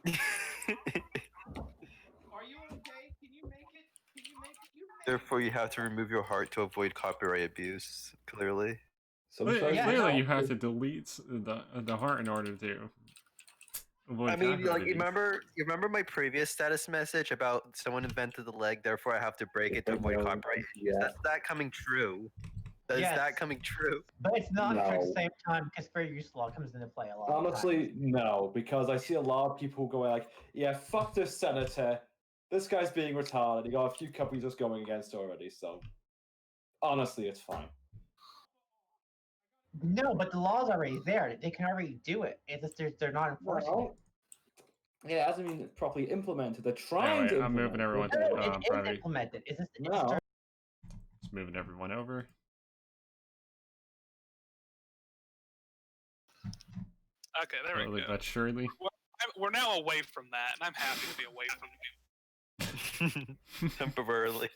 you okay? Can you make it? Can you make it? You make Therefore, you have to remove your heart to avoid copyright abuse. Clearly. Sometimes Clearly, no. you have to delete the heart in order to avoid I mean, copyright like, you abuse. remember my previous status message about someone invented the leg, therefore I have to break it to avoid copyright? Yeah. That's that coming true. That is Yes. that coming true. But it's not true at No. the same time because fair use law comes into play a lot. Honestly, no, because I see a lot of people going like, yeah, fuck this senator. This guy's being retarded. You got a few companies just going against already, so honestly, it's fine. No, but the law's already there. They can already do it. It's just they're not enforcing it. Well, yeah, it hasn't been properly implemented. They're trying Anyway, to I'm moving implement everyone it. to No, it is private. implemented. It's just No. Just moving everyone over. Okay, there we Slowly go. but surely. We're now away from that, and I'm happy to be away from you. Temporarily.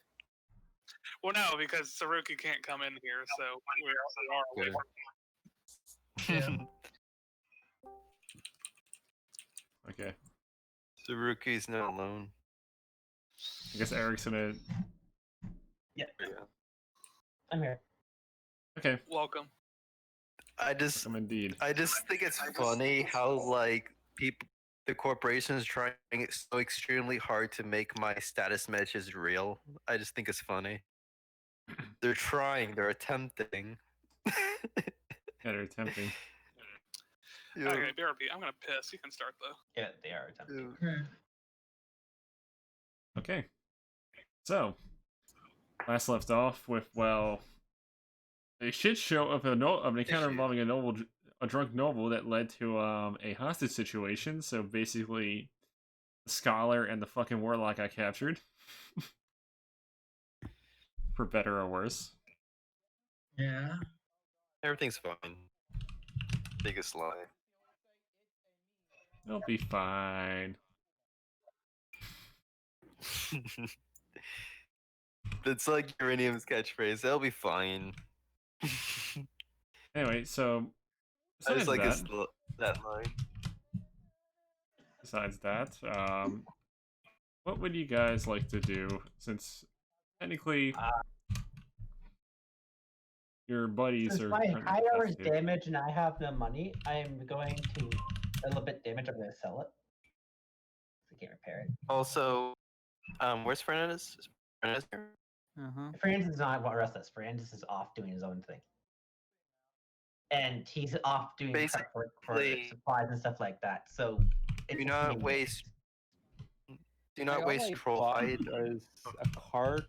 Well, no, because Saruki can't come in here, so we are away from him. Okay. Saruki's not alone. I guess Eric's gonna. Yeah. Yeah. I'm here. Okay. Welcome. I just Indeed. think it's funny how like the corporations trying so extremely hard to make my status messages real. I just think it's funny. They're trying. They're attempting. Yeah, they're attempting. Yeah. Okay, BRB, I'm gonna piss. You can start though. Yeah, they are attempting. Okay. So, last left off with, well, a shit show of an encounter involving a drunk noble that led to a hostage situation. So basically, the scholar and the fucking warlock got captured. For better or worse. Yeah. Everything's fine. Biggest lie. It'll be fine. That's like Uranium's catchphrase. They'll be fine. Anyway, so I besides just like that, that line. besides that, what would you guys like to do? Since technically your buddies Since are my currently high hours invested. damage and I have no money, I am going to a little bit damage. I'm going to sell it. I can't repair it. Also, where's Fernandez? Is Fernandez here? Francis is not what Russ. Francis is off doing his own thing, and he's off doing prep work for Basically- supplies and stuff like that. So Do not waste. Do not waste troll hide. Is a cart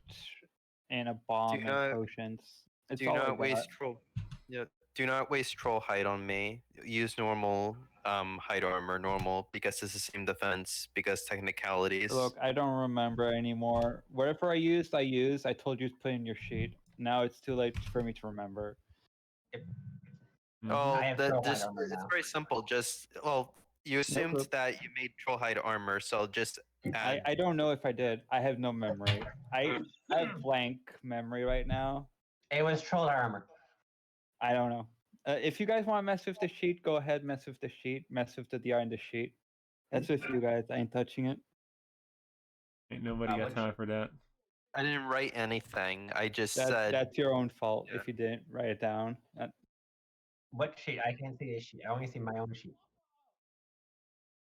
and a bomb not- and potions. It's Do all I not got. waste troll. Yeah. Do not waste troll hide on me. Use normal hide armor, normal, because it's the same defense. Because technicalities. Look, I don't remember anymore. Whatever I used, I used. I told you to put in your sheet. Now it's too late for me to remember. Oh, I have troll hide it's armor now. very simple. Just you assumed that you made troll hide armor, so just add. I don't know if I did. I have no memory. I have blank memory right now. It was troll armor. I don't know. If you guys want to mess with the sheet, go ahead, mess with the sheet, mess with the DR in the sheet. That's with you guys. I ain't touching it. Ain't nobody got time for that. I didn't write anything. I just That, said. that's your own fault if you didn't write it down. What sheet? I can't see a sheet. I only see my own sheet.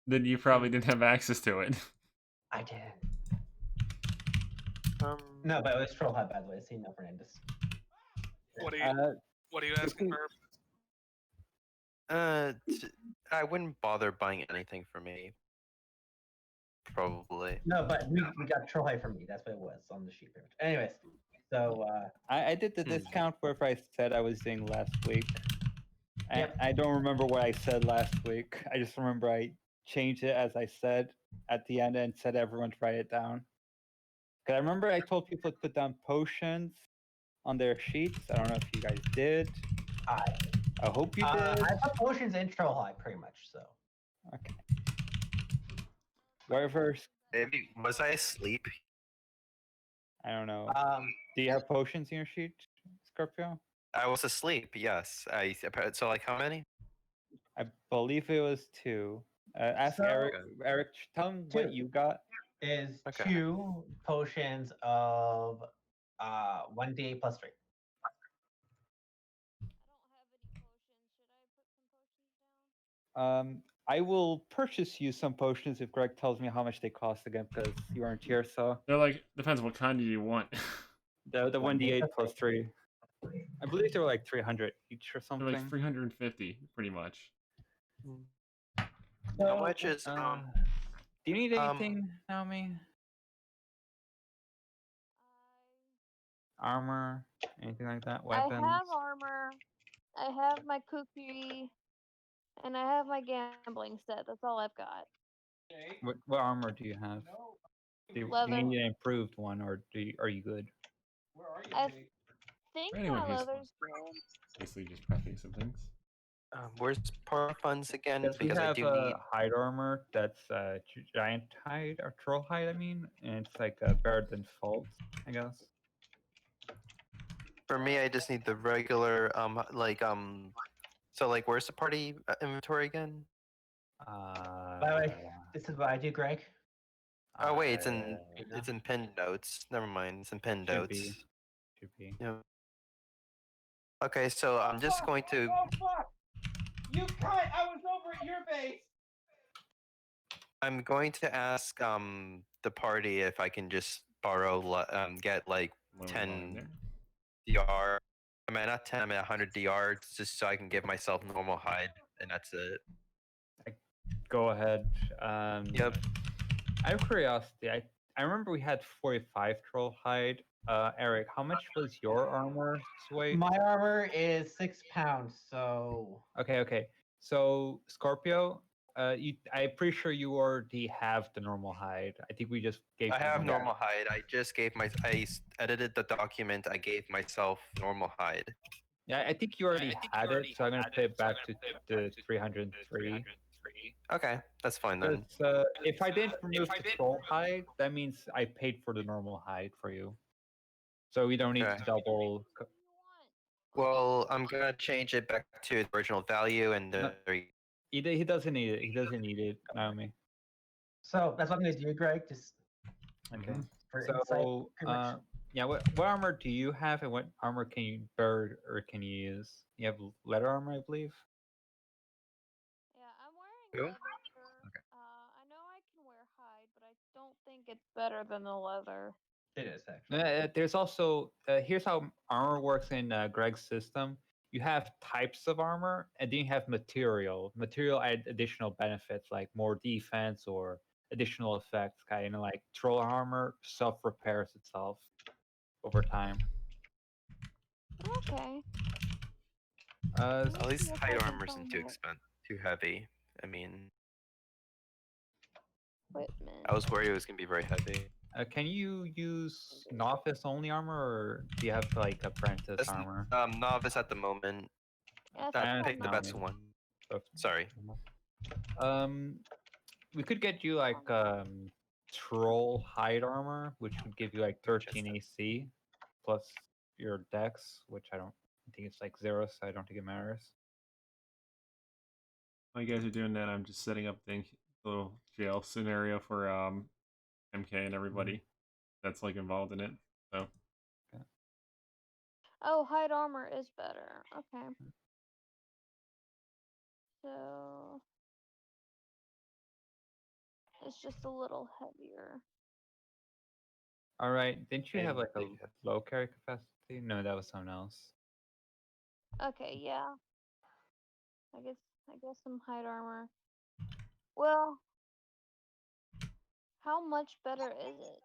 Then you probably didn't have access to it. I did. No, but it was troll hide, by the way. See, no Fernandez. What are you asking, Herb? I wouldn't bother buying anything for me. Probably. No, but we got troll hide from me. That's what it was on the sheet. Anyways, so I did the discount wherever I said I was doing last week. Yep. I don't remember what I said last week. I just remember I changed it as I said at the end and said everyone to write it down. Because I remember I told people to put down potions on their sheets. I don't know if you guys did. I hope you did. I put potions in troll hide pretty much. So. Okay. Wherever. Maybe was I asleep? I don't know. Do you have potions in your sheet, Scorpio? I was asleep. Yes. So like how many? I believe it was 2. Ask So- Eric. Eric, tell him what Two. you got. Is Okay. 2 potions of 1d8 plus 3. I will purchase you some potions if Greg tells me how much they cost again, because you aren't here. So They're like, depends what kind do you want. the 1d8 plus 3. I believe they were like 300 each or They're something. like 350, pretty much. How much is Do you need anything, Naomi? Armor, anything like that? Weapons? I have armor. I have my kukri, and I have my gambling set. That's all I've got. What armor do you have? Do you Leather. need an improved one, or are you good? I think Anyway, my here's leather's good. basically just prepping some things. Where's power funds again? Yes, we Because I have do need. hide armor. That's giant hide or troll hide. I mean, and it's like better than fault, I guess. For me, I just need the regular So like, where's the party inventory again? By the way, this is what I do, Greg. Oh wait, it's in pinned notes. Never mind, it's in pinned Should notes. be. Should be. Yeah. Okay, so I'm just going to. Oh fuck! You cut! I was over at your base. I'm going to ask the party if I can just borrow get like What am I 10 buying there? DR. I mean not 10, I mean 100 DR just so I can give myself normal hide, and that's it. Go ahead. Yep. Out of curiosity, I remember we had 45 troll hide. Eric, how much was your armor weight? My armor is 6 pounds, so Okay. So Scorpio, I'm pretty sure you already have the normal hide. I think we just gave. I you have one. normal hide. I just gave edited the document. I gave myself normal hide. Yeah, I think you already had it, so I'm gonna put it back to the 303. Okay, that's fine then. Because if I didn't remove the troll hide, that means I paid for the normal hide for you. So we don't need Okay. to double. Well, I'm gonna change it back to the original value, and No. He doesn't need it. He doesn't need it, Naomi. so that's what I'm gonna do, Greg. Just Okay. for insight, So, pretty much. yeah, what armor do you have, and what armor can you bird or can you use? You have leather armor, I believe. Yeah, I'm wearing Who? leather. Okay. I know I can wear hide, but I don't think it's better than the leather. It is actually. There's also here's how armor works in Greg's system. You have types of armor, and then you have material. Material add additional benefits like more defense or additional effects. Kind of like troll armor self repairs itself over time. Okay. At least Yes, I hide can armor isn't find too it. expensive, too heavy. I mean, Equipment. I was worried it was gonna be very heavy. Can you use novice only armor, or do you have like apprentice That's armor? novice at the moment. Yes, That I I pick the have best know. one. So- Sorry. We could get you like troll hide armor, which would give you like 13 AC plus your dex, which I think it's like 0, so I don't think it matters. While you guys are doing that, I'm just setting up the little jail scenario for MK and everybody that's like involved in it. So Oh, hide armor is better. Okay. So it's just a little heavier. All right, didn't you have like a And they- low carry capacity? No, that was someone else. Okay, yeah. I guess some hide armor. Well, how much better is it?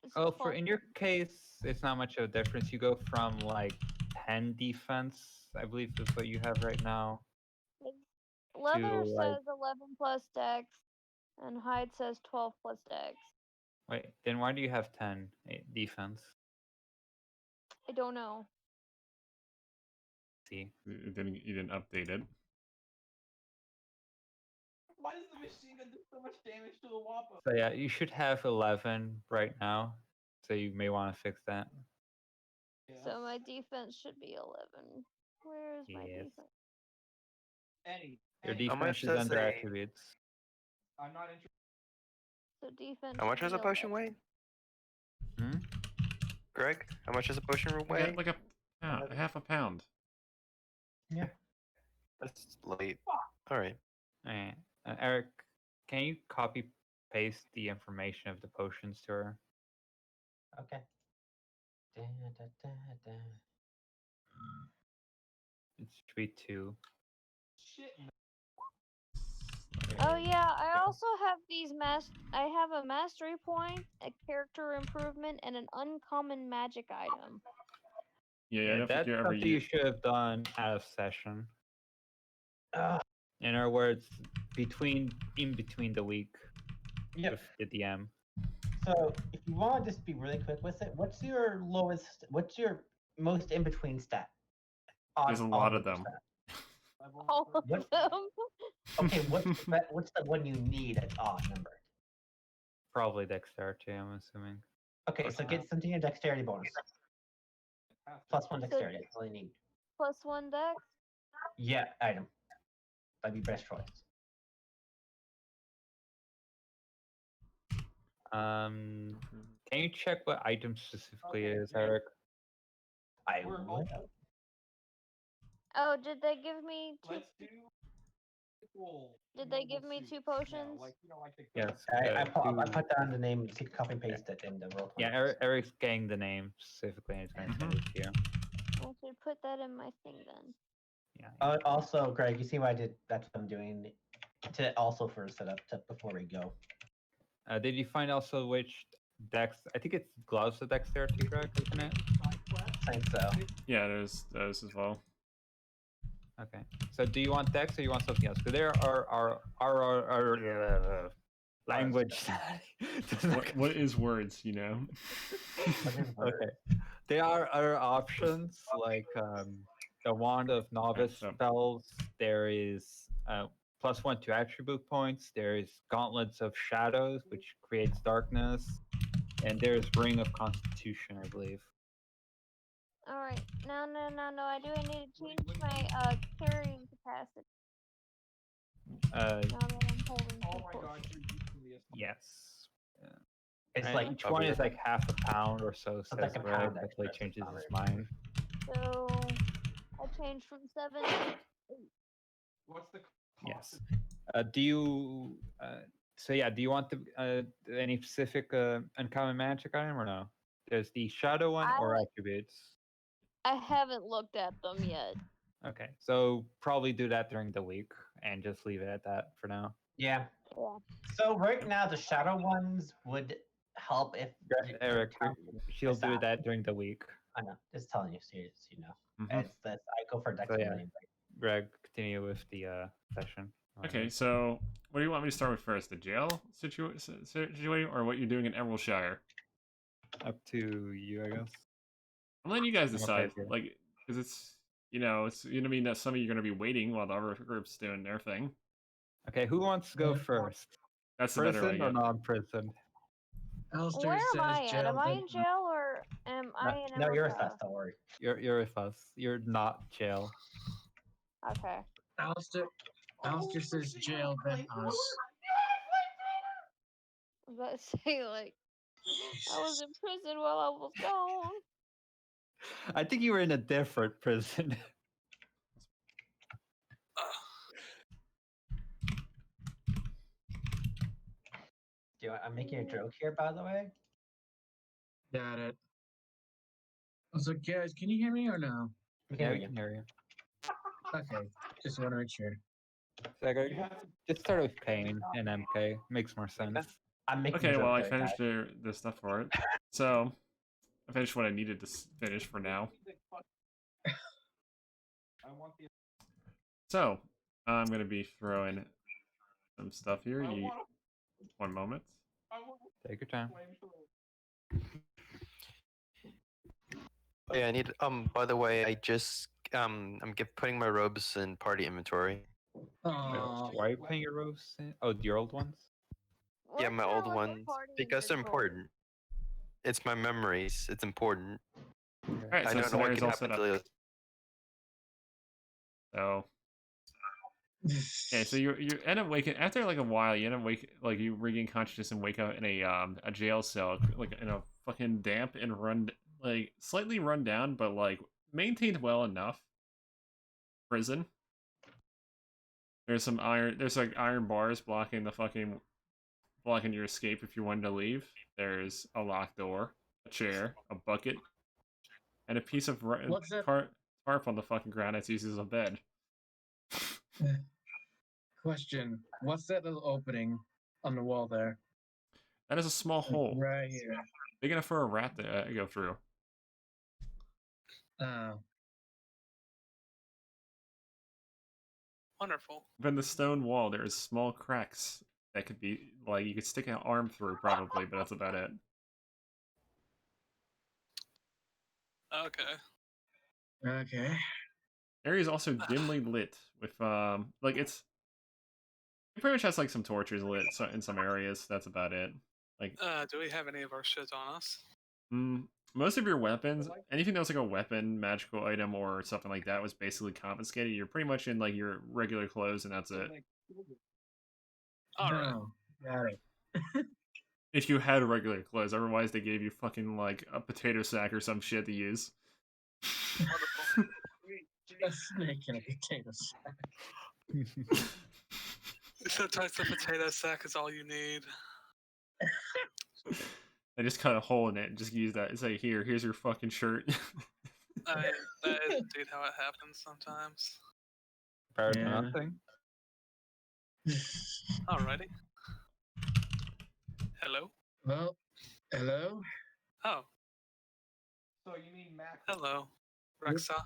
It's Oh, for 12 in your case, it's not much of a difference. You go from like 10 defense, I believe is what you have right now. Leather like- says 11 plus dex, and hide says 12 plus dex. Wait, then why do you have 10 defense? I don't know. See. you didn't update it. Why does the machine gun do so much damage to the Wampa? So yeah, you should have 11 right now. So you may want to fix that. So my defense should be 11. Where is my Yes. defense? Eddie, Your How much defense is does under a- attributes. So defense. How much would does a be potion 11. weigh? Hmm? Greg, how much does a potion weigh? Like a half a pound. That's late. All right. Alright. Eric, can you copy paste the information of the potions to her? Okay. Da, da, da, da. It should be 2. Oh yeah, I also have these I have a mastery point, a character improvement, and an uncommon magic item. Yeah, I Yeah, don't think that's you ever something you use. should have done out of session. Ugh. In other words, in between the week Yep. with the DM. So if you want to just be really quick with it, what's your most in between stat? There's a lot of them. All of What- them. Okay, what's the one you need at odd number? Probably dexterity, I'm assuming. Okay, so get something in dexterity bonus. +1 dexterity, that's all you need. +1 dex. Yeah, item. That'd be best choice. Can you check what item specifically it is, Eric? I would. Oh, did they give me two? Did they give me 2 potions? Yes. I two- put down the name, so you can copy and paste it in the roll. Yeah, Eric's getting the name specifically and he's going to send it to you. I should put that in my thing then. Yeah. Also, Greg, you see what I did? That's what I'm doing. To also for setup before we go. Did you find also which dex? I think it's gloves of dexterity, Greg, isn't it? I think so. Yeah, there's those as well. Okay. So do you want dex or you want something else? Because there are language. What is words? You know. Okay. There are other options like the wand of novice so- spells. There is +1 to attribute points. There is gauntlets of shadows, which creates darkness, and there's ring of constitution, I believe. Alright, no, I do need to change my carrying capacity. Now that I'm holding 2 potions. Yes. It's And like each one is like half a pound or so, It's like says a Greg, pound until he extra, changes it's his not mind. So I changed from 7 to 8. Yes. Do you? So yeah, do you want any specific uncommon magic item or no? There's the shadow one or attributes. I haven't looked at them yet. Okay, so probably do that during the week and just leave it at that for now. yeah. Yeah. So right now the shadow ones would help if Eric, she'll do that during the week. I know, just telling you, serious, you know. Mhm. It's that I go for dex So, yeah. anyway. Greg, continue with the session. Okay, so what do you want me to start with first? The jail situation, or what you're doing in Emeraldshire? Up to you, I guess. I'm letting you guys I'm okay decide, with it. like, because it's gonna mean that some of you are gonna be waiting while the other group's doing their thing. Okay, who wants to go first? That's the better way. Prison or non-prison? Alistair Where says am I at? jail. Am I in jail or am I in No, you're a Emeraldshire? sus, don't worry. You're with us. You're not jail. Okay. Alistair says jail, then us. I was about to say, like, I was in prison while I was gone. I think you were in a different prison. I'm making a joke here, by the way. Got it. So, guys, can you hear me or no? We can Yeah, hear we you. can hear you. Okay, just want to make sure. So I just start with Pain and MK. Makes more sense. I'm making a Okay, joke well, I there, finished guys. the stuff for it, so I finished what I needed to finish for now. So I'm gonna be throwing some stuff here. One moment. Take your time. Oh, yeah, I need. By the way, I just putting my robes in party inventory. Oh, Why are you putting your robes in? Oh, your old ones? Yeah, What's my wrong old with the ones party because they're inventory? important. It's my memories. It's important. All right, I so don't know what scenario's can all set happen up. to So Yeah, so you end up waking after like a while. You end up you regain consciousness and wake up in a jail cell, like in a fucking damp and slightly run down, but like maintained well enough prison. There's like iron bars blocking your escape if you wanted to leave. There's a locked door, a chair, a bucket, and a piece of What's that? tarp on the fucking ground that's used as a bed. Question. What's that little opening on the wall there? That is a small hole. Right here. Big enough for a rat to go through. Oh. Wonderful. Within the stone wall, there's small cracks that could be like you could stick an arm through, probably, but that's about it. Okay. Okay. Area is also dimly lit with it pretty much has like some torches lit in some areas. That's about it. Like, do we have any of our shit on us? Most of your weapons, anything that was like a weapon, magical item, or something like that was basically confiscated. You're pretty much in like your regular clothes, and that's it. All right. Oh, got it. If you had regular clothes, otherwise they gave you fucking like a potato sack or some shit to use. Wonderful. A snake in a potato sack. Sometimes the potato sack is all you need. I just cut a hole in it and just use that. It's like, here's your fucking shirt. That is indeed how it happens sometimes. Better Yeah. than nothing. Alrighty. Hello? Well, hello? Oh, So you mean Mac? hello. Rexa.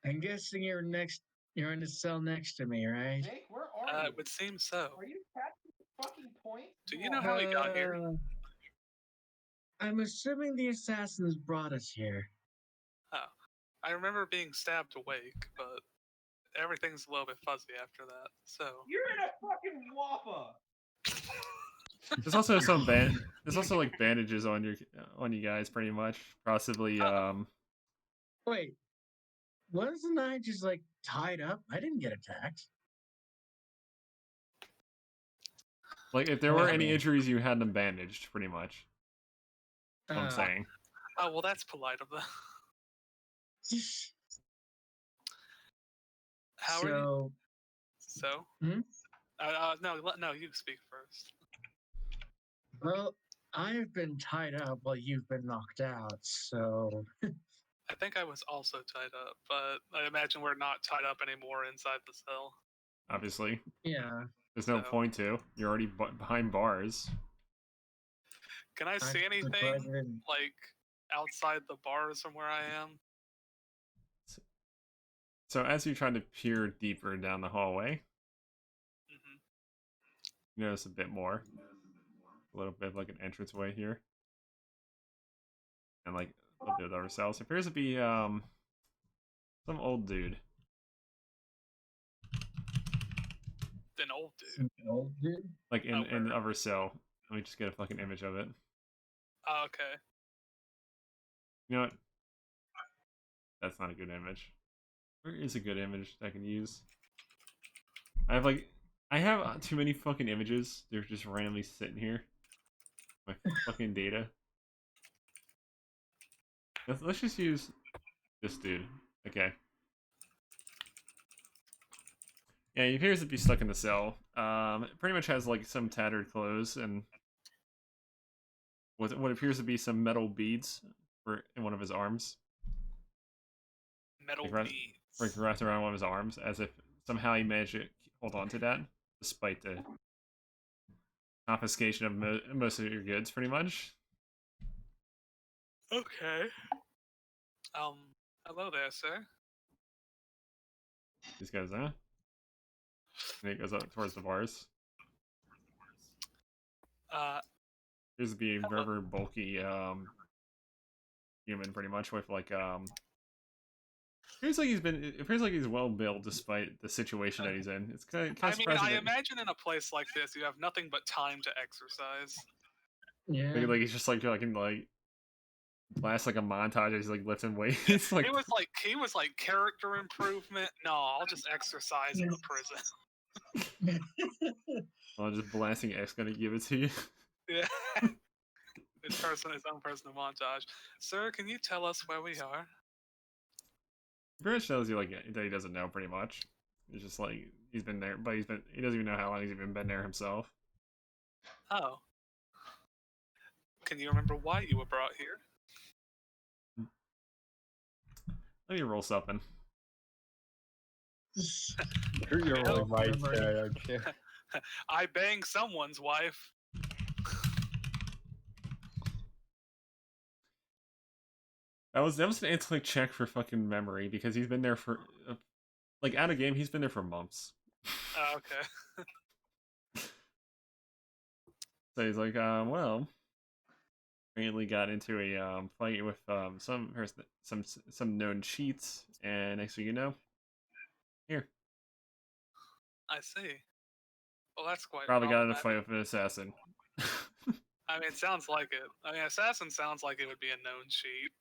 I'm guessing you're in the cell next to me, right? Jake, where are you? It would seem so. Are you catching the fucking point? Do you know how he got here? I'm assuming the assassins brought us here. I remember being stabbed awake, but everything's a little bit fuzzy after that, so... You're in a fucking wappa! There's also there's also like bandages on you guys, pretty much. Possibly Wait, wasn't I just like tied up? I didn't get attacked. like if there were any injuries, you had them bandaged, pretty much. That's what I'm saying. Oh, well, that's polite of them. How are you? So? Hmm? No, you speak first. Well, I've been tied up while you've been knocked out, so... I think I was also tied up, but I imagine we're not tied up anymore inside the cell. Obviously. Yeah. There's no So- point to. You're already behind bars. Can I see I'm anything, surprised I didn't- like, outside the bars from where I am? So as you try to peer deeper down the hallway, Hmm. you notice a bit more. A little bit of like an entranceway here. And like a little bit of other cells. It appears to be some old dude. An old dude. An old dude? Like in Oh, the where? other cell. Let me just get a fucking image of it. Oh, okay. You know what? That's not a good image. Where is a good image that I can use? I have too many fucking images. They're just randomly sitting here. My fucking data. Let's just use this dude. Okay. Yeah, he appears to be stuck in the cell. It pretty much has like some tattered clothes and what appears to be some metal beads in one of his arms. Metal Like, beads. wrapped around one of his arms, as if somehow he managed to hold on to that, despite the confiscation of most of your goods, pretty much. Okay. Hello there, sir. These guys, huh? And he goes up towards the bars. Appears to be a very, very bulky human, pretty much, with like it appears like he's well built despite the situation that he's in. It's kind of I mean, surprising. I imagine in a place like this, you have nothing but time to exercise. Yeah. Like he's just like Last like a montage, he's like lifting weights. Like he was like character improvement. No, I'll just exercise in the prison. I'm just blasting X gonna give it to you. Yeah. His own personal montage. Sir, can you tell us where we are? Pretty much tells you like that he doesn't know pretty much. It's just like he's been there, but he doesn't even know how long he's even been there himself. Oh. Can you remember why you were brought here? Let me roll something. You're rolling my side, aren't you? I banged someone's wife. That was an intellect check for fucking memory because he's been there for like out of game. He's been there for months. Oh, okay. So he's like, well, apparently got into a fight with some known cheats, and next thing you know, here. I see. Well, that's quite. Probably got in a fight with an assassin. I mean, it sounds like it. I mean, assassin sounds like it would be a known cheat.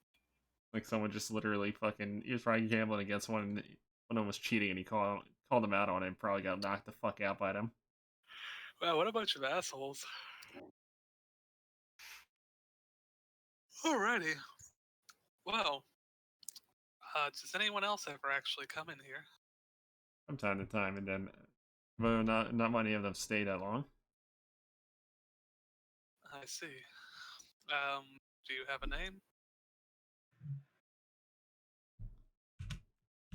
Like someone just literally fucking, he was probably gambling against one, and one of them was cheating, and he called him out on it, and probably got knocked the fuck out by them. Well, what a bunch of assholes. Alrighty. Well, does anyone else ever actually come in here? From time to time, and then, but not many of them stay that long. I see. Do you have a name?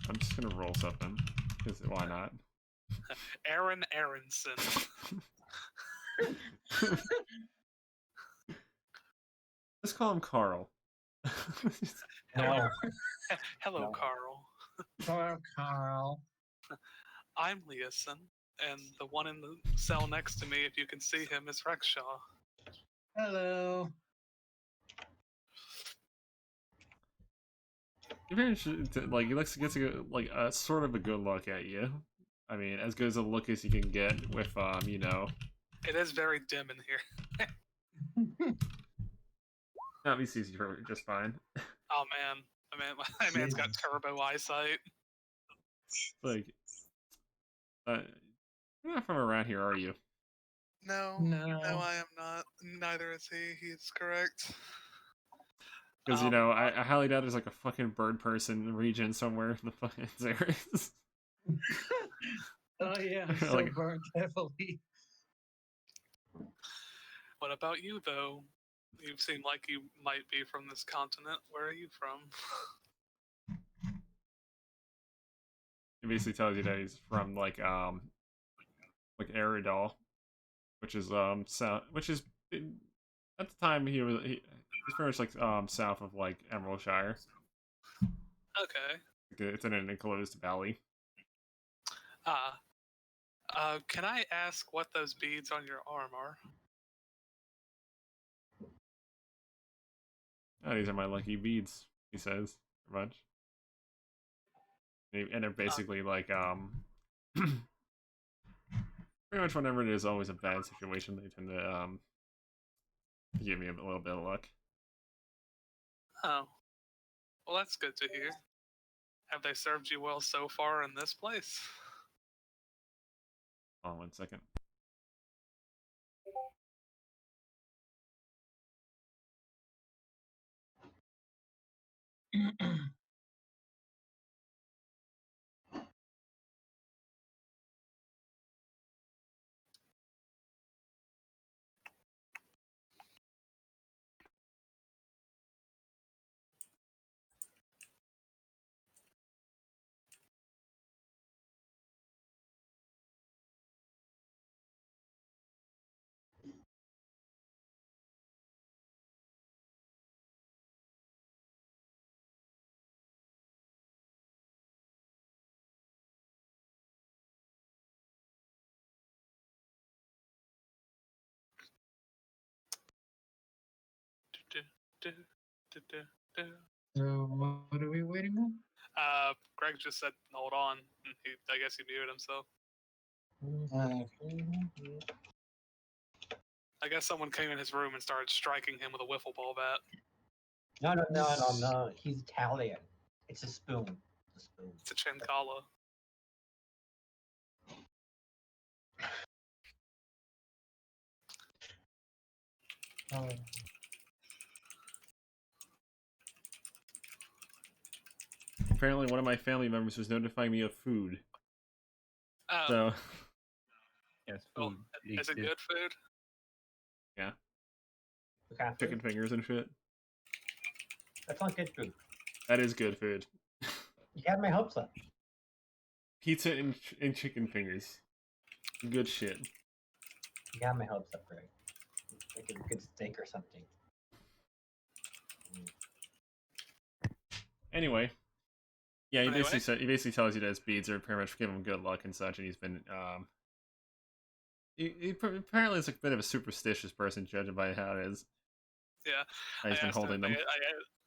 I'm just gonna roll something, because why not? Aaron Aronson. Let's call him Carl. No. Hello, No. Carl. Hello, Carl. I'm Leeson, and the one in the cell next to me, if you can see him, is Rexshaw. Hello. He gets a sort of a good look at you. I mean, as good as a look as you can get with you know. It is very dim in here. No, he sees you just fine. Oh man, my man's got turbo eyesight. Like, you're not from around here, are you? No, No. I am not. Neither is he. He's correct. Because you know, I highly doubt there's like a fucking bird person region somewhere in the fucking series. Oh yeah, I'm so Like- burnt heavily. What about you, though? You seem like you might be from this continent. Where are you from? It basically tells you that he's from like Hydral, which is south, which is at the time he's pretty much like south of like Emeraldshire. Okay. It's in an enclosed valley. Can I ask what those beads on your arm are? Oh, these are my lucky beads, he says, pretty much. And they're basically like pretty much whenever there's always a bad situation, they tend to give me a little bit of luck. Oh. Well, that's good to hear. Have they served you well so far in this place? Hold on 1 second. So what are we waiting on? Greg just said hold on. I guess he muted himself. I guess someone came in his room and started striking him with a wiffle ball bat. No. He's Italian. It's a spoon. It's a spoon. It's a Chincala. Oh. Apparently, one of my family members was notifying me of food. Oh, So, Yes, well, food. is it good food? yeah, What kind of chicken food? fingers and shit. That's not good food. That is good food. You got my hopes up. Pizza and chicken fingers. Good shit. You got my hopes up, Greg. Like a good steak or something. Anyway, yeah, he Anyway. basically tells you that his beads are pretty much give him good luck and such, and he's been he apparently is a bit of a superstitious person, judging by how it is. Yeah, How he's been holding them.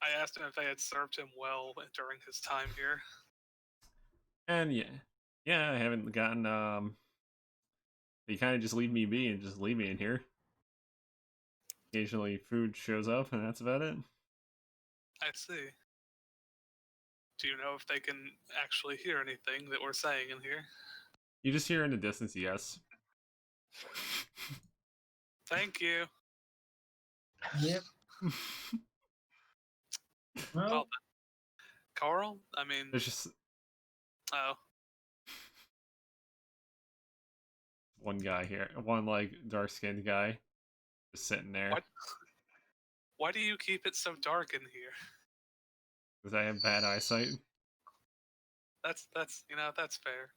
I asked him if they had served him well during his time here. And yeah, I haven't gotten They kind of just leave me be and just leave me in here. Occasionally, food shows up, and that's about it. I see. Do you know if they can actually hear anything that we're saying in here? You just hear in the distance, yes. Thank you. Yep. Well, Well, Carl? I mean, There's just oh, one guy here, one like dark-skinned guy, just sitting there. what? Why do you keep it so dark in here? Because I have bad eyesight. That's that's fair.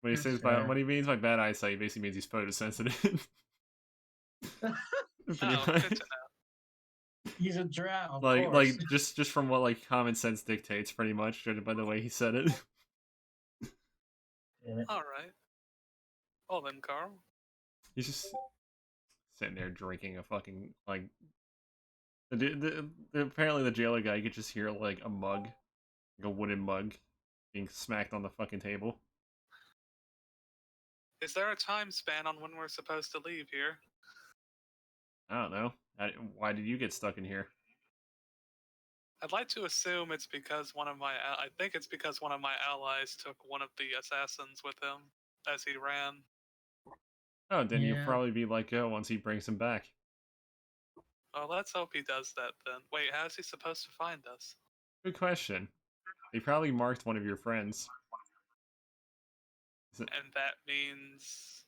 When he That's says fair. what he means by bad eyesight, he basically means he's photosensitive. Pretty Oh, much. good to know. he's a drow. Of like course. just from what like common sense dictates, pretty much, judging by the way he said it. All right. Well then, Carl. He's just sitting there drinking a fucking like. Apparently the jailer guy could just hear like a mug, like a wooden mug, being smacked on the fucking table. Is there a time span on when we're supposed to leave here? I don't know. Why did you get stuck in here? I'd like to assume it's because I think it's because one of my allies took one of the assassins with him as he ran. Oh, then you'll Yeah. probably be like, oh, once he brings him back. Well, let's hope he does that then. Wait, how's he supposed to find us? Good question. They probably marked one of your friends. And that means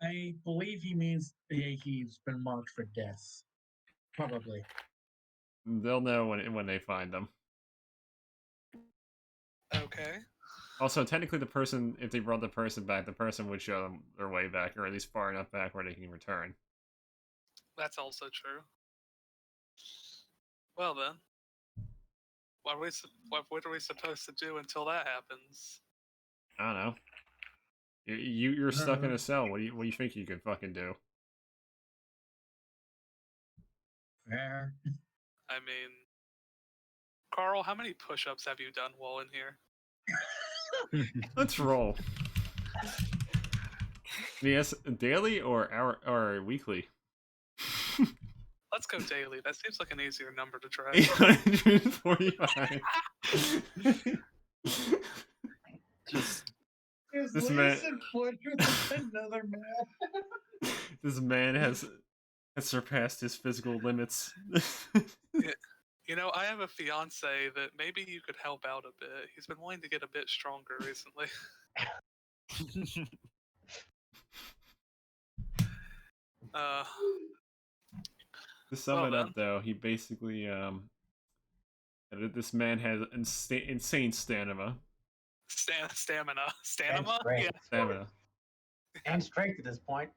I believe he means he's been marked for death. Probably. They'll know when they find them. okay. Also, technically, the person, if they brought the person back, the person would show them their way back, or at least far enough back where they can return. That's also true. Well then, what are we supposed to do until that happens? I don't know. You're stuck in a cell. What do you think you could fucking do? Fair. I mean, Carl, how many push-ups have you done while in here? Let's roll. Yes, daily or hour or weekly? Let's go daily. That seems like an easier number to try. 845. Just This man- with another man. This man has surpassed his physical limits. You know, I have a fiance that maybe you could help out a bit. He's been wanting to get a bit stronger recently. To sum Well it then. up, though, he basically this man has insane stamina. Stamina. And Stamina? strength. Yeah. Stamina. And strength at this point.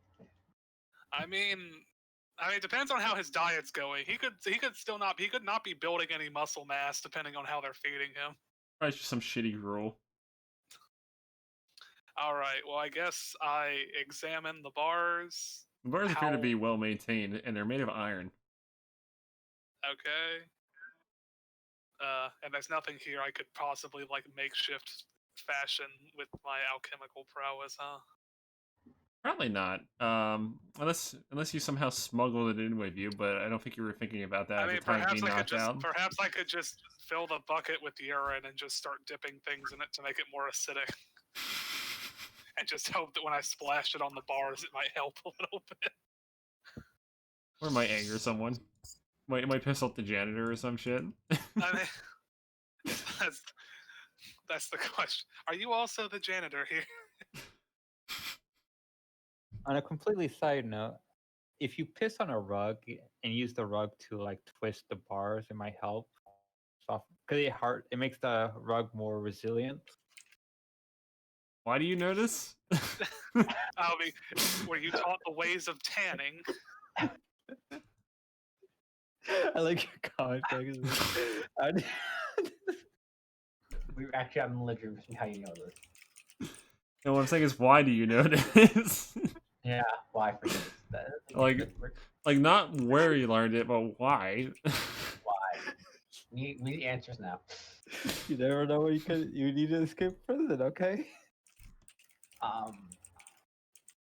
I mean, it depends on how his diet's going. He could not be building any muscle mass depending on how they're feeding him. Probably just some shitty gruel. All right. Well, I guess I examine the bars. The bars appear to How- be well maintained, and they're made of iron. Okay. And there's nothing here I could possibly makeshift fashion with my alchemical prowess, huh? Probably not. Unless you somehow smuggled it in with you, but I don't think you were thinking about that I at mean, the time of perhaps being I could knocked just out. perhaps I could just fill the bucket with urine and just start dipping things in it to make it more acidic, and just hope that when I splash it on the bars, it might help a little bit. Or it might anger someone. It might piss off the janitor or some shit. I mean, that's the question. Are you also the janitor here? On a completely side note, if you piss on a rug and use the rug to like twist the bars, it might help. Because it makes the rug more resilient. Why do you know this? I mean, were you taught the ways of tanning? I like your context. We actually I'm literally how you know this. And what I'm saying is, why do you know this? Yeah, why for this? Like not where you learned it, but why? Why? We need answers now. You never know when you need to escape prison, okay?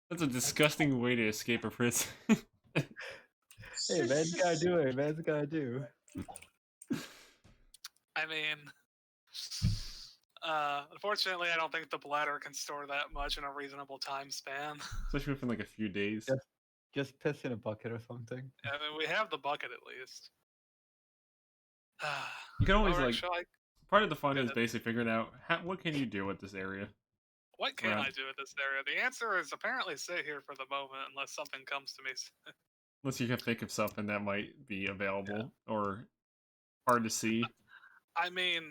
That's a disgusting way to escape a prison. Hey, man's gotta do it. Man's gotta do. I mean, unfortunately, I don't think the bladder can store that much in a reasonable time span. Especially within like a few days. Just piss in a bucket or something. I mean, we have the bucket at least. You can always Alright, part of the fun is basically figuring out what can you do with this area. what can I do with this area? The answer is apparently sit here for the moment unless something comes to me. Unless you can think of something that might be available or hard to see. I mean,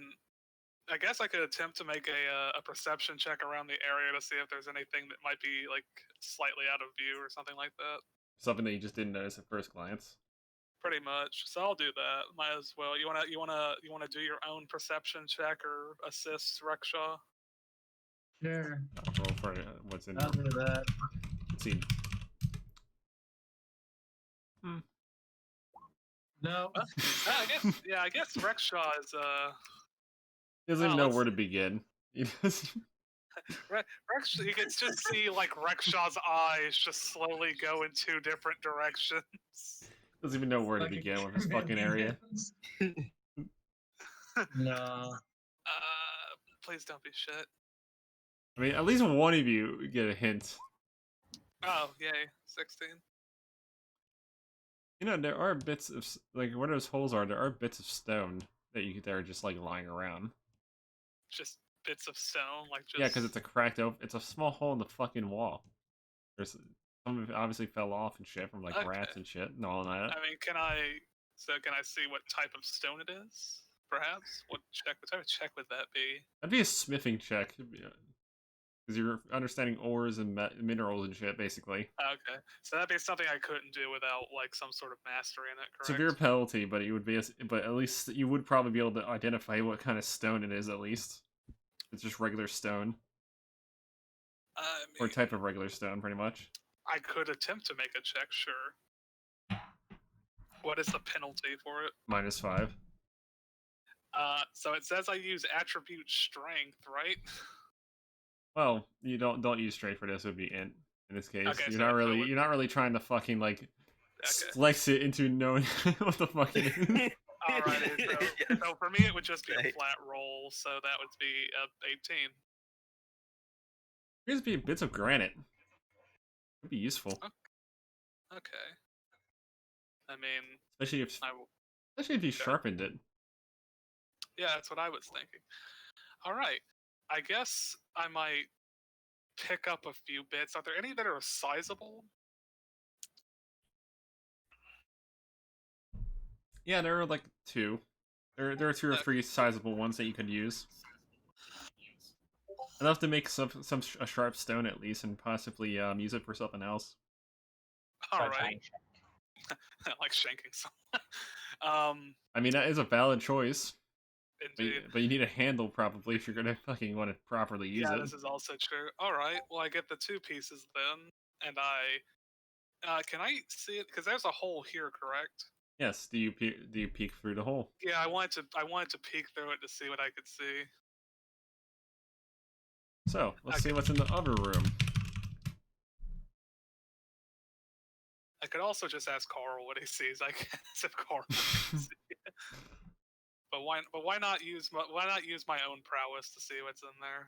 I guess I could attempt to make a perception check around the area to see if there's anything that might be like slightly out of view or something like that. Something that you just didn't notice at first glance. Pretty much. So I'll do that. Might as well. You wanna do your own perception check or assist, Rexhaw? Sure. I'll roll for what's in I'll do that. Let's see. No. I guess Rexhaw is He doesn't even know where to begin. Rex, you can just see like Rexshaw's eyes just slowly go in two different directions. Doesn't even know where to begin with this fucking area. No. Please don't be shit. I mean, at least one of you get a hint. Oh, yay. 16. You know, there are bits of, like, where those holes are, there are bits of stone that that are just, like, lying around. Just bits of stone? Like, just... Yeah, because it's a cracked open, it's a small hole in the fucking wall. There's, some of it obviously fell off and shit from, like, rats and shit and all that. I mean, can I see what type of stone it is? Perhaps? What type of check would that be? That'd be a smithing check. Because you're understanding ores and minerals and shit, basically. Okay, so that'd be something I couldn't do without like some sort of mastery in it, correct? Severe penalty, but it would be, but at least you would probably be able to identify what kind of stone it is. At least it's just regular stone, or type of regular stone, pretty much. I could attempt to make a check, sure. What is the penalty for it? -5. So it says I use attribute strength, right? Well, you don't use straight for this. It would be int in this case. Okay, you're not really trying to fucking like flex it into knowing what the fuck it is. Alrighty, so for me it would just be a flat roll, so that would be 18. Here's be bits of granite. It'd be useful. Okay. I mean, especially if you sharpened it. Yeah, that's what I was thinking. All right. I guess I might pick up a few bits. Are there any that are sizable? Yeah, there are like 2. There are 2 or 3 sizable ones that you could use. Enough to make a sharp stone at least, and possibly use it for something else. All right. Like shanking someone. I mean, that is a valid choice. Indeed. But you need a handle probably if you're gonna fucking want to properly use it. Yeah, this is also true. All right. Well, I get the 2 pieces then, and can I see it? Because there's a hole here, correct? Yes. Do you peek through the hole? Yeah, I wanted to peek through it to see what I could see. So let's see what's in the other room. I could also just ask Carl what he sees. I guess if Carl can see it. But why not use my own prowess to see what's in there?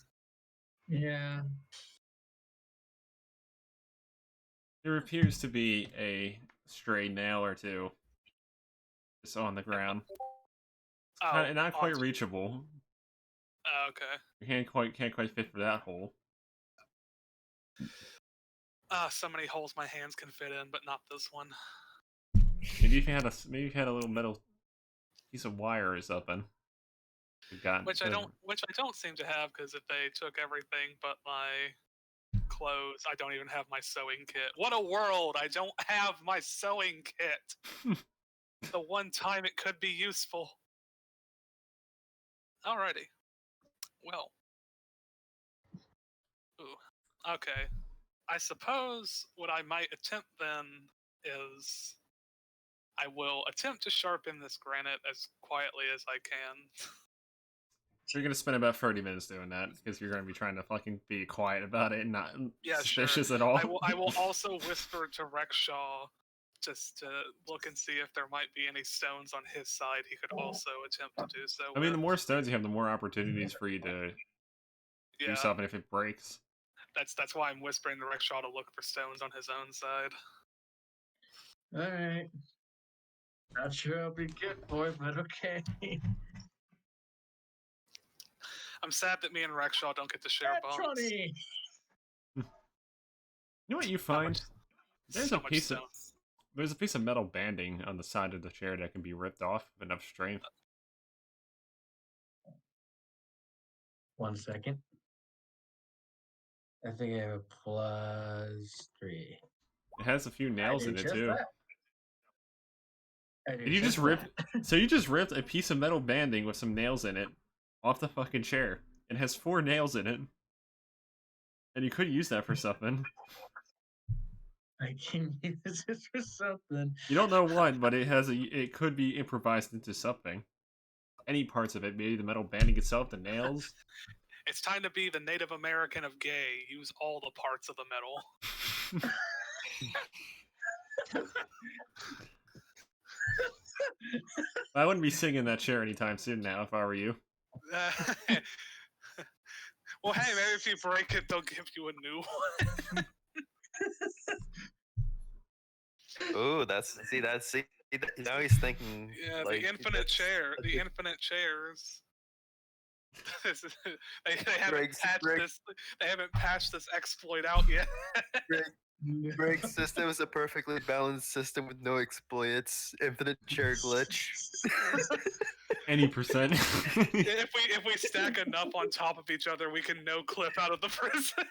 Yeah. There appears to be a stray nail or two just on the ground. Oh, Not quite reachable. Okay. You can't quite fit for that hole. So many holes my hands can fit in, but not this one. Maybe if you had a little metal piece of wire or something. Which I don't seem to have, because if they took everything but my clothes, I don't even have my sewing kit. What a world! I don't have my sewing kit. The one time it could be useful. Alrighty. Well. Ooh. Okay. I suppose what I might attempt then is I will attempt to sharpen this granite as quietly as I can. You're gonna spend about 30 minutes doing that because you're gonna be trying to fucking be quiet about it and not suspicious at all. I will also whisper to Rexhaw just to look and see if there might be any stones on his side. He could also attempt to do so. I mean, the more stones you have, the more opportunities for you to do something if it breaks. That's why I'm whispering to Rexhaw to look for stones on his own side. Alright. Not sure I'll be good for it, but okay. I'm sad that me and Rexhaw don't get to share bones. 20! You know what you find? There's a piece of metal banding on the side of the chair that can be ripped off with enough strength. 1 second. I think I have a +3. It has a few nails in it too. And you just ripped so you just ripped a piece of metal banding with some nails in it off the fucking chair. It has 4 nails in it. And you could use that for something. I can use it for something. You don't know what, but it could be improvised into something. Any parts of it, maybe the metal banding itself, the nails. It's time to be the Native American of gay. Use all the parts of the metal. I wouldn't be singing that chair anytime soon now if I were you. Well, hey, maybe if you break it, they'll give you a new one. Ooh, now he's thinking. Yeah, like, the infinite chair. The infinite chairs. They haven't patched this exploit out yet. Greg's system is a perfectly balanced system with no exploits. Infinite chair glitch. Any percent. If we stack enough on top of each other, we can no clip out of the prison.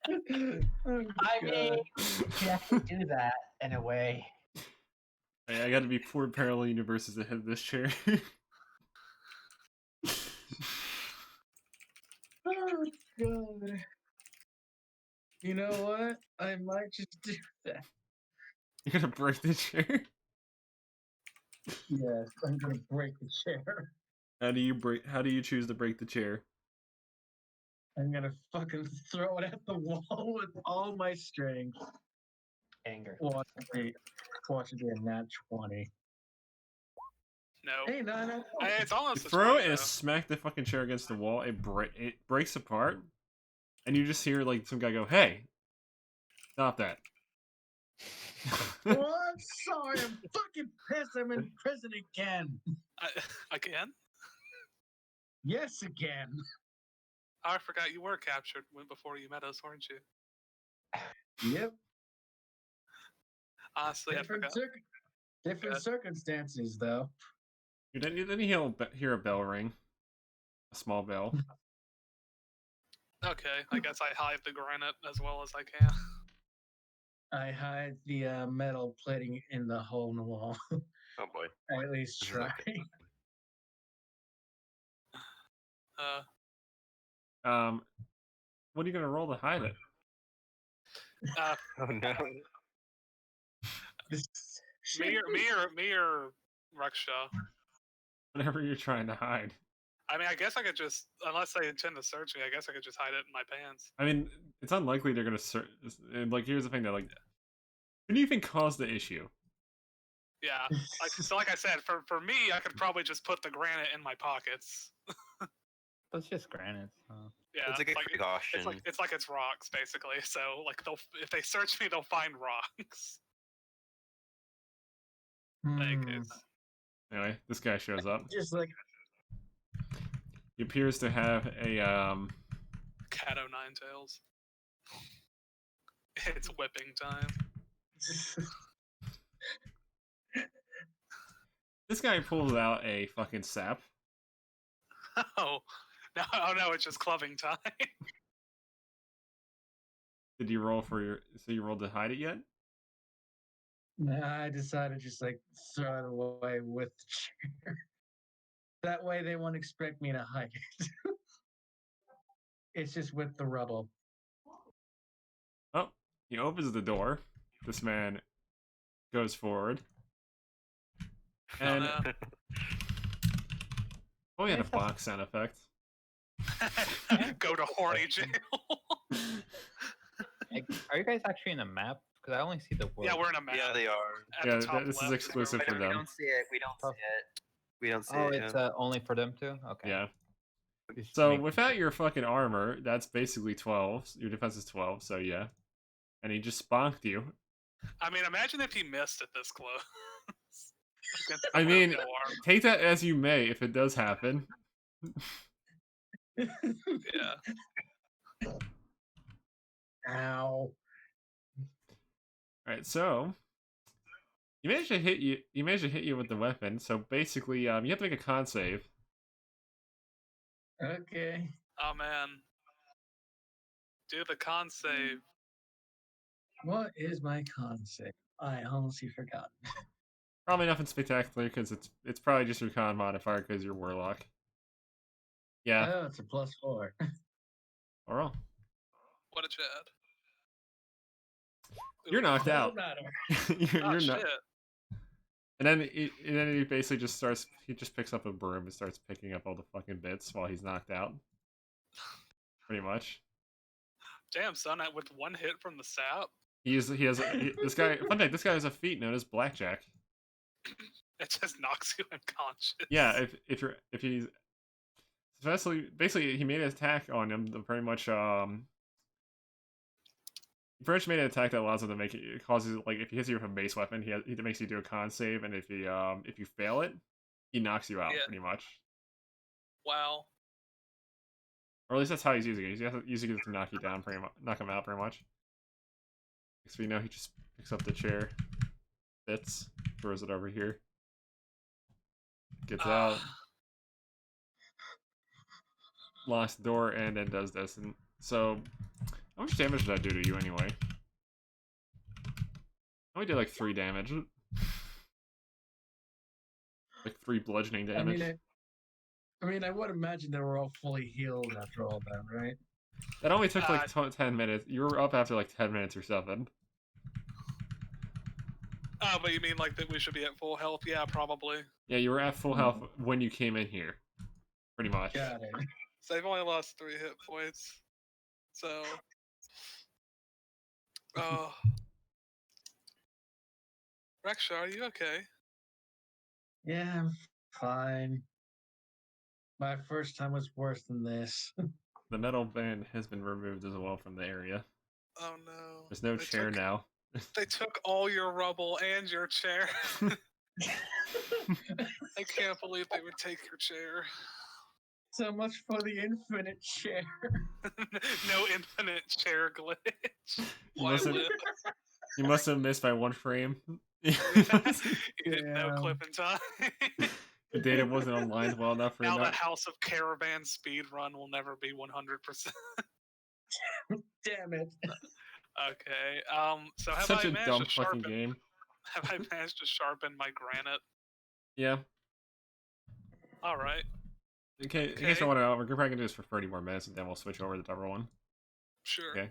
I mean, you have to do that in a way. Hey, I gotta be 4 parallel universes ahead of this chair. Oh, God. You know what? I might just do that. You're gonna break the chair? Yes, I'm gonna break the chair. How do you choose to break the chair? I'm gonna fucking throw it at the wall with all my strength. Anger. Watch it be a nat 20. No. Hey, no. It's almost You throw it and smack the fucking chair against the wall. It breaks apart, and you just hear like some guy go, "Hey, stop that!" Oh, I'm sorry. I'm fucking pissed. I'm in prison again. Again? Yes, again. Oh, I forgot you were captured before you met us, weren't you? Yep. Honestly, I forgot. Different circumstances, though. You didn't hear a bell ring. A small bell. Okay, I guess I hide the granite as well as I can. I hide the metal plating in the hole in the wall. Oh boy. I at least try. What are you gonna roll to hide it? Oh no. Me or Rexhaw? Whatever you're trying to hide. I mean, I guess I could just, unless they intend to search me, I guess I could just hide it in my pants. I mean, it's unlikely they're gonna search. Like, here's the thing that like, can you even cause the issue? Yeah, like I said, for me, I could probably just put the granite in my pockets. That's just granite. Yeah, It's like a precaution. It's like it's rocks basically. So like if they search me, they'll find rocks. Like it's Anyway, this guy shows up. Just like He appears to have a Cat o' nine tails. It's whipping time. This guy pulls out a fucking sap. Oh no, it's just clubbing time. Did you roll for your? So you rolled to hide it yet? Nah, I decided just like throw it away with the chair. That way they won't expect me to hide it. It's just with the rubble. Oh, he opens the door. This man goes forward. And oh, he had a box sound effect. Go to horny jail. Are you guys actually in a map? Because I only see the word. Yeah, we're in a map. Yeah, they are. Yeah, this is exclusive for We them. don't see it. We don't see it. We don't see Oh, it. it's only for them too. Okay. Yeah. Just So making without your fucking armor, that's basically 12. Your defense is 12, so yeah. And he just sponked you. I mean, imagine if he missed at this close. I mean, take that as you may if it does happen. Yeah. Ow. Alright, so he managed to hit you. He managed to hit you with the weapon. So basically, you have to make a con save. Okay. Oh man. Do the con save. What is my concept? I honestly forgot. Probably nothing spectacular because it's probably just your con modifier because you're warlock. Yeah. Oh, it's a +4. Alright. What a Chad. You're knocked out. You're not. And then he basically just starts. He just picks up a broom and starts picking up all the fucking bits while he's knocked out. Pretty much. Damn, son! With one hit from the sap. This guy. Fun fact: this guy has a feat known as Blackjack. It just knocks you unconscious. Yeah, if he's basically he made an attack on him. Pretty much First made an attack that allows him to make it causes like if he hits you with a base weapon, he makes you do a con save, and if you fail it, he knocks you out pretty much. Wow. Or at least that's how he's using it. He's using it to knock you down, knock him out pretty much. So you know he just picks up the chair, bits, throws it over here, gets out, locks the door, and then does this. And so, how much damage did I do to you anyway? I only did like 3 damage. Like 3 bludgeoning damage. I mean, I would imagine they were all fully healed after all that, right? That only took like 10 minutes. You were up after like 10 minutes or something. Oh, but you mean like that we should be at full health? Yeah, probably. Yeah, you were at full health when you came in here. Pretty much. Got it. So they've only lost 3 hit points. So... Oh. Rexha, are you okay? Yeah, I'm fine. My first time was worse than this. The metal band has been removed as well from the area. Oh no. There's no chair now. They took all your rubble and your chair. I can't believe they would take your chair. So much for the infinite chair. No infinite chair glitch. You must have missed by 1 frame. You didn't know clip in time. The data wasn't online well enough for now the House of Caravan speed run will never be 100%. Damn it. Okay. So have Such I a managed dumb to sharpen? fucking game. Have I managed to sharpen my granite? Yeah. All right. Okay. In case you want to, we're probably gonna do this for 30 more minutes, and then we'll switch over to the double one. Sure. Okay.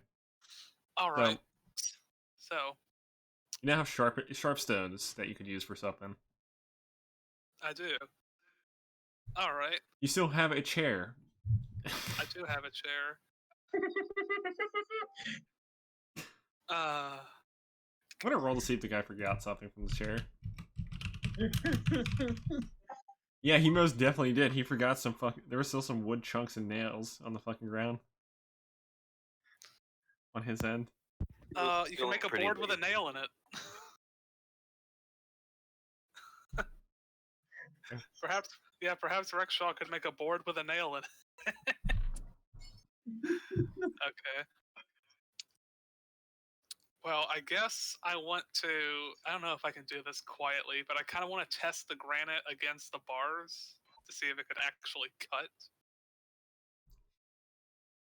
All right. So. You now have sharp stones that you could use for something. I do. All right. You still have a chair. I do have a chair. I'm gonna roll to see if the guy forgot something from the chair. Yeah, he most definitely did. He forgot some fucking. There were still some wood chunks and nails on the fucking ground. On his end. You can make a board with a nail in it. Perhaps Rexhaw could make a board with a nail in it. Okay. Well, I guess I want to. I don't know if I can do this quietly, but I kind of want to test the granite against the bars to see if it could actually cut.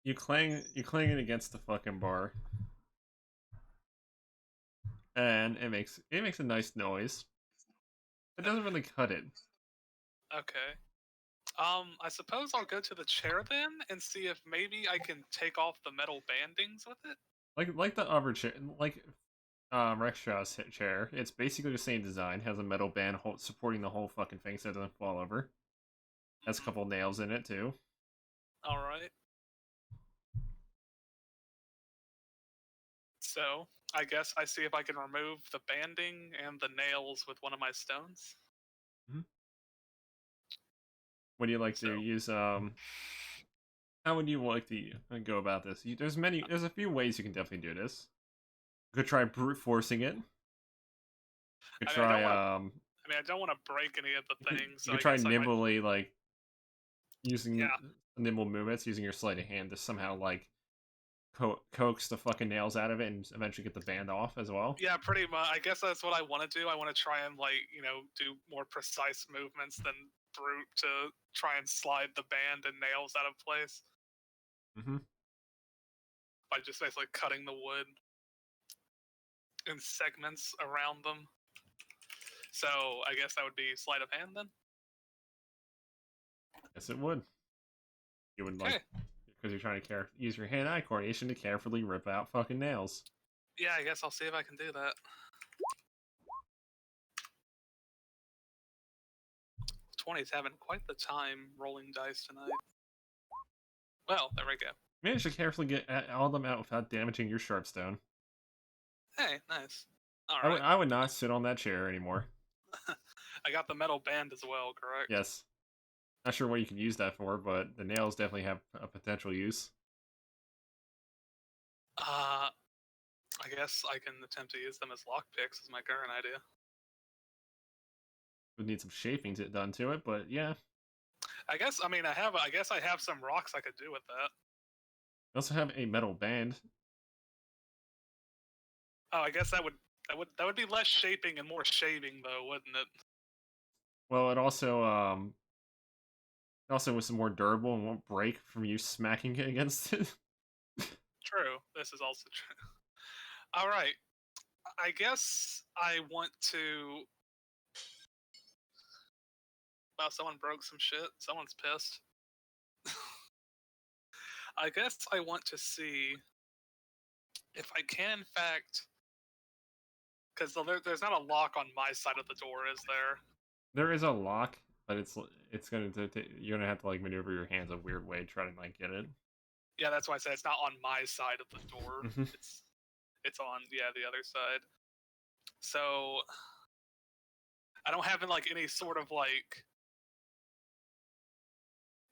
You clang it against the fucking bar. And it makes a nice noise. It doesn't really cut it. Okay. I suppose I'll go to the chair then and see if maybe I can take off the metal bandings with it. Like the other chair, like Rexshaw's chair. It's basically the same design. Has a metal band supporting the whole fucking thing so it doesn't fall over. Has a couple nails in it too. All right. So I guess I see if I can remove the banding and the nails with one of my stones. Mm-hmm. What do you like to use? How would you like to go about this? There's a few ways you can definitely do this. You could try brute forcing it. You could try. I don't want to break any of the things. You could try nimbly, like using nimble movements, using your sleight of hand to somehow like coax the fucking nails out of it and eventually get the band off as well. Yeah, pretty much. I guess that's what I want to do. I want to try and do more precise movements than brute to try and slide the band and nails out of place. Mm-hmm. By just basically cutting the wood in segments around them. So I guess that would be sleight of hand then? Yes, it would. You would like, because you're trying to use your hand-eye coordination to carefully rip out fucking nails. Yeah, I guess I'll see if I can do that. 20's having quite the time rolling dice tonight. Well, there we go. Managed to carefully get all of them out without damaging your sharpstone. Hey, nice. All right. I would not sit on that chair anymore. I got the metal band as well, correct? Yes. Not sure what you can use that for, but the nails definitely have a potential use. I guess I can attempt to use them as lockpicks is my current idea. Would need some shaping done to it, but yeah. I guess I have some rocks I could do with that. You also have a metal band. Oh, I guess that would be less shaping and more shaving though, wouldn't it? Well, it also was more durable and won't break from you smacking it against it. True. This is also true. All right. I guess I want to. Wow, someone broke some shit. Someone's pissed. I guess I want to see if I can, in fact, because there's not a lock on my side of the door, is there? There is a lock, but it's gonna you're gonna have to like maneuver your hands a weird way to try to like get it. Yeah, that's why I said it's not on my side of the door. It's on the other side. So I don't have any sort of like.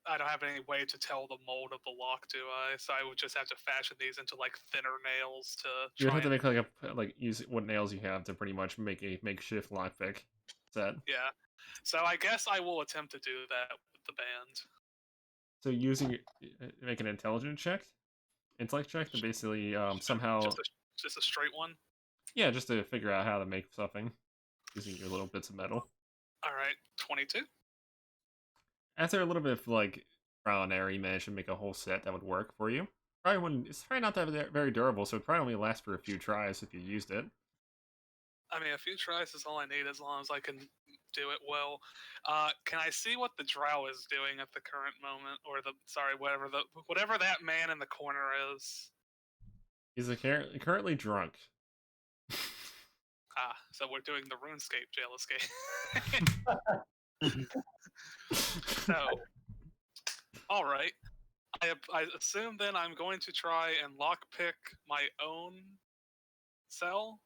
I don't have any way to tell the mold of the lock, do I? So I would just have to fashion these into like thinner nails to. You have to make use what nails you have to pretty much make a makeshift lockpick set. Yeah, so I guess I will attempt to do that with the band. So make an intellect check to basically somehow. Just a straight one. Yeah, just to figure out how to make something using your little bits of metal. All right, 22. After a little bit of like trial and error, you managed to make a whole set that would work for you. It's probably not that very durable, so it probably only lasts for a few tries if you used it. I mean, a few tries is all I need as long as I can do it well. Can I see what the drow is doing at the current moment, or whatever that man in the corner is? He's currently drunk. So we're doing the RuneScape jail escape. So, all right. I assume then I'm going to try and lockpick my own cell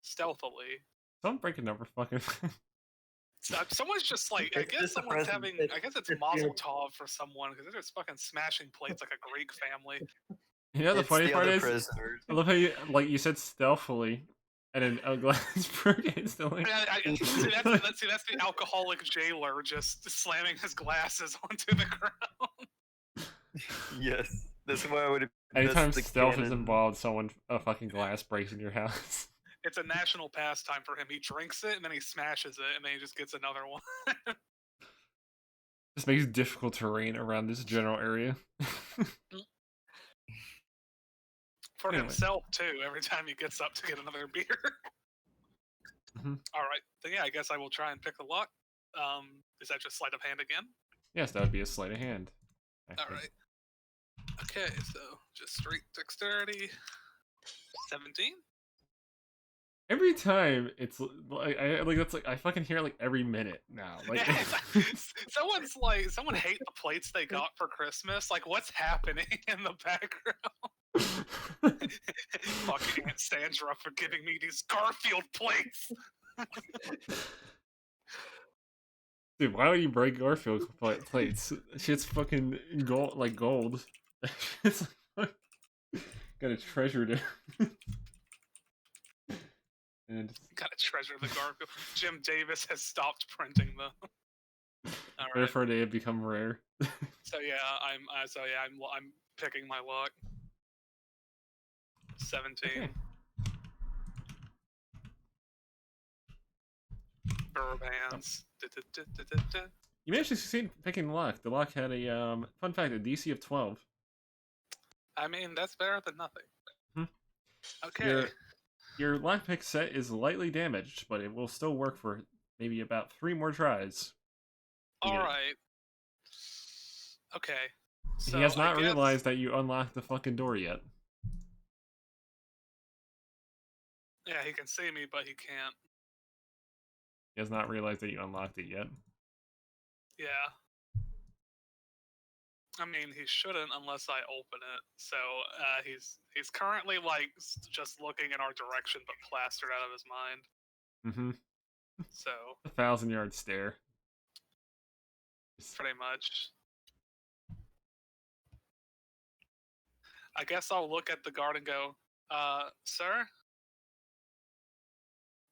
stealthily. Don't break a number, fucking. Someone's just like, I guess someone's having, I guess it's Mazel Tov for someone because they're just fucking smashing plates like a Greek family. You know the funny part is, prisoners. I love how you said stealthily, and then a glass broke instantly. See, that's the alcoholic jailer just slamming his glasses onto the ground. Yes, that's why I would. Anytime stealth is involved, a fucking glass breaks in your house. It's a national pastime for him. He drinks it and then he smashes it and then he just gets another one. This makes difficult terrain around this general area. For himself too, every time he gets up to get another beer. All right, then yeah, I guess I will try and pick the lock. Is that just sleight of hand again? Yes, that would be a sleight of hand. All right. Okay, so just straight dexterity. 17. Every time it's like I fucking hear it like every minute now. Like someone hate the plates they got for Christmas. Like, what's happening in the background? Fucking Aunt Sandra for giving me these Garfield plates. Dude, why would you break Garfield plates? Shit's fucking gold, like gold. It's like, got a treasure to. And gotta treasure the Garfield. Jim Davis has stopped printing them. All right. Therefore, they have become rare. So yeah, I'm picking my luck. 17. Okay. Burbands. You managed to succeed picking the lock. The lock had a fun fact, a DC of 12. I mean, that's better than nothing. Okay. Your lockpick set is lightly damaged, but it will still work for maybe about 3 more tries. Alright. Okay. So he has not realized that you unlocked the fucking door yet. Yeah, he can see me, but he can't. He has not realized that you unlocked it yet. Yeah. I mean, he shouldn't unless I open it. So he's currently like just looking in our direction, but plastered out of his mind. So 1,000-yard stare. Pretty much. I guess I'll look at the guard and go, sir?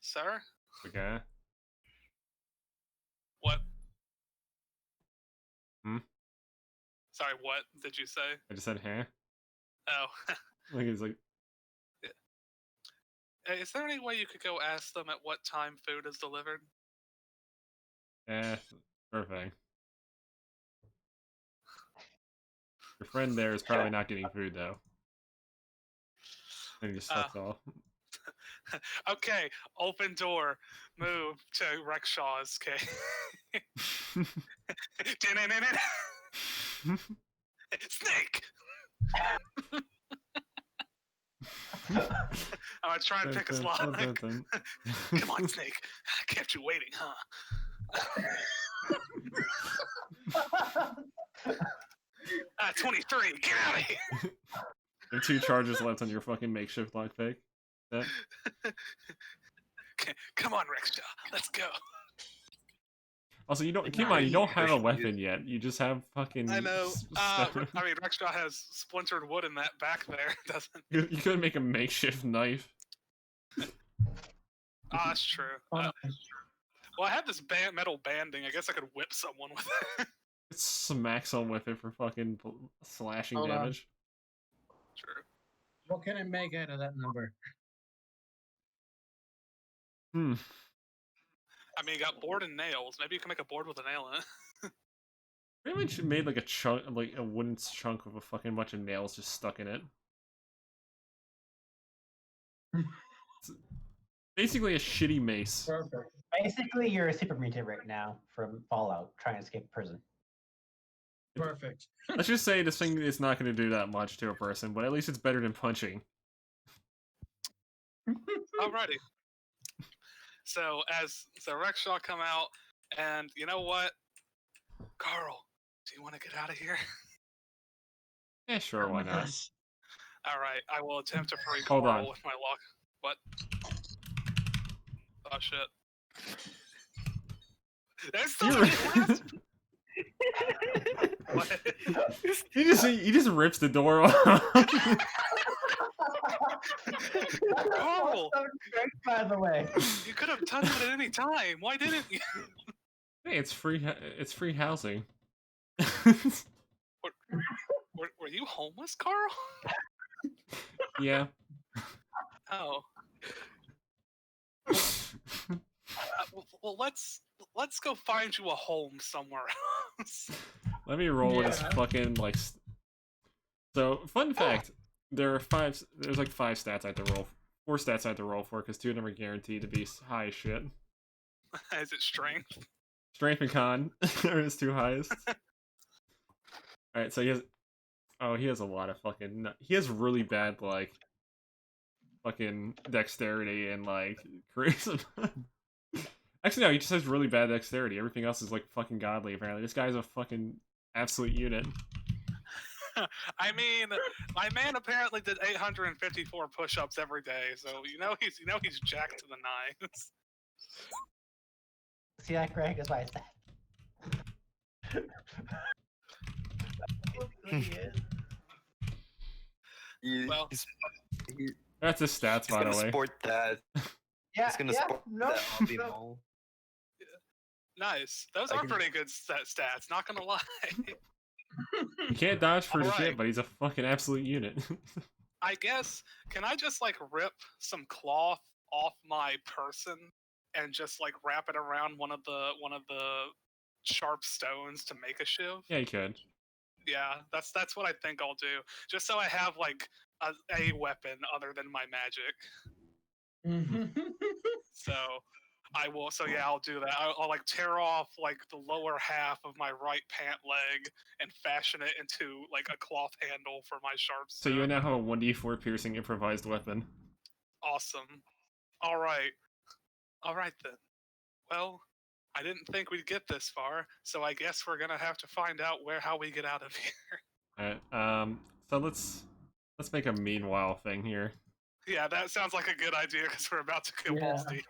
Sir? Okay. What? Sorry, what did you say? I just said, huh? Oh. Like he's like... Yeah. Is there any way you could go ask them at what time food is delivered? Sure thing. Your friend there is probably not getting food, though. And he just fucks off. Okay, open door. Move to Rexshaw's, okay? Snake! I'm gonna try and pick a slot. Come on, Snake. I kept you waiting, huh? 23, get out of here! There are 2 charges left on your fucking makeshift lockpick. Okay, come on, Rexshaw, let's go. Also, you don't keep in mind, you don't have a weapon yet. You just have fucking. I know. I mean, Rexshaw has splintered wood in that back there, doesn't? You could make a makeshift knife. That's true. Well, I have this metal banding. I guess I could whip someone with it. It smacks someone with it for fucking slashing damage. True. What can I make out of that number? I mean, you got board and nails. Maybe you can make a board with a nail in it. Pretty much made like a chunk, like a wooden chunk with a fucking bunch of nails just stuck in it. It's basically a shitty mace. Perfect. Basically, you're a super mutant right now from Fallout, trying to escape prison. Perfect. Let's just say this thing is not going to do that much to a person, but at least it's better than punching. Alrighty. So Rexshaw come out And you know what? Carl, do you want to get out of here? Yeah, sure, why not? Yes. All right, I will attempt to free Hold Carl on. with my lock. What? Oh shit! There's somebody last. What? He just rips the door off. Carl, So great, by the way. you could have touched it at any time. Why didn't you? Hey, it's free. It's free housing. Were you homeless, Carl? Yeah. Oh. Well, let's go find you a home somewhere else. Let me roll with this Yeah. fucking like. So, fun fact: there's like 5 stats I have to roll, 4 stats I have to roll for, because 2 of them are guaranteed to be high as shit. Is it strength? Strength and con are his 2 highest. All right, so he has. Oh, he has a lot of fucking. He has really bad like. Fucking dexterity and like charisma. Actually, no, he just has really bad dexterity. Everything else is like fucking godly. Apparently, this guy's a fucking absolute unit. I mean, my man apparently did 854 push-ups every day, so he's jacked to the nines. See that, Greg? That's why I said. Well, That's his stats, by the way. Sport that. Yeah, He's gonna yeah, sport no, that hobby no. mole. nice. Those I are can- pretty good stats. Not gonna lie. He can't dodge for Alright. shit, but he's a fucking absolute unit. I guess, can I just like rip some cloth off my person and just like wrap it around one of the sharp stones to make a shiv? Yeah, he could. Yeah, that's what I think I'll do. Just so I have like a weapon other than my magic. So I will. So yeah, I'll do that. I'll like tear off like the lower half of my right pant leg and fashion it into like a cloth handle for my sharp So stone. you now have a 1d4 piercing improvised weapon. Awesome. All right then. Well, I didn't think we'd get this far, so I guess we're gonna have to find out how we get out of here. Alright, so let's make a meanwhile thing here. Yeah, that sounds like a good idea because we're about to kill Yeah. Steve.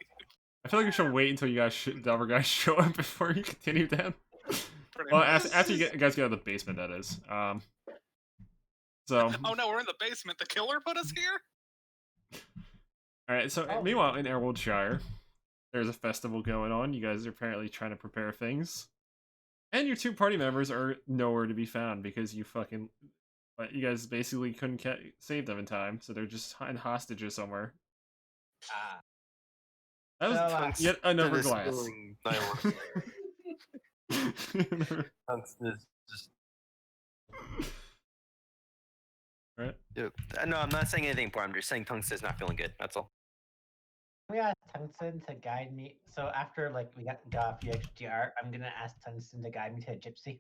I feel like we should wait until you guys the other guys show up before you continue them. Pretty Well, much. after you guys get out of the basement, that is. So. Oh no, we're in the basement. The killer put us here? Alright, so meanwhile in Emeraldshire, there's a festival going on. You guys are apparently trying to prepare things. And your 2 party members are nowhere to be found because you fucking... But you guys basically couldn't save them in time, so they're just in hostages somewhere. That was So, yet another This glass. feeling violent. Tungsten is just. Right? Yeah. No, I'm not saying anything poor. I'm just saying Tungsten is not feeling good. That's all. We asked Tungsten to guide me. So after like we got a few extra art, I'm gonna ask Tungsten to guide me to a gypsy,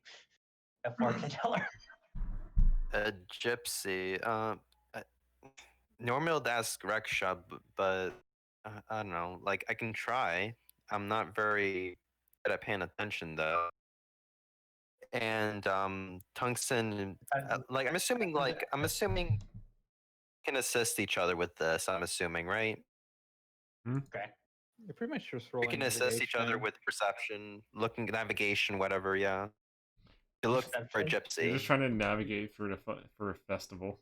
a fortune teller. A gypsy. Normally I'd ask Reksha, but I don't know. Like I can try. I'm not very good at paying attention though. And Tungsten, like I'm assuming can assist each other with this. I'm assuming, right? Okay. You're pretty much just We rolling. can assist each other navigation. with perception, looking navigation, whatever. Yeah. You look for a Perception? gypsy. You're just trying to navigate through for a festival.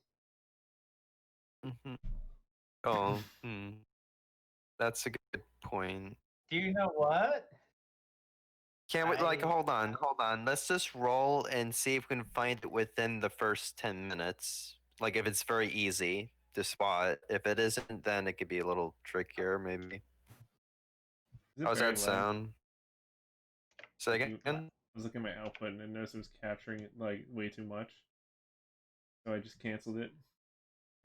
Mhm. Oh, that's a good point. Do you know what? Can't we, like, hold on. Let's just roll and see if we can find it within the first 10 minutes. Like, if it's very easy to spot. If it isn't, then it could be a little trickier, maybe. Is it How's very that loud? sound? Say Thank you. again? I was looking at my output and I noticed it was capturing it like way too much, so I just canceled it.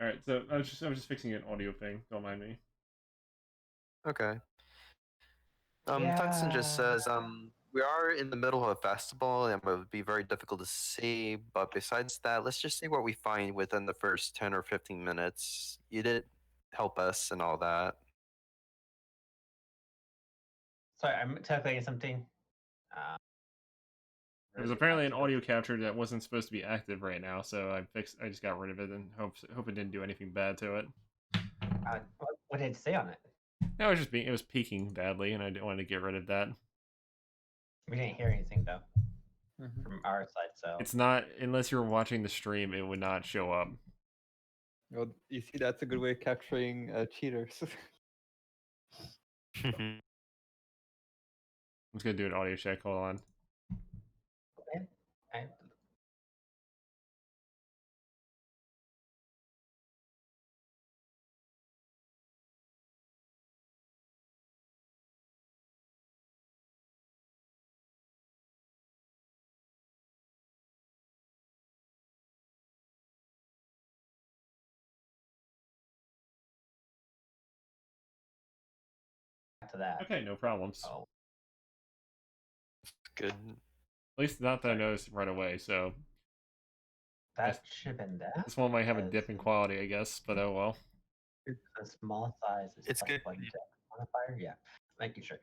All right, so I was just fixing an audio thing. Don't mind me. Okay. Tungsten just says, we are in the middle of a festival and it would be very difficult to see, but besides that, let's just see what we find within the first 10 or 15 minutes. You did help us and all that. Sorry, I'm calculating something. There was apparently an audio capture that wasn't supposed to be active right now, so I just got rid of it and hope it didn't do anything bad to it. What did it say on it? No, it was peaking badly, and I didn't want to get rid of that. We didn't hear anything though from our side, so it's not unless you're watching the stream, it would not show up. Well, you see, that's a good way of capturing cheaters. I'm just gonna do an audio check. Hold on. Okay. To that. Okay, no problems. Oh. Good. At least not that I noticed right away, so That should have been that. this one might have a dip in quality, I guess, but oh well. The small size is It's good. Modifier, yeah. Making sure.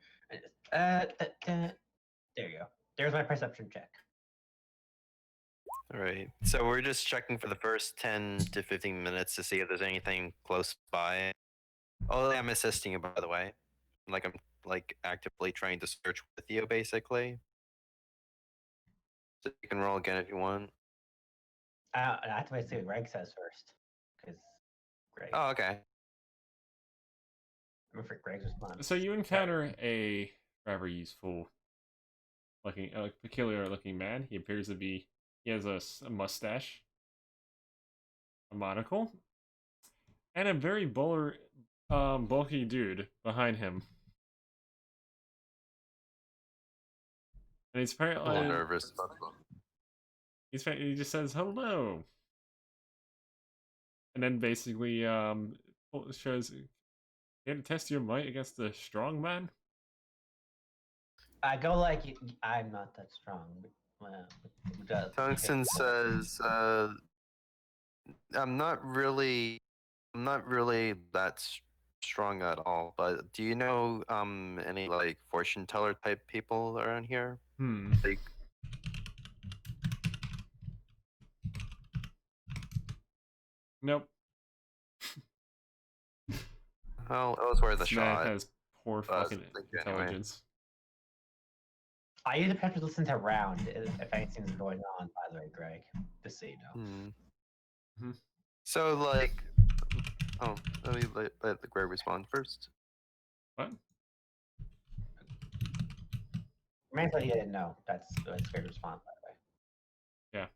There you go. There's my perception check. All right. So we're just checking for the first 10 to 15 minutes to see if there's anything close by. Oh, I'm assisting you, by the way. I'm actively trying to search with you, basically. So you can roll again if you want. I have to wait to see what Greg says first, because Greg. Oh, okay. I'm for Greg's response. So you encounter a rather useful looking, peculiar looking man. He appears to be. He has a mustache, a monocle, and a very bulky dude behind him. And he's apparently A little nervous about that. he just says hello, and then basically shows. Here to test your might against the strong man. I go like I'm not that strong. Well, Tungsten says, I'm not really that strong at all. But do you know any like fortune teller type people around here? Like, Nope. well, it was worth a This shot. man has poor fucking intelligence. I use the pressure to listen to round if anything's going on, by the way, Greg. Just so you know. So, like, oh, let me let the Greg respond first. What? Man said he didn't know. That's Greg's response, by the way.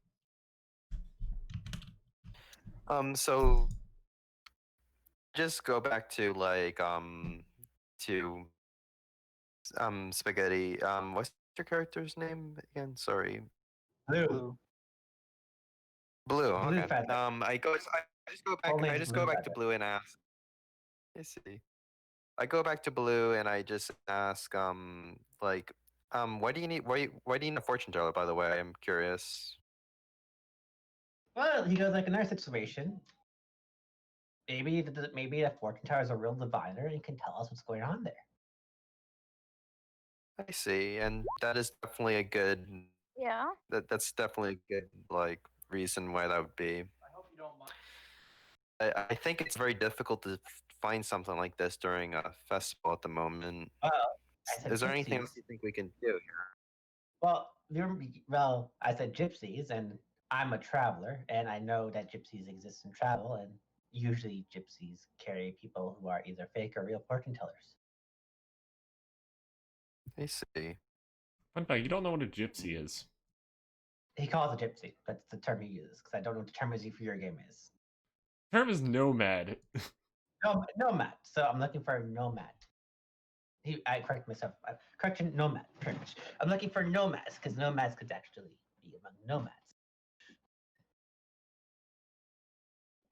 Yeah. So just go back to like Spaghetti. What's your character's name again? Sorry. Blue. Okay. Feather. I just go back to Blue and ask. I see. I go back to Blue and I just ask why do you need a fortune teller, by the way? I'm curious. Well, he goes like in our situation. Maybe the fortune teller is a real diviner and can tell us what's going on there. I see, and that is definitely a good. Yeah. That's definitely a good reason why that would be. I hope you don't mind. I think it's very difficult to find something like this during a festival at the moment. Is there anything else you think we can do here? Well, I said gypsies, and I'm a traveler, and I know that gypsies exist in travel, and usually gypsies carry people who are either fake or real fortune tellers. I see. Fun fact, you don't know what a gypsy is. He calls it gypsy. That's the term he uses, because I don't know what the term for your game is. The term is nomad. Nomad. So I'm looking for a nomad. I correct myself. Correction, nomad. Pretty much. I'm looking for nomads because nomads could actually be among nomads.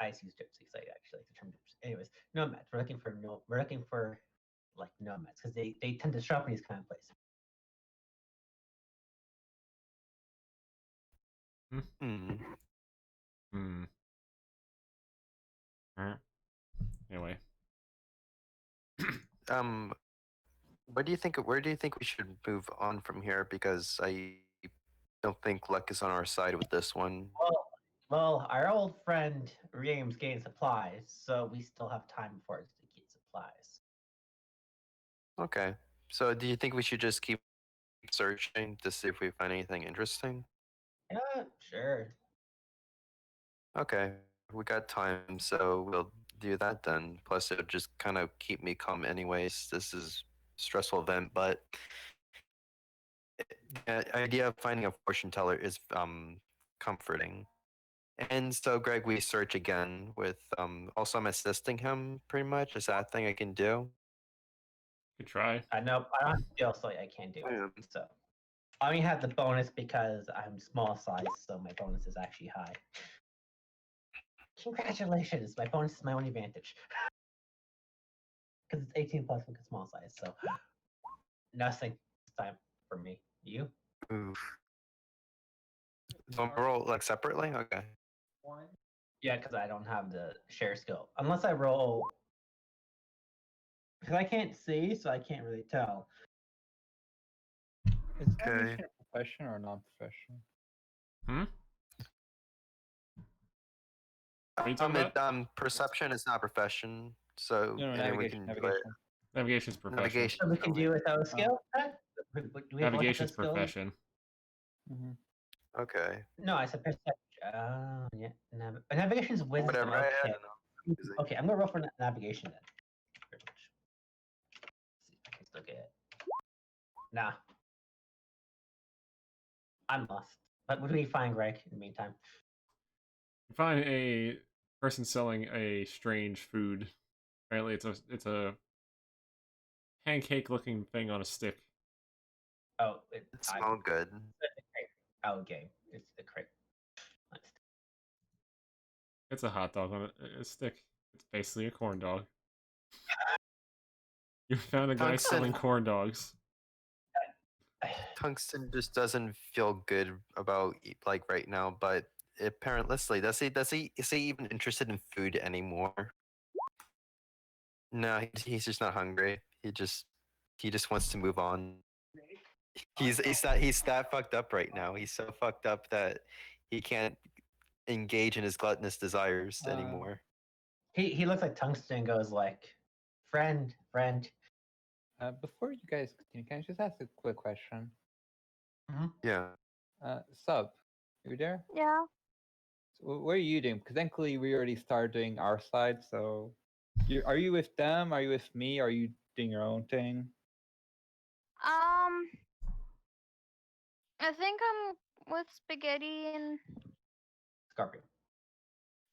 I use gypsies. I actually like the term gypsy. Anyways, nomads. We're looking for like nomads because they tend to show up in these kind of places. Anyway. Where do you think we should move on from here? Because I don't think luck is on our side with this one. Well, our old friend Ream's getting supplies, so we still have time before it's to get supplies. Okay. So do you think we should just keep searching to see if we find anything interesting? Yeah, sure. Okay. We got time, so we'll do that then. Plus it'll just kind of keep me calm anyways. This is a stressful event, but the idea of finding a fortune teller is comforting. And so Greg, we search again with also I'm assisting him pretty much. Is that a thing I can do? Could try. I know I don't have skill, so I can't do it. So I only have the bonus because I'm small size, so my bonus is actually high. Congratulations! My bonus is my only advantage. Because it's 18 plus with small size, so nothing this time for me. You? Oof. So roll like separately? Okay. Yeah, because I don't have the share skill. Unless I roll. Because I can't see, so I can't really tell. Is Okay. navigation a profession or non-profession? What are you talking about? Perception is not a profession, so No, anyone navigation. can do it. Navigation's profession. Navigation. So we can do it without a skill? Do we have to look at the Navigation's skill? profession. Okay. No, I said perception. Yeah. Navigation's wisdom. Whatever. I Okay. don't know. Okay, I'm gonna roll for navigation then. Pretty much. See if I can still get it. Nah. I'm lost. But what do we find, Greg, in the meantime? You find a person selling a strange food. Apparently, it's a pancake-looking thing on a stick. Oh, It smells good. Oh, okay. It's the crate. It's a hot dog on a stick. It's basically a corn dog. You found a guy selling corn dogs. Tungsten just doesn't feel good about like right now, but apparently, is he even interested in food anymore? No, he's just not hungry. He just wants to move on. He's that fucked up right now. He's so fucked up that he can't engage in his gluttonous desires anymore. He looks like Tungsten and goes like, friend. Before you guys continue, can I just ask a quick question? Yeah. Sub, you there? Yeah. So what are you doing? Because thankfully we already started doing our side. So, are you with them? Are you with me? Are you doing your own thing? I think I'm with Spaghetti and Scorpion.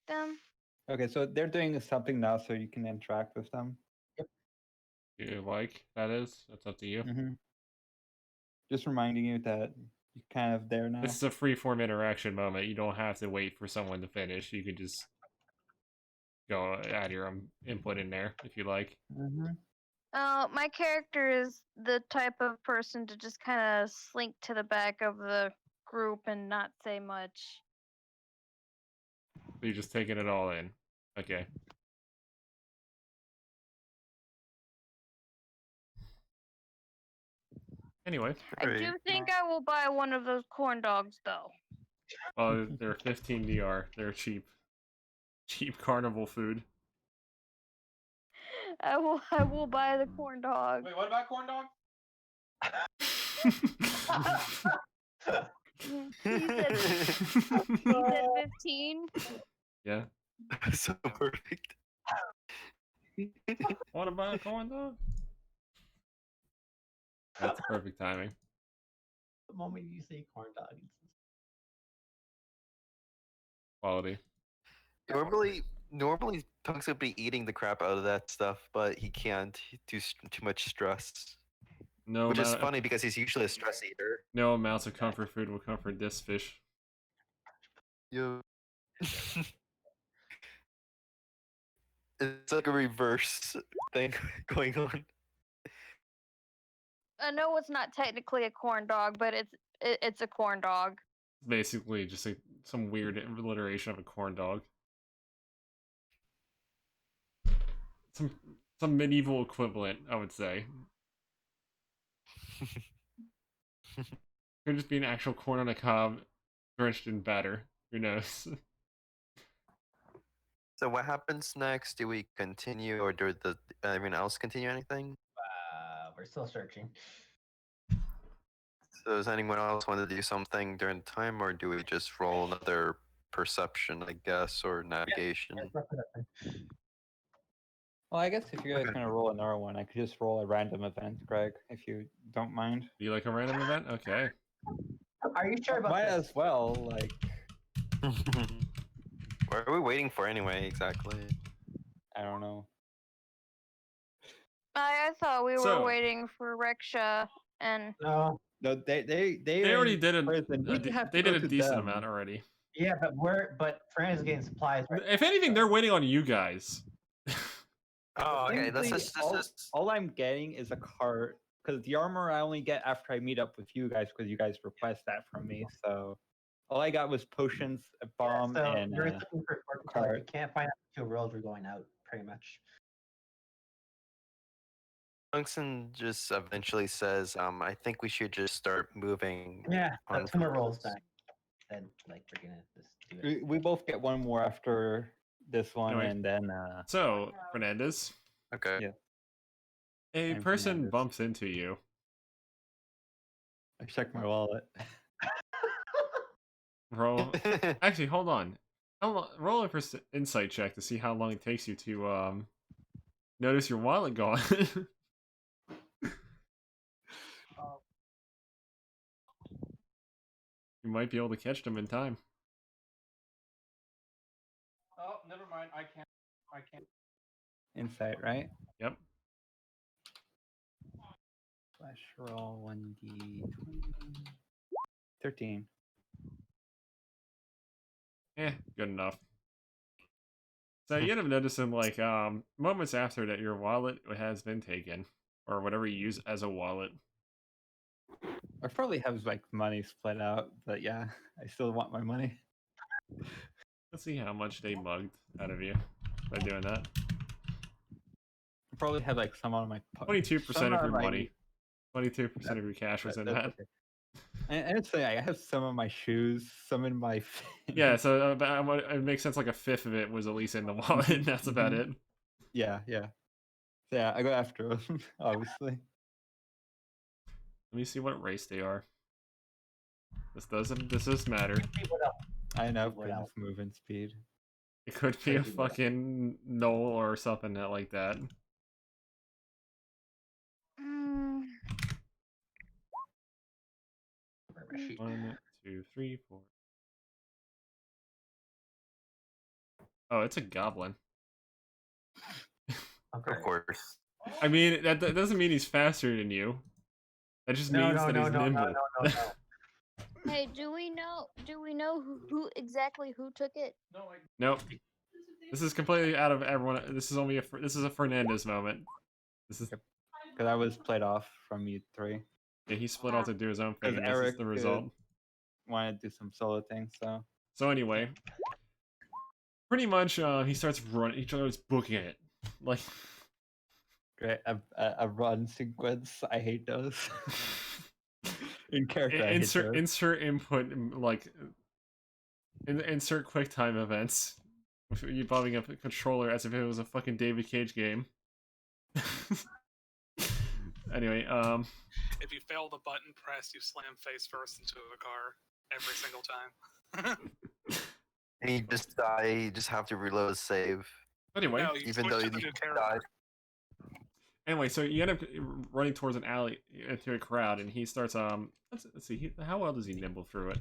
them. Okay, so they're doing something now, so you can interact with them. You like that is? That's up to you. Just reminding you that you're kind of there now. This is a free-form interaction moment. You don't have to wait for someone to finish. You can just go add your own input in there if you like. My character is the type of person to just kind of slink to the back of the group and not say much. So you're just taking it all in. Okay. Anyway. I do think I will buy one of those corn dogs, though. Oh, they're 15 DR. They're cheap. Cheap carnival food. I will buy the corn dog. Wait, what about corn dog? He said 15. Yeah. So perfect. Want to buy a corn dog? That's perfect timing. The moment you say corn dog, Quality. Normally, Punks would be eating the crap out of that stuff, but he can't. Too much stress. No, which is funny because he's usually a stress eater. No amounts of comfort food will comfort this fish. Yeah. It's like a reverse thing going on. I know it's not technically a corn dog, but it's a corn dog. Basically, just some weird alliteration of a corn dog. Some medieval equivalent, I would say. Could just be an actual corn on a cob, drenched in batter. Who knows? So what happens next? Do we continue, or do the everyone else continue anything? We're still searching. So does anyone else want to do something during the time, or do we just roll another perception, I guess, or navigation? Well, I guess if you guys Okay. gonna roll another one, I could just roll a random event, Greg, if you don't mind. Do you like a random event? Okay. Are you sure about Might this? as well, like. What are we waiting for anyway, exactly? I don't know. I thought we So- were waiting for Reksha and No. No, they already in did prison. We have to they go did a to decent them. amount already. Yeah, but Fran's getting supplies right If now, anything, so- they're waiting on you guys. Oh, okay. This Technically, is all I'm getting is a cart, because the armor I only get after I meet up with you guys, because you guys request that from me. So all I got was potions, a bomb, so and you're looking for fortune teller. You card. can't find out the two worlds we're going out, pretty much. Tungsten just eventually says, I think we should just start moving. Yeah, on that's two more from rolls this." back. Then like we're gonna just do it. we both get one more after this one, Anyway. and then So, Fernandez, Okay. Yeah. a I'm person Fernandez. bumps into you. I check my wallet. Roll. Actually, hold on. Roll a insight check to see how long it takes you to notice your wallet gone. You might be able to catch them in time. Oh, never mind. I can't. Insight, right? Yep. Flash roll 1d20. 13. Good enough. So you end up noticing, like, moments after that, your wallet has been taken, or whatever you use as a wallet. I probably have like money split out, but yeah, I still want my money. Let's see how much they mugged out of you by doing that. I probably have like some on my 22% of your money. 22% of your cash was in that. Okay. And I'd say I have some of my shoes, some in my. Yeah, so it makes sense. Like a fifth of it was at least in the wallet, and that's about it. Yeah. So yeah, I go after them, obviously. Let me see what race they are. This does matter. I know What because else? it's movement speed. It could be a Maybe what else? fucking knoll or something like that. Mm, 1, 2, 3, 4. Oh, it's a goblin. Okay. Of course. I mean, that doesn't mean he's faster than you. That just means that he's nimble. No. hey, do we know who exactly who took it? Nope. This is completely out of everyone. This is only this is a Fernandez moment. This is Because I was played off from you three. yeah, he split off to do his own thing, Because and this is Eric the result. wanted to do some solo things, so. So anyway, pretty much he starts running. He starts booking it, like Great, a run sequence. I hate those. In character, I hate those. insert input like insert QuickTime events. With you bobbing up a controller as if it was a fucking David Cage game. Anyway, If you fail the button press, you slam face first into the car every single time. And you just die. You just have to reload save, anyway, No, you even switch though to you the new died. character. Anyway, so you end up running towards an alley into a crowd, and he starts let's see, how well does he nimble through it?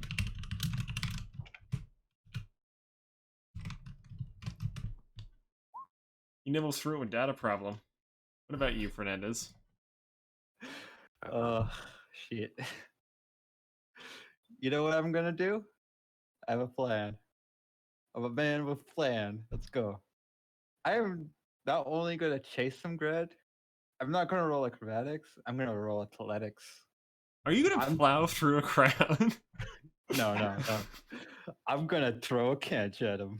He nibbles through it with data problem. What about you, Fernandez? Oh, shit. You know what I'm gonna do? I have a plan. I'm a man with a plan. Let's go. I am not only gonna chase some grid, I'm not gonna roll acrobatics, I'm gonna roll athletics. Are you gonna plow through a crowd? No. I'm gonna throw a catch at him.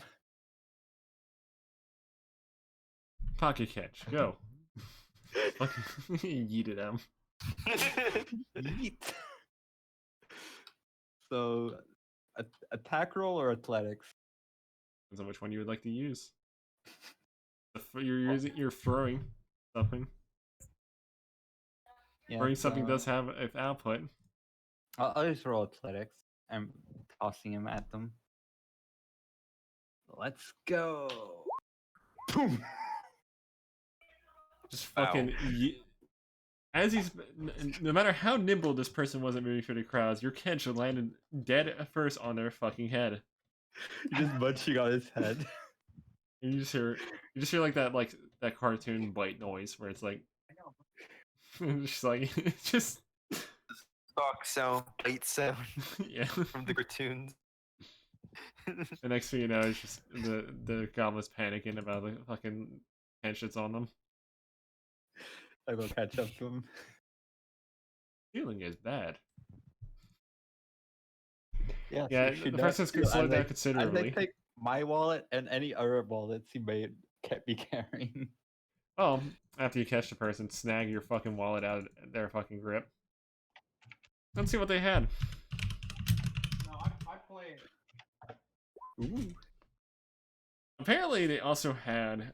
Pocket catch, go. Fucking yeet at him. Yeet. So, attack roll or athletics? Depends on which one you would like to use. You're throwing something. Yeah, Throwing something does have an output. I'll just roll athletics. I'm tossing him at them. Let's go. Boom. Just fucking. As he's, no matter how nimble this person wasn't moving through the crowds, your catch landed dead at first on their fucking head. You're just munching on his head. And you just hear like that cartoon bite noise where it's like, just like it's just Stock sound, bite sound yeah from the cartoons. The next thing you know, it's just the goblin's panicking about the fucking headshots on them. I will catch up to him. Feeling is bad. Yeah, Yeah, so the person's could slow down considerably. I take my wallet and any other wallets he may be carrying. Oh, after you catch the person, snag your fucking wallet out of their fucking grip. Let's see what they had. No, I play. Ooh. Apparently, they also had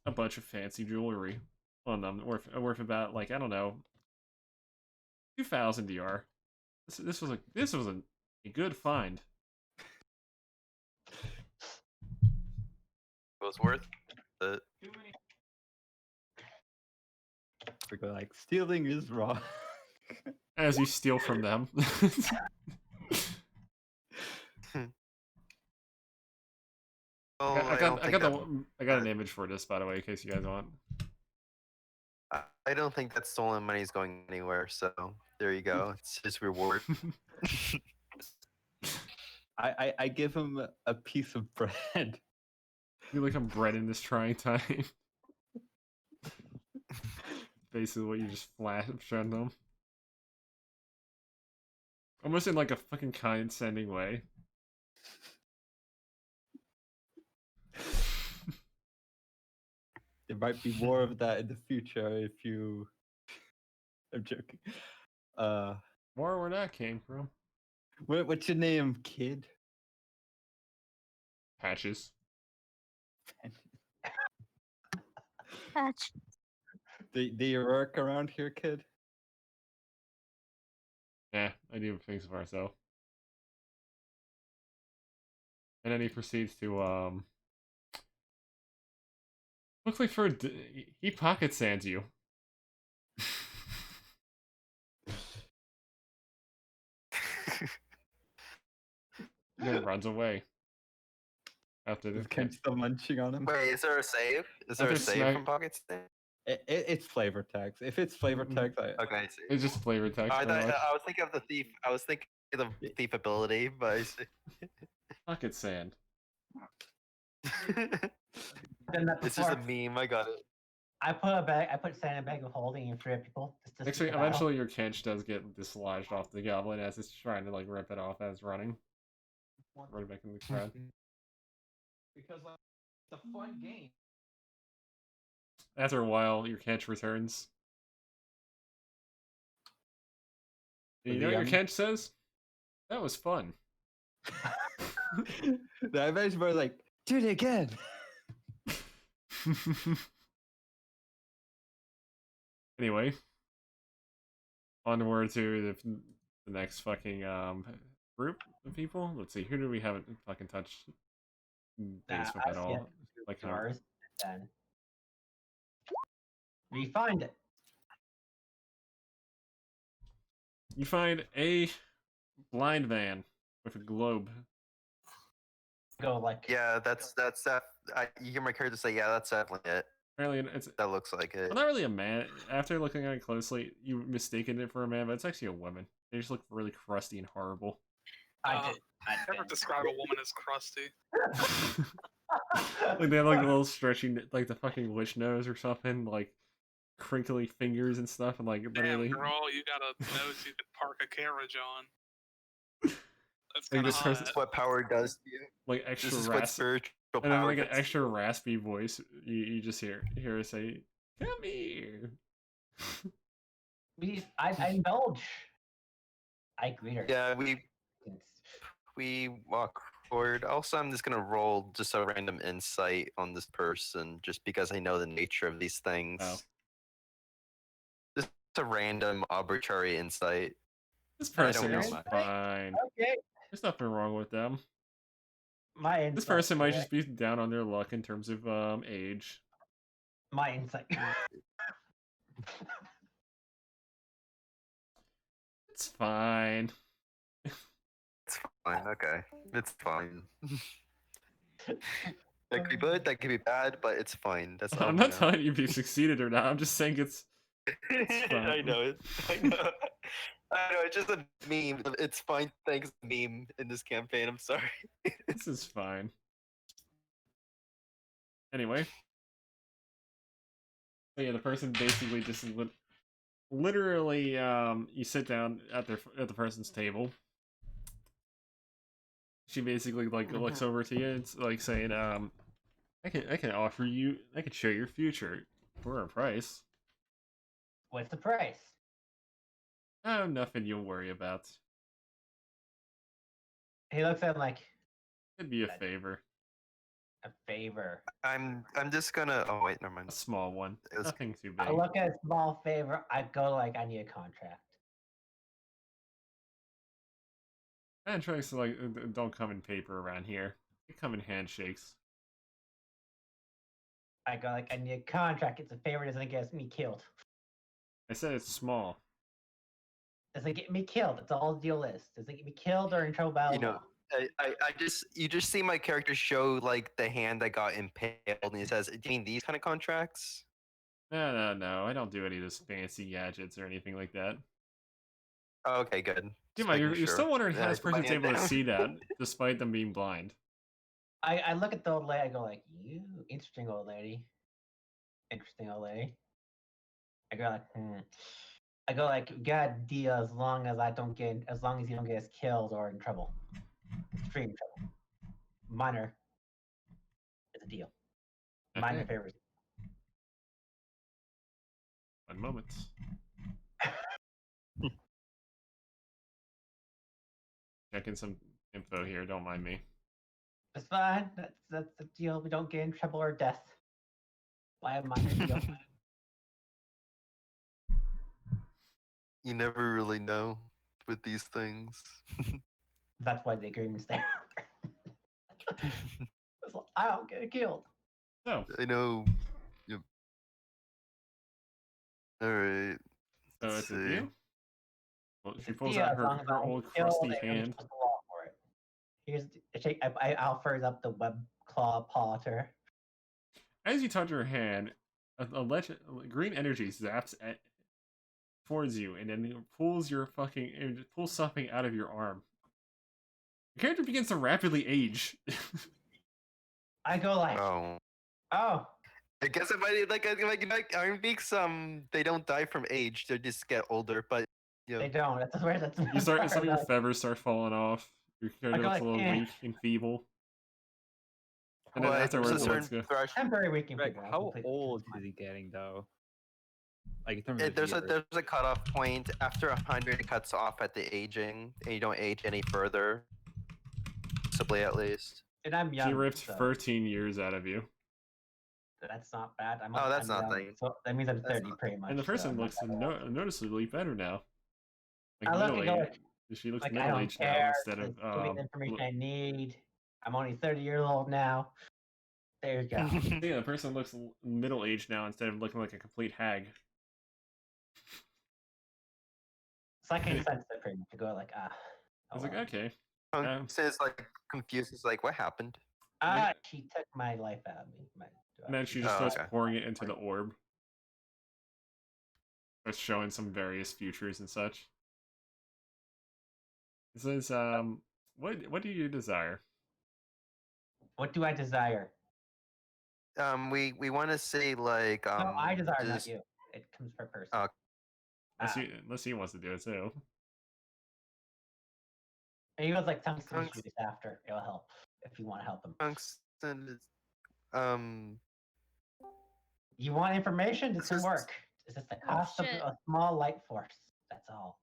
a bunch of fancy jewelry on them, worth about, like, I don't know, 2,000 DR. This was a good find. It was worth it. We go like, stealing is wrong. As you steal from them. I got an image for this, by the way, in case you guys want. I don't think that stolen money is going anywhere, so there you go. It's his reward. I give him a piece of bread. You like some bread in this trying time. Basically what you just flash shown them. Almost in like a fucking condescending way. There might be more of that in the future if you... I'm joking. More where that came from. What's your name, kid? Patches. Patch. Do you work around here, kid? Yeah, I do things for myself. And then he proceeds to, looks like he pocket sands you. And then runs away. After this. Keeps the munching on him. Wait, is there a save? Is there a save from pockets? It's flavor text. If it's flavor text, Okay, I see. It's just flavor text. I was thinking of the thief. I was thinking of the thief ability, but I see. Pocket sand. It's just a meme. I got it. I put sand in a bag of holding and 3 people. Actually, eventually your catch does get dislodged off the goblin as it's trying to like rip it off as running. Running back in the crowd. Because like, it's a fun game. After a while, your catch returns. You know what your catch says? That was fun. The image were like, do it again. Anyway, onward to the next fucking group of people. Let's see, who do we haven't fucking touched base with at all? Like ours. Then we find it. You find a blind man with a globe. Go like yeah, that's that. You hear my character say, "Yeah, that's definitely it." Apparently, that looks like it. Well, not really a man. After looking at it closely, you mistaken it for a man, but it's actually a woman. They just look really crusty and horrible. I never describe a woman as crusty. Like they have like a little stretchy, like the fucking witch nose or something, like crinkly fingers and stuff, and like literally. Damn, girl, you got a nose you could park a carriage on. That's kind of This is what power does to you. Like extra raspy, and then like an extra raspy voice. You just hear her say, "Come here." I indulge. I greet her. Yeah, we walk forward. Also, I'm just gonna roll just a random insight on this person, just because I know the nature of these things. Oh. Just a random arbitrary insight. This I don't person know is much. fine. Okay. There's nothing wrong with them. My insight. This person might just be down on their luck in terms of age. My insight. It's fine. It's fine. Okay, it's fine. That could be good. That could be bad, but it's fine. That's all. I'm not telling you if you succeeded or not. I'm just saying it's fine. I know it. I know. I know. It's just a meme. It's fine. Thanks, meme in this campaign. I'm sorry. This is fine. Anyway. So yeah, the person basically just literally you sit down at the person's table. She basically like looks over to you and it's like saying, I can offer you, I can show your future for a price. What's the price? Oh, nothing you'll worry about. He looks at him like It'd be a favor. a favor. I'm just gonna. Oh wait, never mind. A small one. Nothing too big. I look at a small favor. I go like I need a contract. Contracts like don't come in paper around here. They come in handshakes. I go like I need a contract. It's a favor. Doesn't get me killed. I said it's small. Doesn't get me killed. That's all the deal is. Doesn't get me killed or in trouble by the law. You just see my character show like the hand that got impaled, and he says, "Do you mean these kind of contracts?" No. I don't do any of this fancy gadgets or anything like that. Oh, okay, good. You're still wondering how this person's able to see that, despite them being blind. I look at the old lady. I go like, "You interesting old lady. Interesting old lady." I go like, I go like, "We got a deal as long as as long as you don't get us killed or in trouble, extreme trouble. Minor is a deal. Minor Okay. favors." 1 moment. Checking some info here. Don't mind me. It's fine. That's the deal. We don't get in trouble or death. By a minor deal. You never really know with these things. That's why the agreement's there. I don't get killed. So I know. Yep. All right. So Let's it's a see. deal. Well, she It's a pulls deal out as long as her I don't old get killed, crusty they're gonna hand. trust the law for it. I offers up the web claw paw to her. As you touch her hand, a green energy zaps towards you, and then it pulls something out of your arm. Your character begins to rapidly age. I go like, Oh. I guess if Iron Beaks, they don't die from age; they just get older. But they don't. That's where that's. Some of your feathers start falling off. Your character looks a little weak and feeble. And then afterwards, temporary weakening. Greg, how old is he getting though? Like in terms of there's a cutoff point. After 100, it cuts off at the aging, and you don't age any further. Possibly, at least. And I'm young. He ripped 13 years out of you. That's not bad. That's nothing. So that means I'm 30 pretty much. And the person looks noticeably better now. I look and go like, she looks like, middle-aged now instead of give me the information I need. I'm only 30 years old now. There you go. Yeah, the person looks middle-aged now instead of looking like a complete hag. It's like insensitive pretty much to go like, I was like, okay. Says like confused. He's like, what happened? She took my life out of me. And then she just starts pouring it into the orb. Starts showing some various futures and such. It says, what do you desire? What do I desire? We want to say like no, I desire, not you. It comes per person. Unless he wants to do it too. And he was like, tungsten shoot after. It'll help if you want to help him. Tungsten is You want information? This can work. It's just the Oh, cost of shit. a small light force. That's all.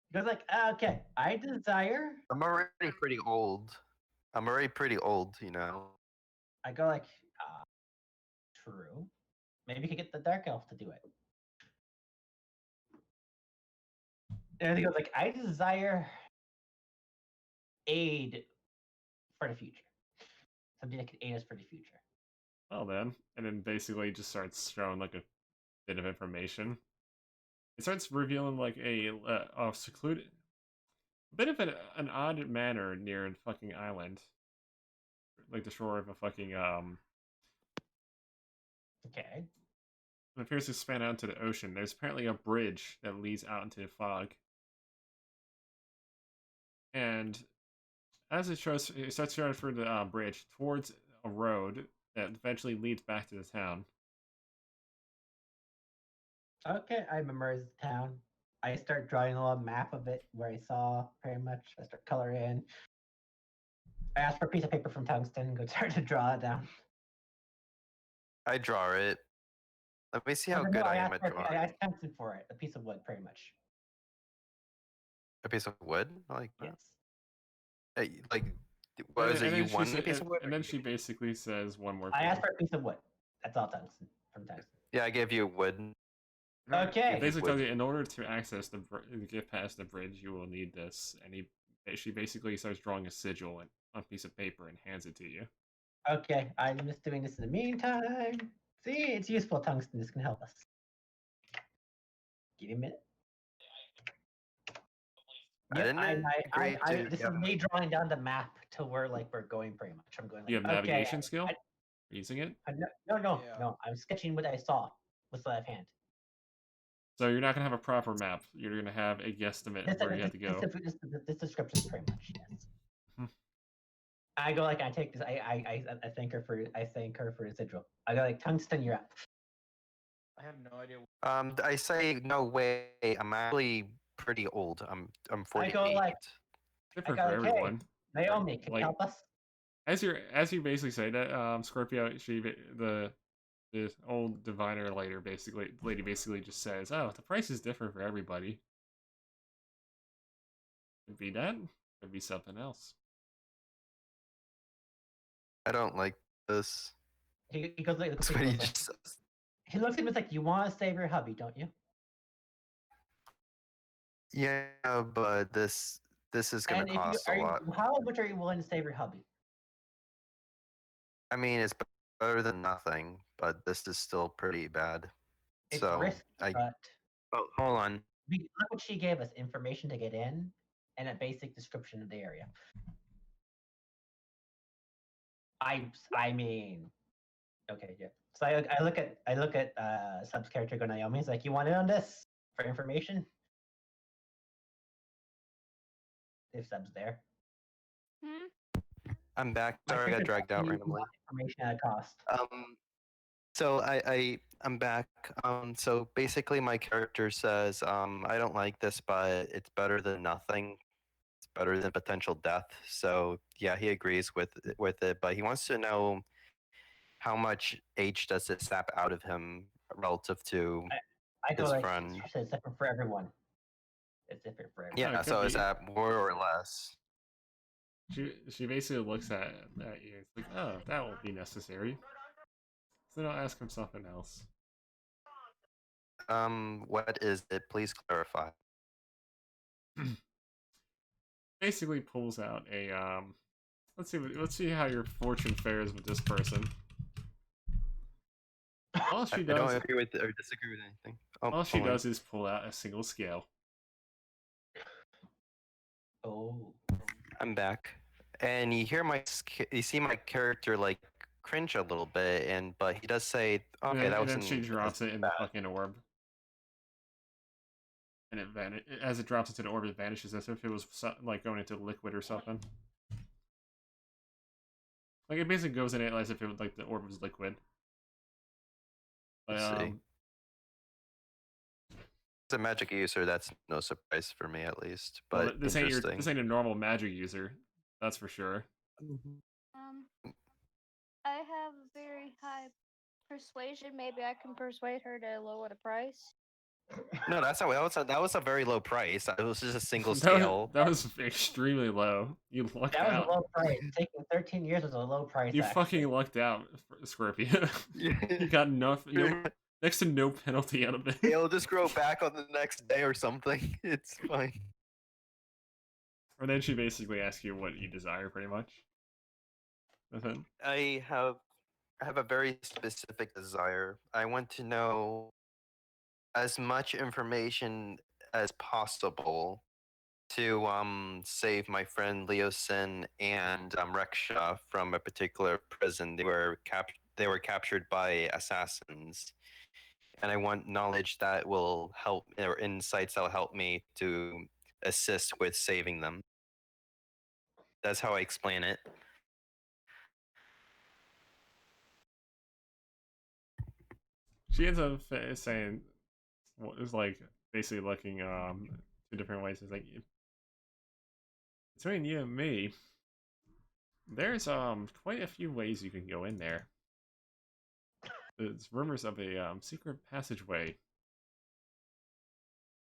He goes like, okay, I desire. I'm already pretty old. I'm already pretty old, you know. I go like, true. Maybe you could get the dark elf to do it. And he goes like, I desire aid for the future. Something that can aid us for the future. Well then, and then basically just starts showing like a bit of information. It starts revealing like a secluded, bit of an odd manor near a fucking island, like the shore of a fucking Okay. It appears to span out into the ocean. There's apparently a bridge that leads out into the fog, and as it starts showing through the bridge towards a road that eventually leads back to the town. Okay, I memorize the town. I start drawing a little map of it where I saw pretty much. I start coloring. I ask for a piece of paper from Tungsten and go start to draw it down. I draw it. Let me see how No, good I am asked at I drawing. asked Tungsten for it, a piece of wood, pretty much. A piece of wood? Like, Yes. like, what is it? You she want a piece of wood? and then she basically says one more I thing. asked for a piece of wood. That's all Tungsten from Tungsten. Yeah, I gave you wood. Okay. It basically tells you in order to access get past the bridge, you will need this. And she basically starts drawing a sigil on a piece of paper and hands it to you. Okay, I'm just doing this in the meantime. See, it's useful, Tungsten. This can help us. Give me a minute. I didn't this is me drawing down the map to where we're going pretty much. I'm going like, You have navigation skill? Using it? No. I'm sketching what I saw with left hand. So you're not gonna have a proper map. You're gonna have a guesstimate of where you have to go. This description is pretty much yes. I go like I take this. I thank her for the sigil. I go like Tungsten, you're up. I have no idea. I say no way. I'm actually pretty old. I'm 48. I go like Different for everyone. Hey, Naomi, can you help us? As you basically say that, Scorpio, the old diviner lady basically just says, "Oh, the price is different for everybody." Could be that. Could be something else. I don't like this. He goes like, That's what he just says. He looks at me like, you want to save your hubby, don't you? Yeah, but this is gonna cost a lot. How much are you willing to save your hubby? I mean, it's better than nothing, but this is still pretty bad. It's so risky, but oh, hold on. look what she gave us: information to get in and a basic description of the area. I mean, okay, yeah. So I look at Sub's character, go Naomi. He's like, you want in on this for information? If Sub's there. I'm back. Sorry, I got dragged out randomly. Information at a cost. So I'm back. So basically, my character says, I don't like this, but it's better than nothing. It's better than potential death. So yeah, he agrees with it, but he wants to know how much age does it sap out of him relative to his friend. It's different for everyone. It's different for everyone. Yeah, so is that more or less? She basically looks at you. It's like, oh, that won't be necessary. So then I'll ask him something else. What is it? Please clarify. Basically pulls out a let's see how your fortune fares with this person. All she does, I don't agree with or disagree with anything. All she does is pull out a single scale. Oh. I'm back, and you see my character like cringe a little bit, but he does say, "Okay, that was." And then she drops it in the fucking orb, and as it drops into the orb, it vanishes as if it was like going into liquid or something. Like it basically goes in it as if it was like the orb was liquid. But, Let's see. As a magic user, that's no surprise for me, at least. But well, this ain't a normal magic user, that's for sure. I have a very high persuasion, maybe I can persuade her to lower the price. No, that was a very low price. It was just a single That scale. that was extremely low. You lucked That was out. a low price. Taking 13 years was a low price. You actually. fucking lucked out, Scorpion. You got nothing, next to no penalty out of it. It'll just grow back on the next day or something. It's fine. And then she basically asks you what you desire, pretty much. Nothing. I have a very specific desire. I want to know as much information as possible to save my friend Leosin and Reksha from a particular prison. They were captured by assassins, and I want knowledge that will help, or insights that will help me to assist with saving them. That's how I explain it. She ends up saying, well, it's like basically looking two different ways. It's like, between you and me, there's quite a few ways you can go in there. There's rumors of a secret passageway.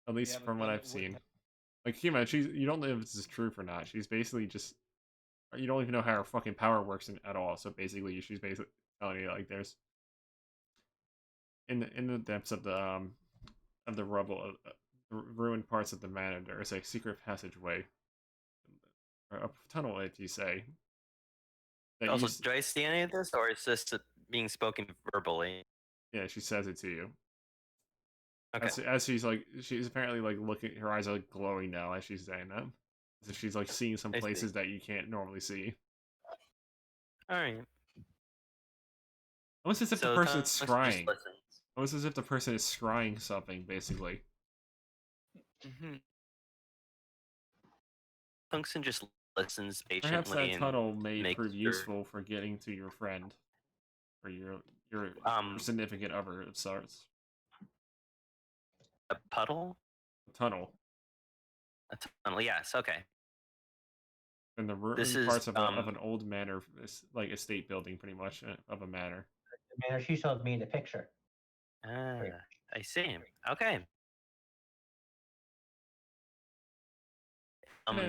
At least from what I've seen. Like, Kima, you don't know if this is true or not. She's basically just, you don't even know how her fucking power works at all. So basically, she's basically telling you like there's in the depths of the rubble, the ruined parts of the manor, there is a secret passageway, or a tunnel, if you say. Also, do I see any of this, or is this being spoken verbally? Yeah, she says it to you. Okay. As she's apparently like looking, her eyes are like glowing now as she's saying that. So she's like seeing some places that you can't normally see. All right. Almost as if the person is scrying. Almost as if the person is scrying something, basically. Mm-hmm. Tungsten just listens patiently. Perhaps that tunnel may prove sure. useful for getting to your friend, or your significant other of sorts. A puddle? A tunnel. A tunnel, yes, okay. And the ruined parts of an old manor, like estate building, pretty much, of a manor. The manor she showed me in the picture. Ah, I see. Okay.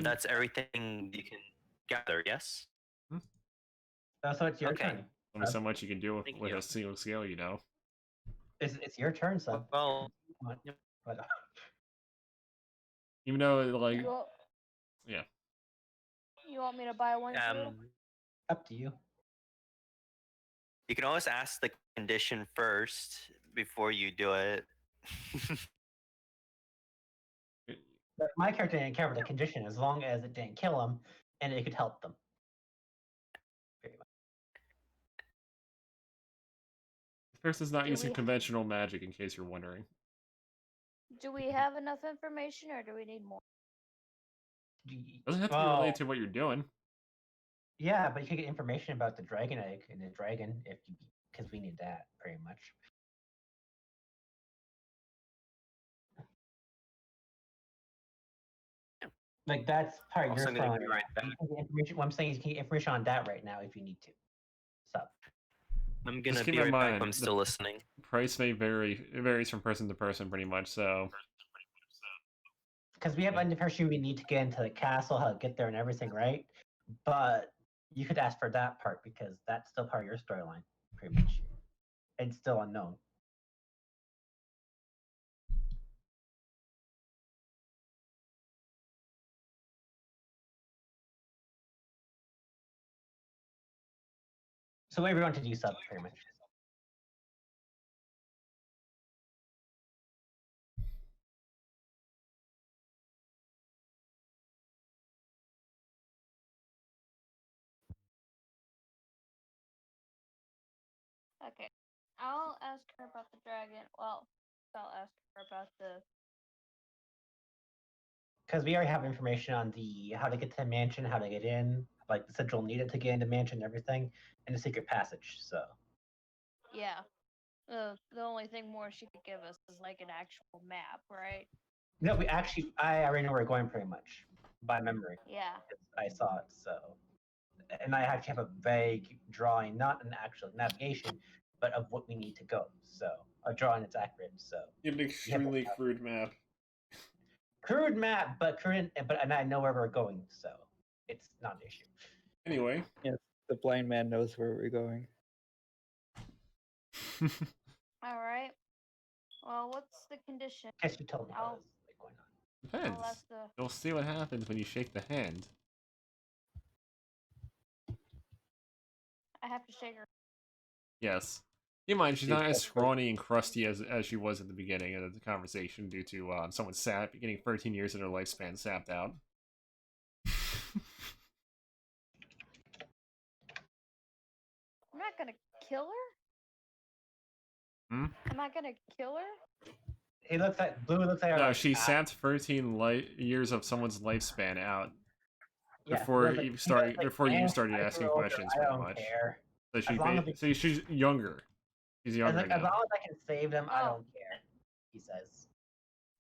That's everything you can gather, yes? So it's your turn. Only so much you can do with a single scale, you know. It's your turn, son. Well, even though, like, yeah. You want me to buy one too? Up to you. You can always ask the condition first before you do it. But my character didn't care about the condition as long as it didn't kill them and it could help them. This person's not using conventional magic, in case you're wondering. Do we have enough information, or do we need more? Doesn't have to be related to what you're doing. Yeah, but you could get information about the dragon egg and the dragon because we need that pretty much. Like that's part of your phone. Right information. What I'm saying is you can get information on that right now if you need to. So I'm gonna be right back. I'm still listening. Price may vary. It varies from person to person, pretty much. So. Because we have information we need to get into the castle, how to get there, and everything, right? But you could ask for that part because that's still part of your storyline, pretty much. It's still unknown. So everyone to do sub, pretty much. Okay. I'll ask her about the dragon. Well, I'll ask her about the... Because we already have information on how to get to the mansion, how to get in, like the central needed to get into the mansion, everything, and the secret passage. So. Yeah. The only thing more she could give us is like an actual map, right? No, I already know where we're going pretty much by memory. Yeah. I saw it, so. And I actually have a vague drawing, not an actual navigation, but of what we need to go. So a drawing that's accurate. So An extremely crude map. Crude map, but and I know where we're going, so it's not an issue. Anyway. Yes, the blind man knows where we're going. All right. Well, what's the condition? Guess you told me how this is going on. Depends. You'll see what happens when you shake the hand. I have to shake her. Yes. Keep in mind, she's not as scrawny and crusty as she was at the beginning of the conversation due to someone getting 13 years of their lifespan sapped out. I'm not gonna kill her? Hmm? Am I gonna kill her? It looks like Blue looks like No, she sapped 13 years of someone's lifespan out Yeah, before like, you started asking questions, I pretty don't much. care. So she's younger. She's younger as now. long as I can save them, I don't care. He says.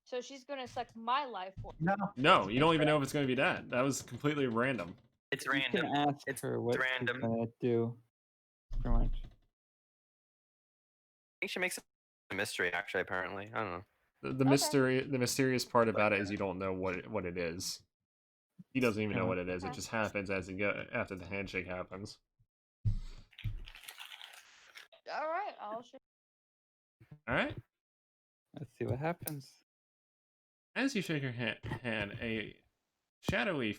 So she's gonna suck my life force. No, you don't even know if it's going to be that. That was completely random. It's You random. can ask her what random. she's gonna do. Pretty much. I think she makes a mystery, actually, apparently. I don't know. The mysterious part about it is you don't know what it is. He doesn't even know what it is. It just happens after the handshake happens. All right, I'll shake. All right. Let's see what happens. As you shake her hand, a shadowy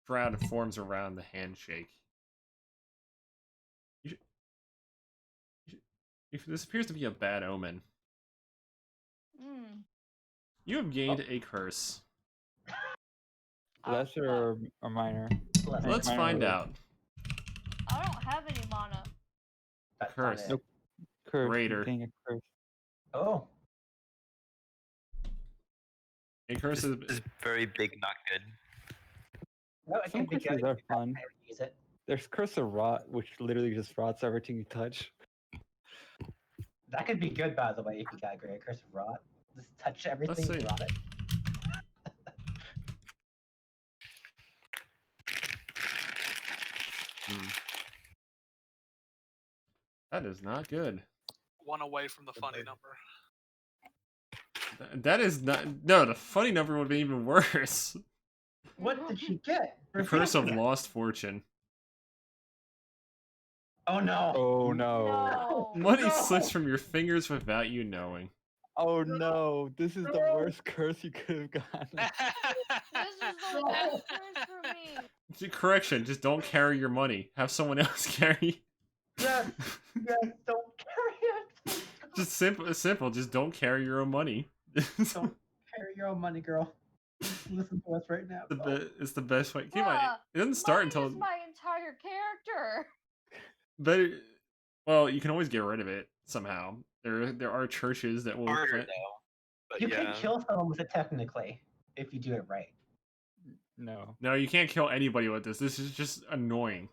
shroud forms around the handshake. This appears to be a bad omen. You have gained a curse. Lesser or minor? Let's find out. I don't have any mana. Curse. Nope. Curse. Greater. A curse. Oh. A curse is very big, not good. No, it Some can be curses good. are fun. Use it. There's Curse of Rot, which literally just rots everything you touch. That could be good, by the way, if you got a great curse of rot. Just touch everything, see. rot it. That is not good. One away from the funny number. That is not. No, the funny number would be even worse. What did she get? The curse of lost fortune. Oh no! Oh no! Money slips from your fingers without you knowing. Oh no! This is the worst curse you could have gotten. This is the worst curse for me. Correction, just don't carry your money. Have someone else carry. Yes, don't carry it. Just simple. Just don't carry your own money. Don't carry your own money, girl. Listen to us right now. It's the best way. Keep in mind, it doesn't start until. Is my entire character. But well, you can always get rid of it somehow. There are churches that will. Harder though. But you can kill someone with it technically if you do it right. No, you can't kill anybody with this. This is just annoying.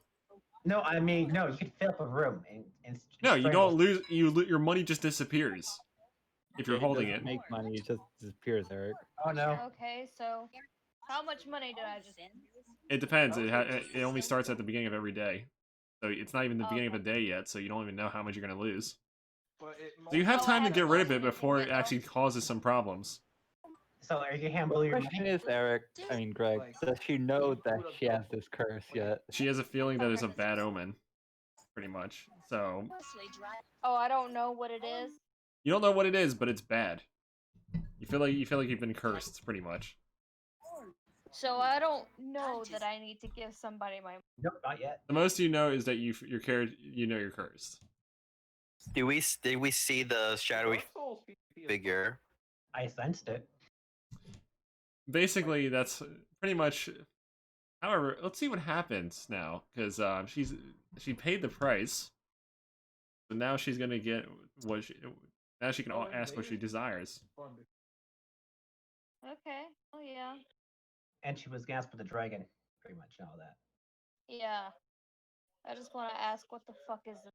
No, I mean, no, you could fill up a room and no, you don't lose. Your money just disappears if you're holding it. Make money, it just disappears, Eric. Oh no. Okay, so how much money did I just? It depends. It only starts at the beginning of every day, so it's not even the beginning of the day yet. So you don't even know how much you're gonna lose. So you have time to get rid of it before it actually causes some problems. So are you handling your The question is, Eric, Greg, does she know that she has this curse yet? She has a feeling that it's a bad omen, pretty much. So. Oh, I don't know what it is. You don't know what it is, but it's bad. You feel like you've been cursed, pretty much. So I don't know that I need to give somebody my. Nope, not yet. The most you know is that you're cursed. Did we see the shadowy figure? I sensed it. Basically, that's pretty much. However, let's see what happens now, because she paid the price, so now she's gonna get what she. Now she can ask what she desires. Okay. Oh yeah. And she was gasped with the dragon. Pretty much all that. Yeah. I just want to ask, what the fuck is this?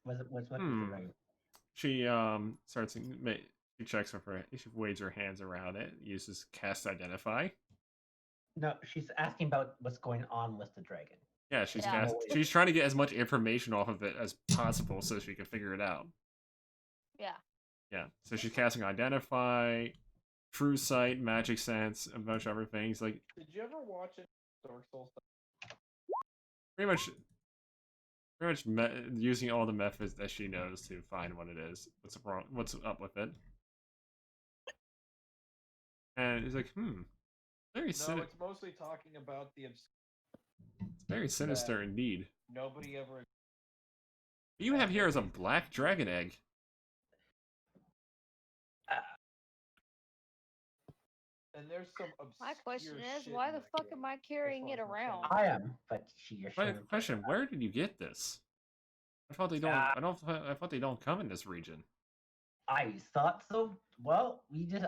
What's the dragon? She starts. She checks with her. She waves her hands around it. Uses cast identify. No, she's asking about what's going on with the dragon. Yeah, she's Yeah. she's trying to get as much information off of it as possible so she can figure it out. Yeah. Yeah, so she's casting Identify, True Sight, Magic Sense, a bunch of other things. Like, Did you ever watch it? Dark Souls. pretty much using all the methods that she knows to find what it is. What's wrong? What's up with it? And he's like, very No, it's mostly talking about the it's very sinister indeed. nobody ever. What you have here is a black dragon egg. And there's some My question is, shit why in the that fuck game, am I as carrying far it as I'm around? concerned. I am, but you're My showing question: where did you get this? I thought they don't. I thought they don't come in this region. I thought so. Well,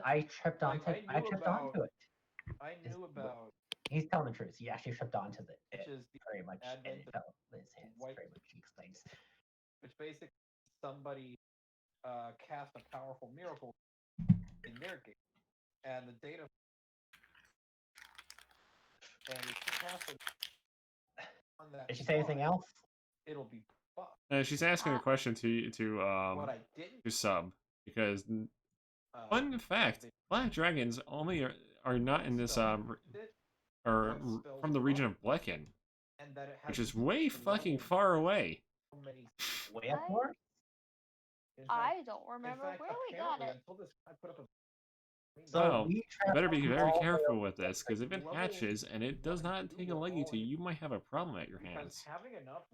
I tripped Like, onto. I tripped onto it. I knew about He's telling the truth. He actually tripped onto it. which is the Very much, and advent it of fell in his hands. white- Very much, he explains. which basically somebody cast a powerful miracle in their game, and the data. And if you cast it on that Did she say anything spot, else? it'll be fucked. She's asking a question to What I didn't. sub because fun fact: black dragons only are not in this or from the region of Blecken, and that it has which is way the fucking level far away. so many. Way up north? In fact- I don't in remember fact, where we got apparently, it. until this, I put up a. So Oh, we you traveled better be very all the way careful up with this because if it level hatches and it does not take a leggy to you, you might have a problem at your Because hands. having enough.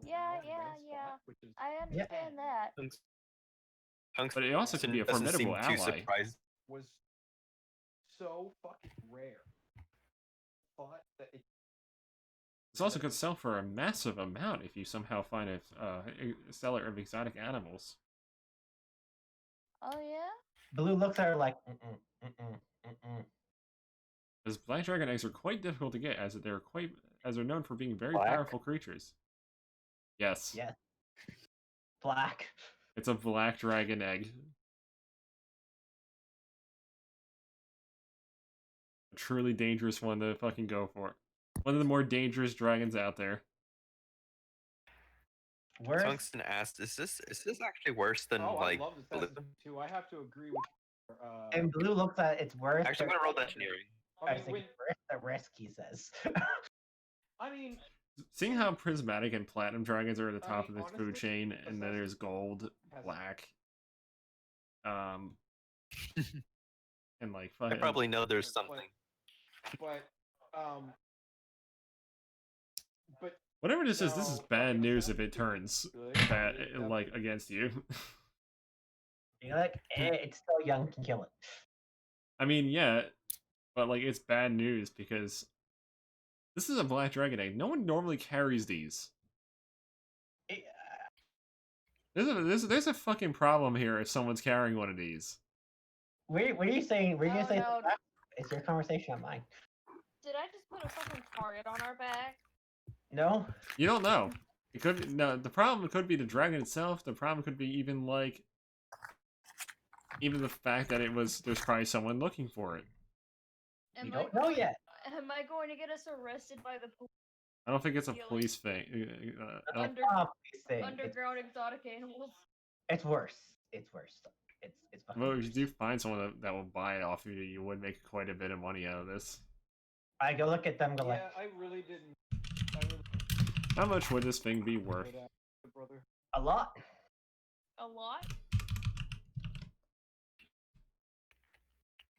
Yeah, one yeah, spot, yeah. which is I understand that. But it also could be a Doesn't seem formidable too ally. surprised. was so fucking rare. Thought that it. This also could sell for a massive amount if you somehow find a seller of exotic animals. Oh yeah. Blue looks at her like, mm-mm. Because black dragon eggs are quite difficult to get, as they're known for being very Black? powerful creatures. Yes. Yes. Black. It's a black dragon egg. A truly dangerous one to fucking go for. One of the more dangerous dragons out there. Where's Tungsten asked, "Is this actually worse than Oh, like?" I love this Blue? too. I have to agree with. and Blue looks at it's worth. Actually, I'm gonna roll engineering. I think it's worth the risk, he says. I mean, Seeing how prismatic and platinum dragons are at the I top mean, of the food honestly, chain, and then there's gold, has- black, and like I fucking. probably know there's something. but Whatever this is no, bad like, news if it turns good, bad, really, like against you. You're like, it's still young, can kill it. I mean, yeah, but like it's bad news because this is a black dragon egg. No one normally carries these. There's a fucking problem here if someone's carrying one of these. What are you saying? Were you gonna say No. it's your conversation, not mine. Did I just put a fucking target on our back? No? You don't know. It could be, no. The problem could be the dragon itself. The problem could be even the fact that there's probably someone looking for it. Am We I don't know going- yet. Am I going to get us arrested by the I don't think it's a Feeling- police thing. underground exotic animals? It's worse. It's worse. It's fucking Well, if worse. you do find someone that will buy it off you, you would make quite a bit of money out of this. I go look at them, go like, yeah, I really didn't. How much would this thing be worth? Brother. a lot. A lot?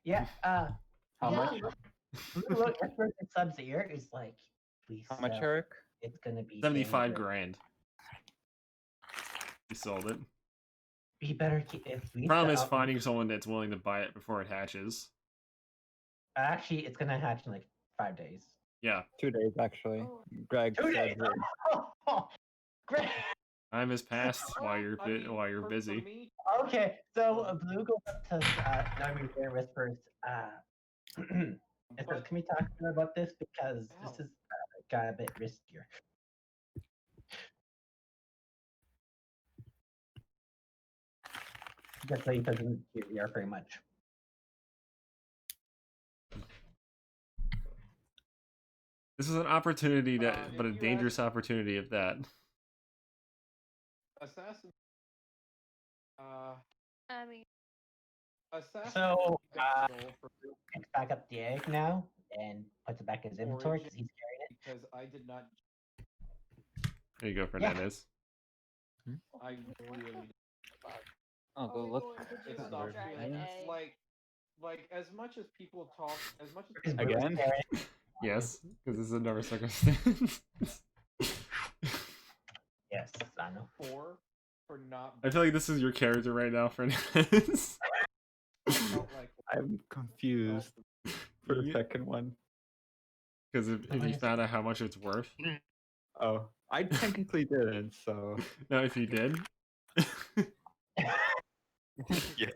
Yeah. How Yeah. much? Look, at first it subs ear is like, please. How much, sell. Eric? It's gonna be 75 $300. grand. You sold it. He better keep. If we Problem is sell- finding someone that's willing to buy it before it hatches. Actually, it's gonna hatch in like 5 days. Yeah, 2 days, actually. Oh. Greg 2 said days. here. Great. time has passed while you're I mean, while you're for busy. me, Okay, so Blue goes up to Nami Bear whispers, it says, But- can we talk more about this because Ow. this is got a bit riskier. Just so he doesn't use the air very much. This is an opportunity that, but a if you dangerous opportunity at that. Assassin. I mean, Assassin. So, got to roll for picks back up the egg now and puts it back in his inventory because he's carrying it. because I did not. There you go, Fernandez. I really. Oh, go look. It It's stopped very feeling nice. like as much as people talk, as much as His people Again? Yes, because this is another circumstance. Yes, I know. for not. I feel like this is your character right now, Fernandez. Felt like I'm confused for the second one. Because if you found out how much it's worth. Oh, I technically didn't, so. No, if you did. Yeah.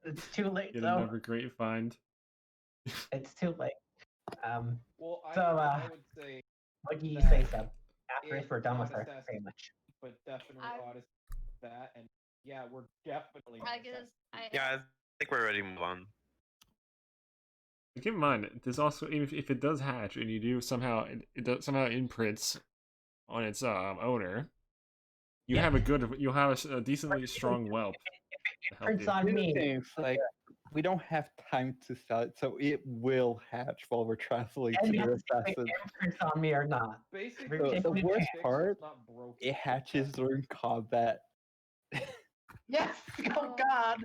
It's too late Get though. another great find. It's too late. Well, So, I would say, what do you that say, Sub? After it's we're done with not her, Assassin's pretty much. but definitely I- Odyssey. That and yeah, we're definitely. I guess Yeah, I think we're ready to move on. Keep in mind, there's also if it does hatch and you do somehow it does somehow imprints on its owner, you have you'll have a decently strong whelp. to help Prints you. on me. Things like we don't have time to sell it, so it will hatch while we're traveling And to you have the to see if assassin. it imprints on me or not. Basically, The The It's worst fixed, part, it's not broken. it hatches during combat. Yes! Oh god!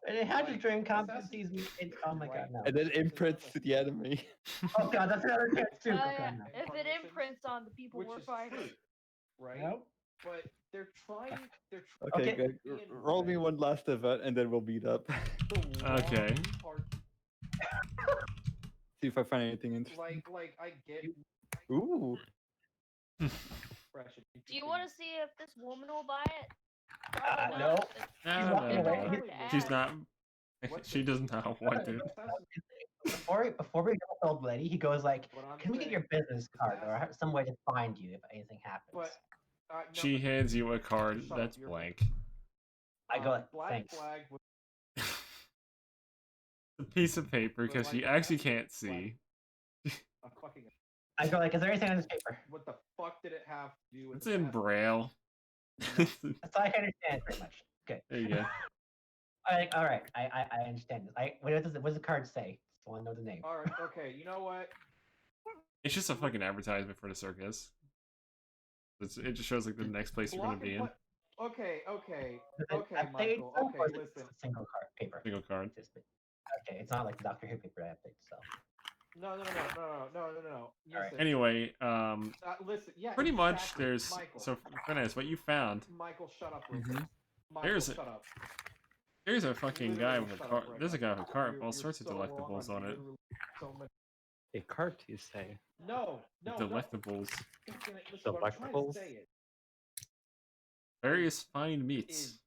And it hatches Like, during Assassin's competencies. Oh my god, no. And then imprints to the enemy. Oh god, that's another chance too. Oh yeah, god, no. if it imprints on the people which we're is fighting. true, right? Nope. But they're trying. Okay, Okay. good. Roll me one last event, and then we'll meet up. The Okay. wrong part. See if I find anything interesting. Like I get Ooh. expression. Do you want to see if this woman will buy it? No. No, walking no, away. no. She's not. She does not want to. Before we go with the old lady, he goes like, What I'm "Can we get saying, your business card or some way to find you if anything happens?" But no, She hands you a card Shut up, that's you're blank. I go like, Black "Thanks." Flag was A piece of paper because she actually can't see. a fucking. I go like, "Is there anything on this paper?" What the fuck did it have to do with? It's in Braille. That's all I can understand pretty much. Good. There you go. All right. I understand this. What does the card say? Just want to know the name. All right. Okay. You know what? It's just a fucking advertisement for the circus. It just shows like the next place you're gonna be in. Okay. Is it Okay, updated Michael. stuff, or Okay, is it just listen. a single card paper. Single card. Okay, it's not like the Doctor Who paper I updated. So. No. All right. Listen, Anyway, listen. Yeah. pretty much exactly. there's Michael. so Fernandez, what you found. Michael, shut up. Real Mhm. quick. Michael, There's a- shut up. There's a fucking guy Literally with a shut cart. up right There's a now. guy with a cart with all You're sorts of so wrong delectables on it. literally so many- A cart, you say? No. Delectables. Listen, I'm trying to Delectables? say it. Various fine meats.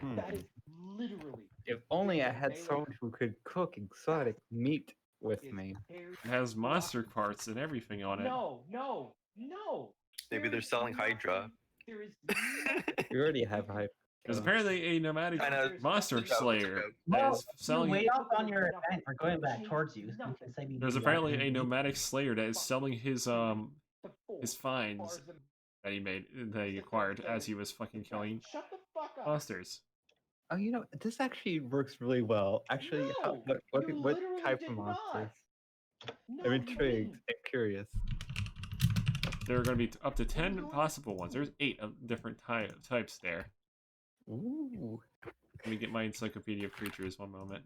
That is literally. If only I had Melee someone who could cook exotic meat with is me. very It has monster blocking. parts and everything on it. No. Maybe There they're is selling nothing- Hydra. There is We already have hype. There's apparently a nomadic Kinda- monster That was slayer a- that Well, is you selling. wait up on your event. We're going back towards you. So you can say There's apparently a nomadic slayer that is selling his finds that he acquired as he was fucking killing Shut the fuck up. monsters. Oh, you know, this actually works really well. Actually, No, what you what literally type did of not. monsters? No, I'm you intrigued didn't. and curious. There are going to be up to 10 possible ones. There's 8 of different types there. Ooh. Let me get my encyclopedia of creatures one moment.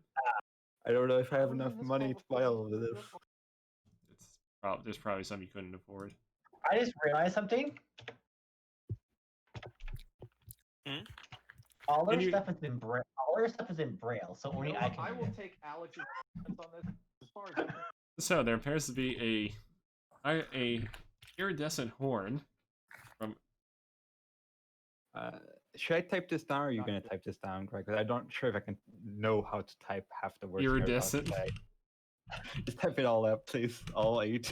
I don't know if I have enough money to buy all of this. There's probably some you couldn't afford. I just realized something. Hmm? All Can our you- stuff is in braille. All our stuff is in braille, so You only know I what? can. I read will it. take Alex's comments on this as far as. So there appears to be a iridescent horn from. Should I type this down, or are you gonna type this down, Greg? 'Cause I'm not sure if I can know how to type half the words. you're about to Iridescent. say. Just type it all out, please. All 8.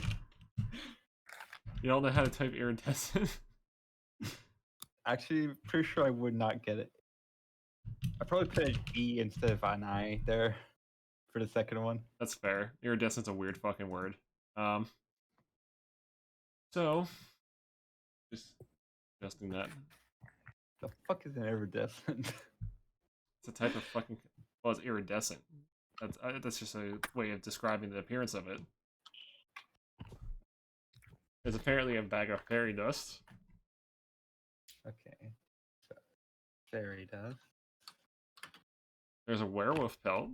You don't know how to type iridescent? Actually, pretty sure I would not get it. I probably put an E instead of an I there for the second one. That's fair. Iridescent's a weird fucking word. So just adjusting that. The fuck is an iridescent? It's a type of fucking. Well, it's iridescent. That's just a way of describing the appearance of it. It's apparently a bag of fairy dust. Okay. So, fairy dust. There's a werewolf pelt.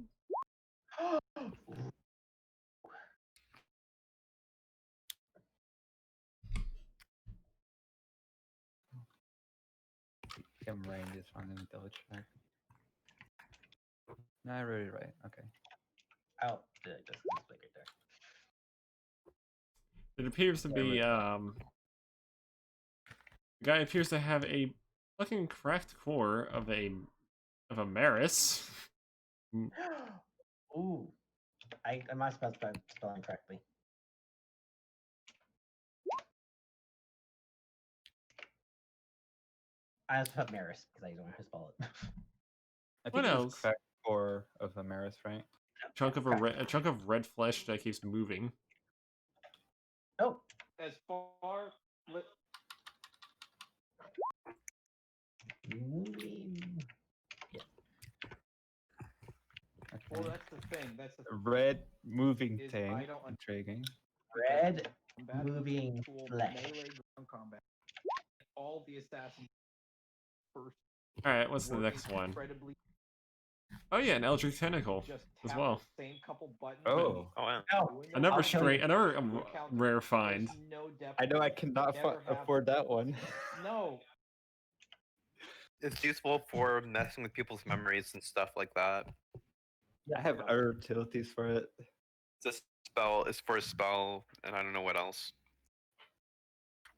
I'm writing this one in double check. No, I wrote it right. Okay. Oh, this right there. It appears to be the guy appears to have a fucking cracked core of a Maris. Ooh, I must spell spelling correctly. I just put Maris because I don't know how to spell it. I think What it was else? cracked core of a Maris, right? A chunk of red flesh that keeps moving. Oh, As far well, that's the thing. That's the red moving is thing. I don't Intriguing. red combat moving actual flesh. melee ground combat. All the assassins first. Alright, what's the working next one? incredibly Oh yeah, an Eldritch Tentacle just as tap well. the same couple buttons. Oh. Oh, wow. Oh, Another I'll kill you. another rare find. There's no depth I know I to it. cannot Never have- afford that one. No. It's useful for messing with people's memories and stuff like that. I have other utilities for it. It's a spell. It's for a spell, and I don't know what else.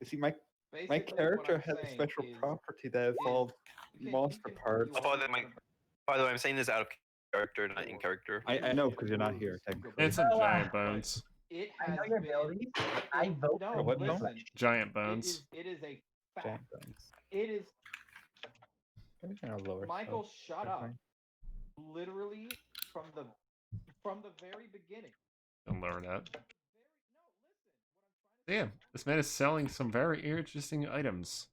You see, my Basically, character what I'm has a saying special is- property that involves monster parts. Oh, by the way, I'm saying this out of character, not in character. I know because you're not here, technically. And some Oh, giant bones. It I has know your been, abilities. I vote no, for what you. bone? listen. Giant bones. It is a fact. Giant bones. It is Everything are lower. Michael, shut up. fine. Literally from the very beginning. Don't learn that. Damn, this man is selling some very interesting items.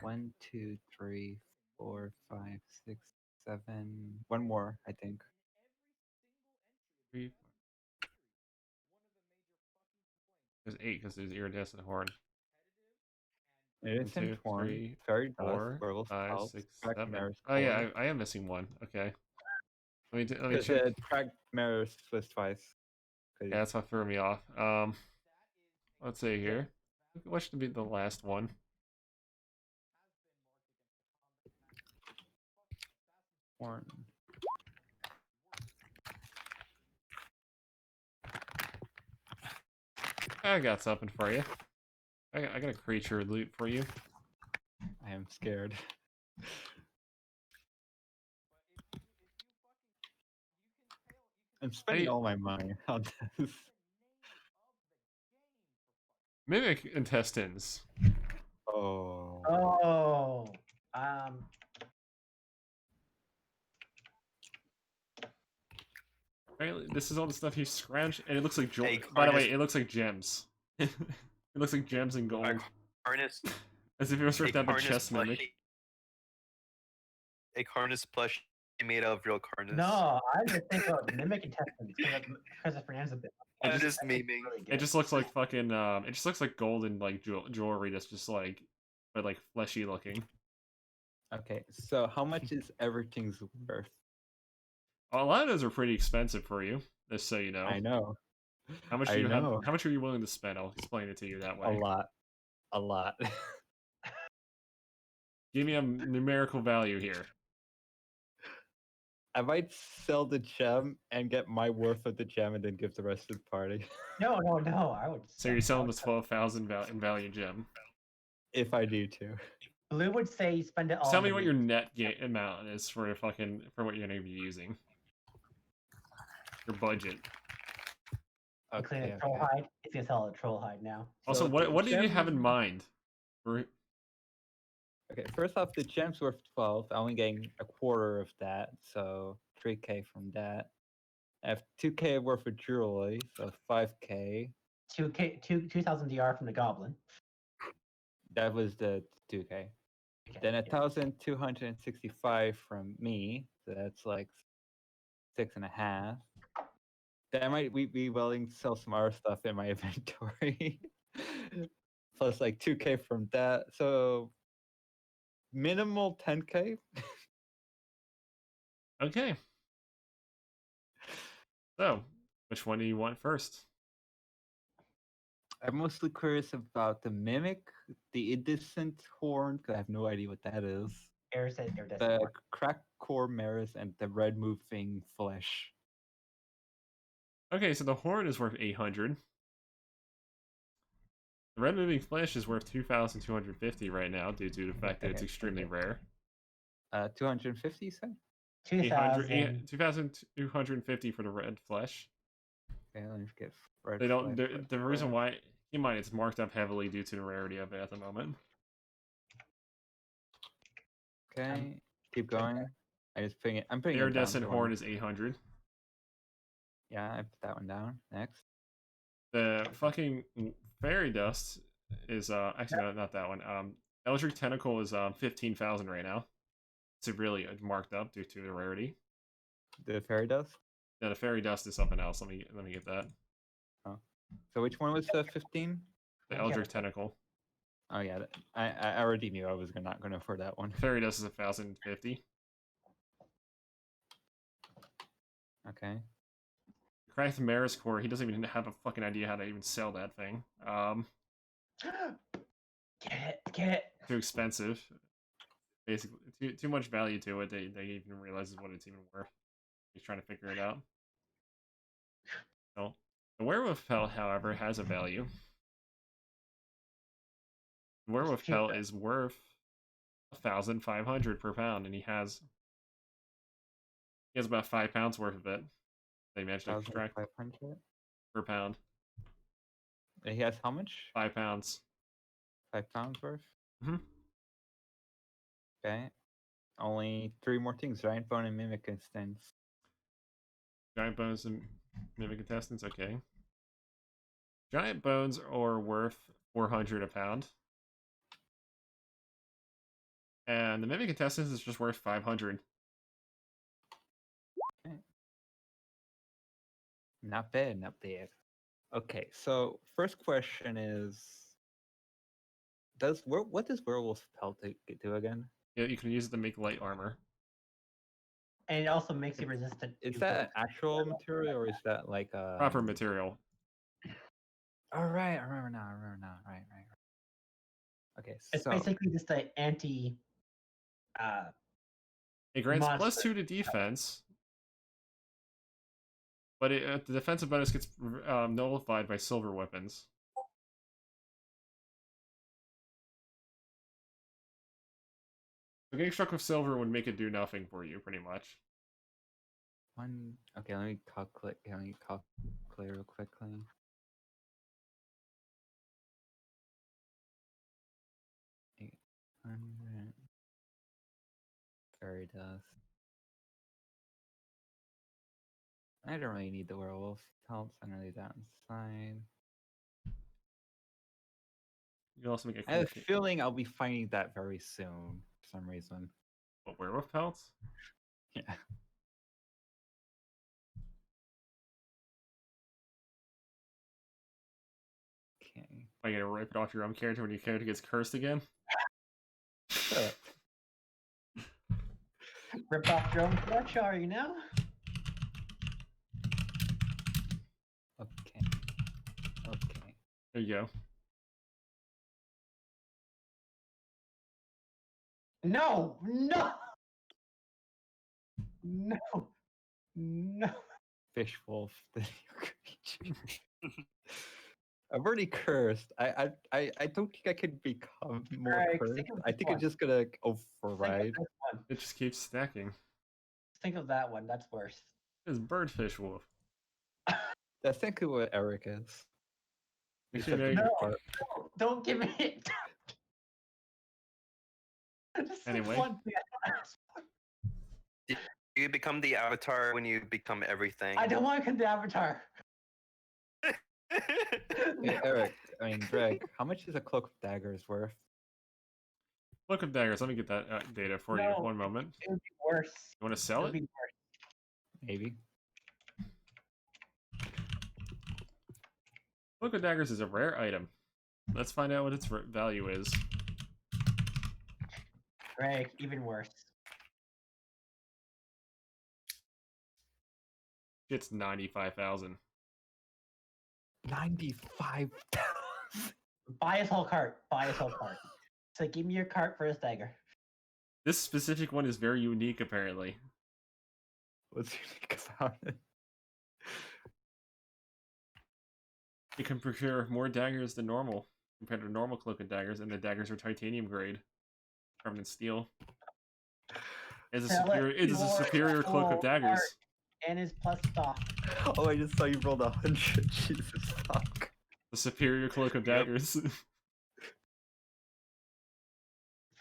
1, 2, 3, 4, 5, 6, 7. One more, I think. There's 8 because there's iridescent horn. Innocent 2, horn, 3, fairy dust, 4, werewolf 5, pelt, 6, cracked 7. Maris Oh yeah, core. I am missing one. Okay. Let me Because check. cracked Maris was twice. Yeah, that's what threw me off. Let's see here. What should be the last one? Horn. I got something for you. I got a creature loot for you. I am scared. I'm spending all my money on this. Mimic intestines. Oh. Oh, Apparently, this is all the stuff you scrounge, and it looks like Hey, by the way, Carnus- it looks like gems. It looks like gems and gold, Harness. as if it was ripped out of a Carnus chest mimic. plushie. A Carnus plush made out of real Carnus. no, I just think about mimic intestines because of Fernand's a bit. I'm just memeing. It just looks like fucking. It just looks like gold and like jewelry that's just like, but like fleshy looking. Okay, so how much is everything's worth? A lot of those are pretty expensive for you, just so you know. I know. How much I do you know. have? How much are you willing to spend? I'll explain it to you that way. A lot. A lot. Give me a numerical value here. I might sell the gem and get my worth of the gem and then give the rest to the party. No, I would. So you're selling this 12,000 in value gem. If I do too. Blue would say spend it all. Tell on me the what your meat. net amount is for what you're gonna be using. Your budget. Clean a troll hide. He's gonna sell a troll hide now. Also, So what the do you gem- have in mind? For Okay, first off, the gem's worth 12. I'm only getting a quarter of that, so 3k from that. I have 2k worth of jewelry, so 5k. 2,000 DR from the goblin. That was the 2k. Okay, Then yeah. 1,265 from me, so that's like 6.5. Then I might be willing to sell some other stuff in my inventory. Plus like 2k from that. So minimal 10k. Okay. So, which one do you want first? I'm mostly curious about the mimic, the iridescent horn, because I have no idea what that is. The cracked core maris, and the red moving flesh. Okay, so the horn is worth 800. The red moving flesh is worth 2,250 right now due to the fact that it's extremely rare. 250, you said? 2,250 for the red flesh. Okay, let me get red They don't. flesh. The reason why, keep in mind, it's marked up heavily due to the rarity of it at the moment. Okay, keep going. I just putting it. I'm putting it down. Iridescent horn is 800. Yeah, I put that one down. Next. The fucking fairy dust is actually not that one. Eldritch tentacle is 15,000 right now. It's really marked up due to the rarity. The fairy dust? Yeah, the fairy dust is something else. Let me get that. Oh, so which one was the 15? The Eldritch tentacle. Oh yeah, I already knew I was not going to afford that one. Fairy dust is 1,050. Okay. Cracked Maris core. He doesn't even have a fucking idea how to even sell that thing. Get it. Too expensive. Basically, too much value to it. They even realizes what it's even worth. He's trying to figure it out. So, the werewolf pelt, however, has a value. The werewolf pelt is worth 1,500 per pound, and he has about 5 pounds worth of it. They managed to extract 500 per pound. He has how much? 5 pounds. 5 pounds worth. Mm-hmm. Okay. Only 3 more things: giant bone and mimic instance. Giant bones and mimic intestines. Okay. Giant bones are worth 400 a pound, and the mimic intestines is just worth 500. Okay. Not bad, not bad. Okay, so first question is, what does werewolf pelt do again? Yeah, you can use it to make light armor. And it also makes you resistant. Is that actual material or is that like a Proper material? All right, I remember now. Right. Okay, It's so basically just an anti. It grants monster. +2 to defense, but the defensive bonus gets nullified by silver weapons. So getting struck with silver would make it do nothing for you, pretty much. Okay, let me calculate. Real quickly. Fairy dust. I don't really need the werewolf pelts. I'm gonna leave that inside. You can also make a I have a feeling I'll be finding that very soon for some reason. What, werewolf pelts? Yeah. Okay. Are you gonna rip it off your own character when your character gets cursed again? Rip off your own flesh, are you now? Okay. There you go. No. Fish wolf. I've already cursed. I don't think I could become more cursed. I think it's just gonna override. It just keeps stacking. Think of that one. That's worse. It's birdfish wolf. That's exactly what Eric is. Don't give me it. Anyway. You become the avatar when you become everything. I don't want to become the avatar. Hey, Eric, I mean, Greg, how much is a cloak of daggers worth? Look at daggers. Let me get that data for you. 1 moment. It would be worse. You want to sell It it? would be worse. Maybe. Cloak of daggers is a rare item. Let's find out what its value is. Greg, even worse. It's 95,000. 95,000. Buy his whole cart. Buy his whole cart. So give me your cart for his dagger. This specific one is very unique, apparently. What's unique about it? You can procure more daggers than normal compared to normal cloak of daggers, and the daggers are titanium grade, permanent steel. It is a superior cloak of daggers. And his plus stock. Oh, I just saw you rolled 100. Jesus fuck. The superior cloak of daggers.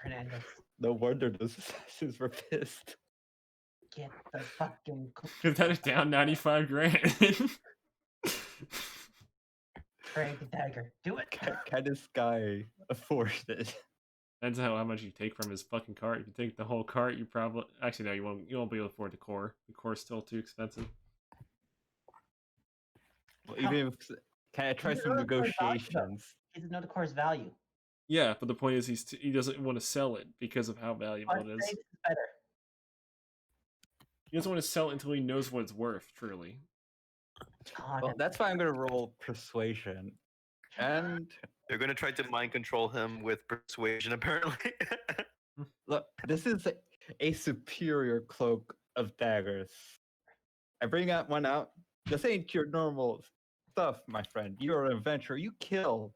Fernandez. No wonder those assassins were pissed. Get the fucking. Cause that is down 95 grand. Greg the dagger. Do it. Can this guy afford it? Depends on how much you take from his fucking cart. If you take the whole cart, you probably actually no, you won't. You won't be able to afford the core. The core's still too expensive. Well, even if, can I try some negotiations? He doesn't know the core's value. Yeah, but the point is he doesn't want to sell it because of how valuable it is. Better. He doesn't want to sell it until he knows what it's worth, truly. Well, that's why I'm going to roll persuasion. And They're going to try to mind control him with persuasion, apparently. look, this is a superior cloak of daggers. I bring that one out. This ain't your normal stuff, my friend. You're an adventurer. You kill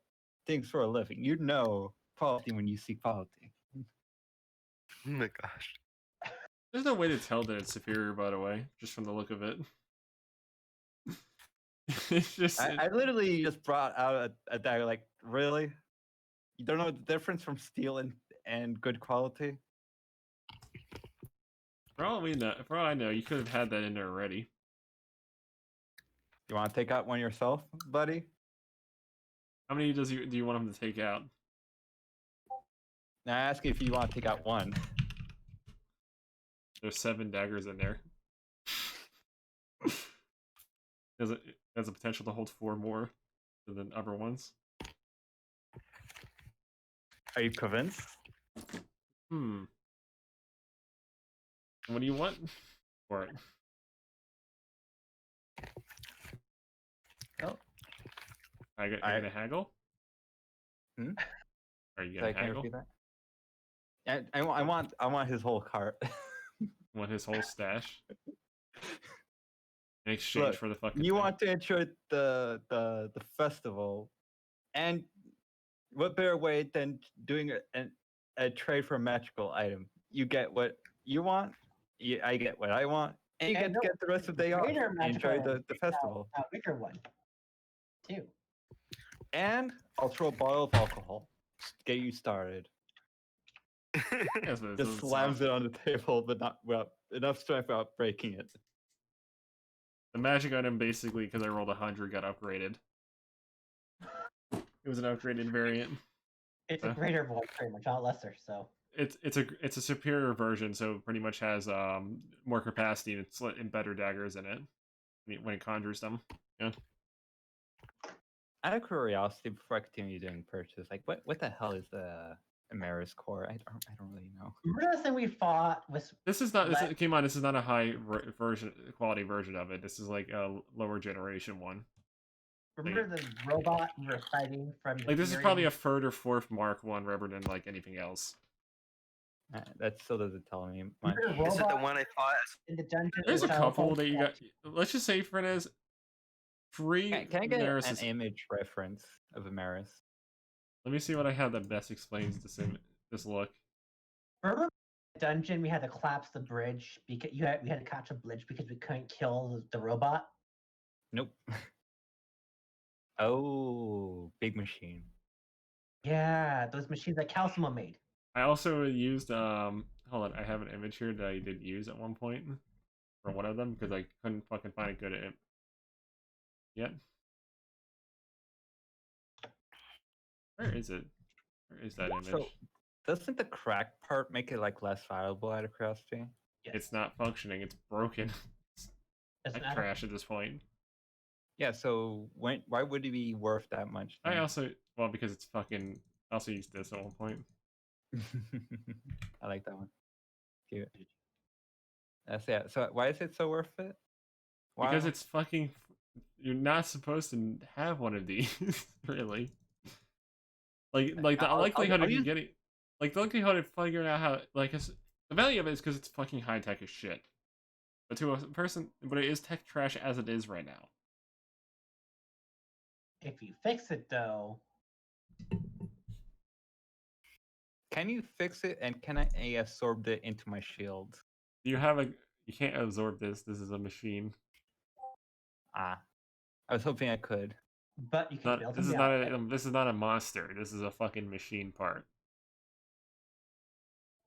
things for a living. You know quality when you see quality. Oh my gosh. There's no way to tell that it's superior, by the way, just from the look of it. It's just. I literally just brought out a dagger. Like, really? You don't know the difference from steel and good quality? For all I know, you could have had that in there already. You want to take out one yourself, buddy? How many do you want him to take out? Now I ask you if you want to take out one. There's 7 daggers in there. Has a potential to hold 4 more than other ones. Are you convinced? What do you want for it? Oh. Are you gonna haggle? Hmm? Are you gonna haggle? I want his whole cart. Want his whole stash? In exchange for the fucking. You want to enjoy the festival, and what better way than doing a trade for a magical item? You get what you want, I get what I want, and you get to get the rest of the day off. Enjoy the festival. A bigger one, too. And I'll throw a bottle of alcohol to get you started. Yes, Just slams it on the table, but not enough strength without breaking it. The magic item, basically, because I rolled 100, got upgraded. It was an upgraded variant. It's a greater one, pretty much, not lesser. So it's a superior version, so it pretty much has more capacity and it's and better daggers in it when it conjures them. Yeah. Out of curiosity, before I continue doing purchase, like what the hell is the Emeraldshire core? I don't really know. Remember the thing we fought was. This is not. This is not a high quality version of it. This is like a lower generation one. Remember the robot we were fighting from? Like this is probably a 3rd or 4th Mark 1 rather than like anything else. That still doesn't tell me much. Is it the one I thought? In the dungeon. There's a couple that you got. Let's just say, Fernandez, free. Can I get an image reference of Emeraldshire? Let me see what I have that best explains this look. Remember the dungeon? We had to collapse the bridge because we had to catch a bridge because we couldn't kill the robot. Nope. Oh, big machine. Yeah, those machines that Calcimo made. I also used hold on, I have an image here that I did use at one point. for one of them because I couldn't fucking find a good imp yet. Where is it? Where is that image? So, doesn't the crack part make it like less valuable out of curiosity? Yes. It's not functioning. It's broken. Doesn't It's matter. trash at this point. Yeah. So why would it be worth that much? I then? also because it's fucking. I also used this at one point. I like that one. Cute. Yeah. So why is it so worth it? Why? Because it's fucking. You're not supposed to have one of these, really. Like the likelihood of you getting, like the likelihood of figuring out how, like, the value of it is because it's fucking high tech as shit. But to a person, but it is tech trash as it is right now. If you fix it though, Can you fix it, and can I absorb it into my shield? You have a. You can't absorb this. This is a machine. Ah, I was hoping I could. but you can Not, build this them is down. not a. This is not a monster. This is a fucking machine part.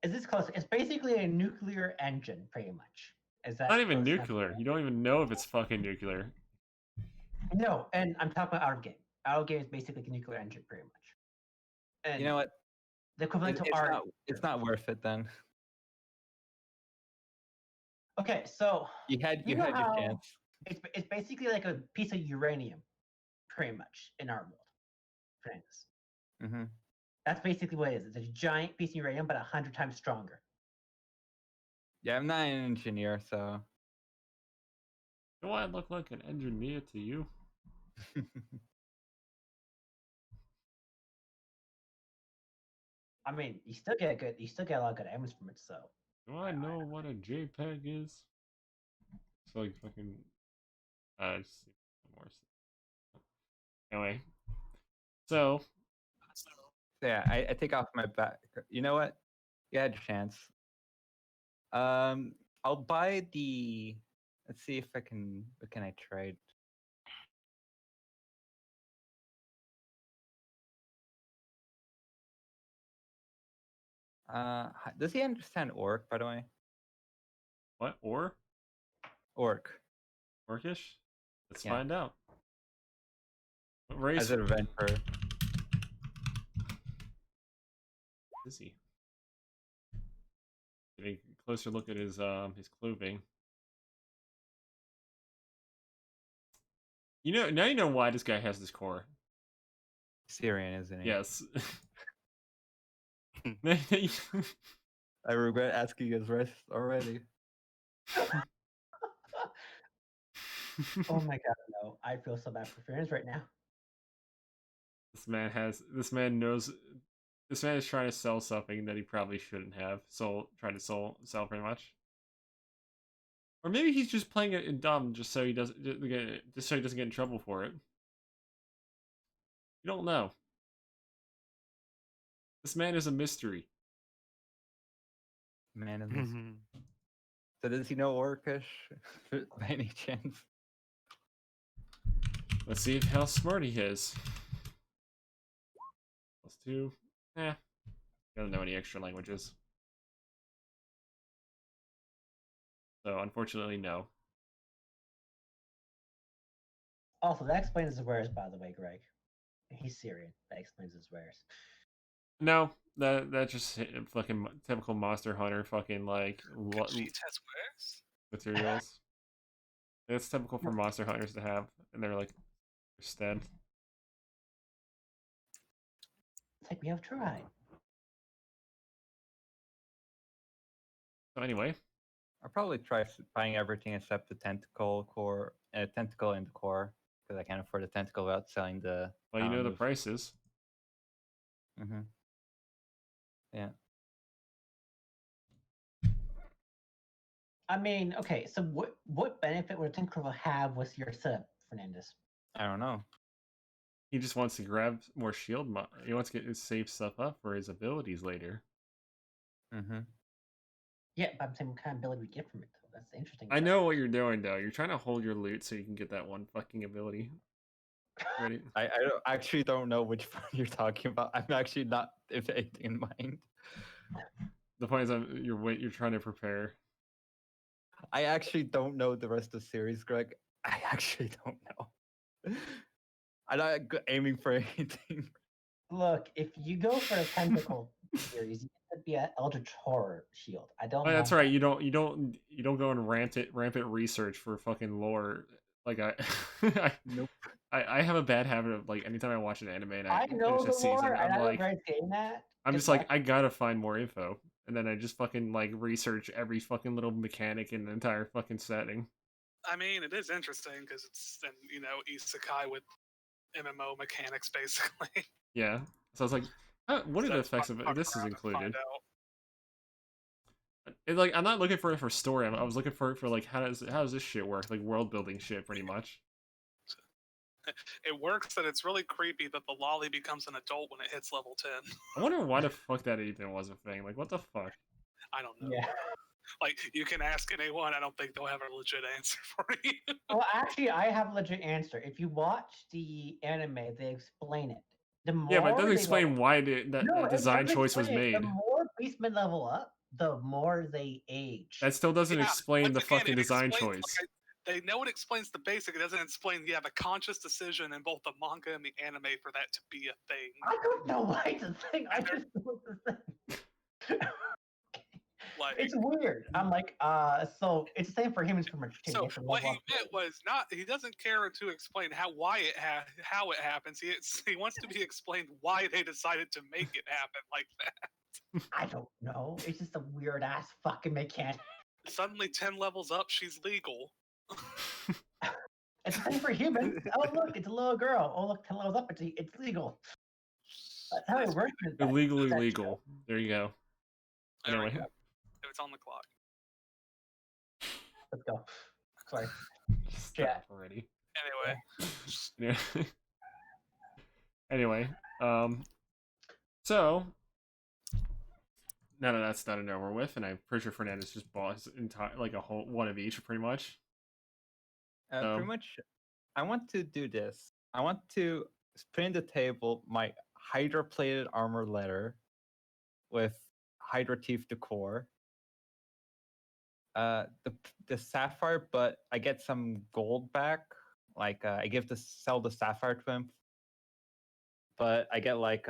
Is this close? It's basically a nuclear engine, pretty much. Is that Not even close enough? nuclear. You don't even know if it's fucking nuclear. No, and I'm talking about out of game. Out of game is basically a nuclear engine, pretty much. And You know what? the equivalent to It's our. it's not worth it then. Okay, so You had know your how chance. it's basically like a piece of uranium, pretty much, in our world. Friends. Mm-hmm. That's basically what it is. It's a giant piece of uranium, but 100 times stronger. Yeah, I'm not an engineer, so. Do I look like an engineer to you? I mean, you still get a lot of good items from it. So Do I know what a JPEG is? It's like fucking. Just more stuff. Anyway, so Yeah, I take off my back. You know what? You had your chance. I'll buy the. Let's see if I can. What can I trade? Does he understand orc, by the way? what or Orc. orcish? Let's Yeah. find out. What race As an adventurer. is he? Getting a closer look at his clothing. You know, now you know why this guy has this core. Syrian, isn't he? Yes. I regret asking his race already. oh my god, no! I feel so bad for fans right now. This man is trying to sell something that he probably shouldn't have. Trying to sell pretty much. Or maybe he's just playing it in dumb just so he doesn't get in trouble for it. You don't know. This man is a mystery. Man, so does he know Orcish by any chance? Let's see how smart he is. +2. He doesn't know any extra languages. So unfortunately, no. Also, that explains his wares, by the way, Greg. He's Syrian. That explains his wares. No, that just fucking typical Monster Hunter fucking like materials. It's typical for Monster Hunters to have, and they're like instead. It's like we have tried. So anyway, I'll probably try buying everything except the tentacle core, tentacle and the core, because I can't afford the tentacle without selling the. well, you know the prices. Mm-hmm. Yeah. I mean, okay, so what benefit would a Tinkerbell have with your setup, Fernandez? I don't know. He just wants to grab more shield. He wants to get his save stuff up for his abilities later. Mm-hmm. Yeah, but I'm saying what kind of ability we get from it, though. That's the interesting. I know what you're doing, though. You're trying to hold your loot so you can get that one fucking ability. Ready? I actually don't know which one you're talking about. I'm actually not if anything in mind. The point is, you're trying to prepare. I actually don't know the rest of the series, Greg. I actually don't know. I'm not aiming for anything. Look, if you go for the tentacle series, you have to be an Eldritch Horror shield. I don't. Oh, that's want right. You don't go and rampant research for fucking lore. Like Nope. I have a bad habit of like anytime I watch an anime and I know finish the a season, lore, and I'm I know like, Greg's saying that. I'm 'cause just like, that's- I gotta find more info, and then I just fucking like research every fucking little mechanic in the entire fucking setting. I mean, it is interesting because it's isekai with MMO mechanics basically. Yeah. So I was like, what are So the it's effects fun of to it? This is fuck around and find included. out. Like I'm not looking for it for story. I was looking for it for like how does this shit work? Like world building shit, pretty much. It works that it's really creepy that the lolly becomes an adult when it hits level 10. I wonder why the fuck that even was a thing. Like what the fuck? I don't know. Yeah. Like, you can ask anyone, I don't think they'll have a legit answer for you. Well, actually, I have a legit answer. If you watch the anime, they explain it. The more Yeah, but it doesn't they explain go- why that No, it design doesn't choice was explain it. made. The more basement level up, the more they age. That still doesn't Yeah, explain the once again, fucking it design explains, choice. like, they know it explains the basic. It doesn't explain you have a conscious decision in both the manga and the anime for that to be a thing. I don't know why it's a thing. I just know it's a thing. Like, It's weird. I'm like, so it's the same for humans from too. so They have to what he level up meant was not. He doesn't care to explain how it happens. He wants to be explained why they decided to make it happen like that. I don't know. It's just a weird ass fucking mechanic. Suddenly, 10 levels up, she's legal. It's the same for humans. Oh look, it's a little girl. Oh look, 10 levels up, it's legal. That's how it works. in that- Illegally that legal. There you go. There we Anyway. go. It's on the clock. Let's go. Sorry. Stop Yeah. already. Anyway, Anyway, so now that that's done and over with, and I'm pretty sure Fernandez just bought his entire like a whole one of each, pretty much. Pretty much, I want to do this. I want to put in the table my Hydra plated armor letter with Hydra teeth decor. The sapphire, but I get some gold back. Like I sell the sapphire to him, but I get like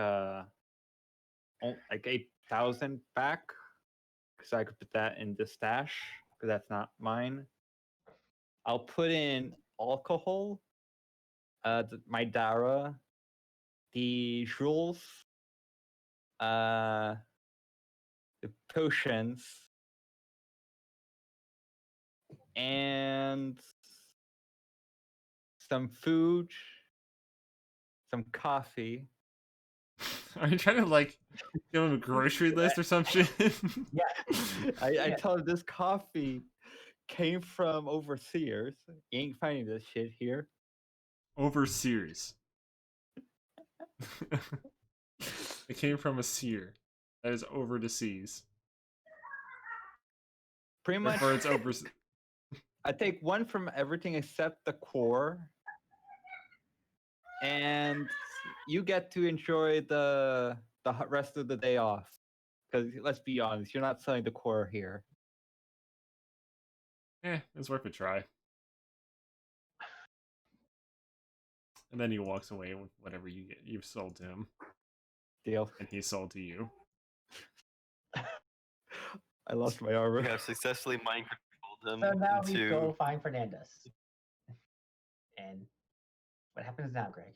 8,000 back, so I could put that in the stash because that's not mine. I'll put in alcohol, my Dara, the jewels, the potions, and some food, some coffee. Are you trying to like give him a grocery list or some shit? Yeah. I tell him this coffee came from overseers. You ain't finding this shit here. Overseers. It came from a seer. That is over the seas. Pretty much. Or it's over. I take one from everything except the core, and you get to enjoy the rest of the day off. Because let's be honest, you're not selling the core here. It's worth a try. And then he walks away with whatever you've sold to him. Deal. And he sold to you. I lost my armor. You have successfully mind controlled So him now we into. go find Fernandez. And what happens now, Greg?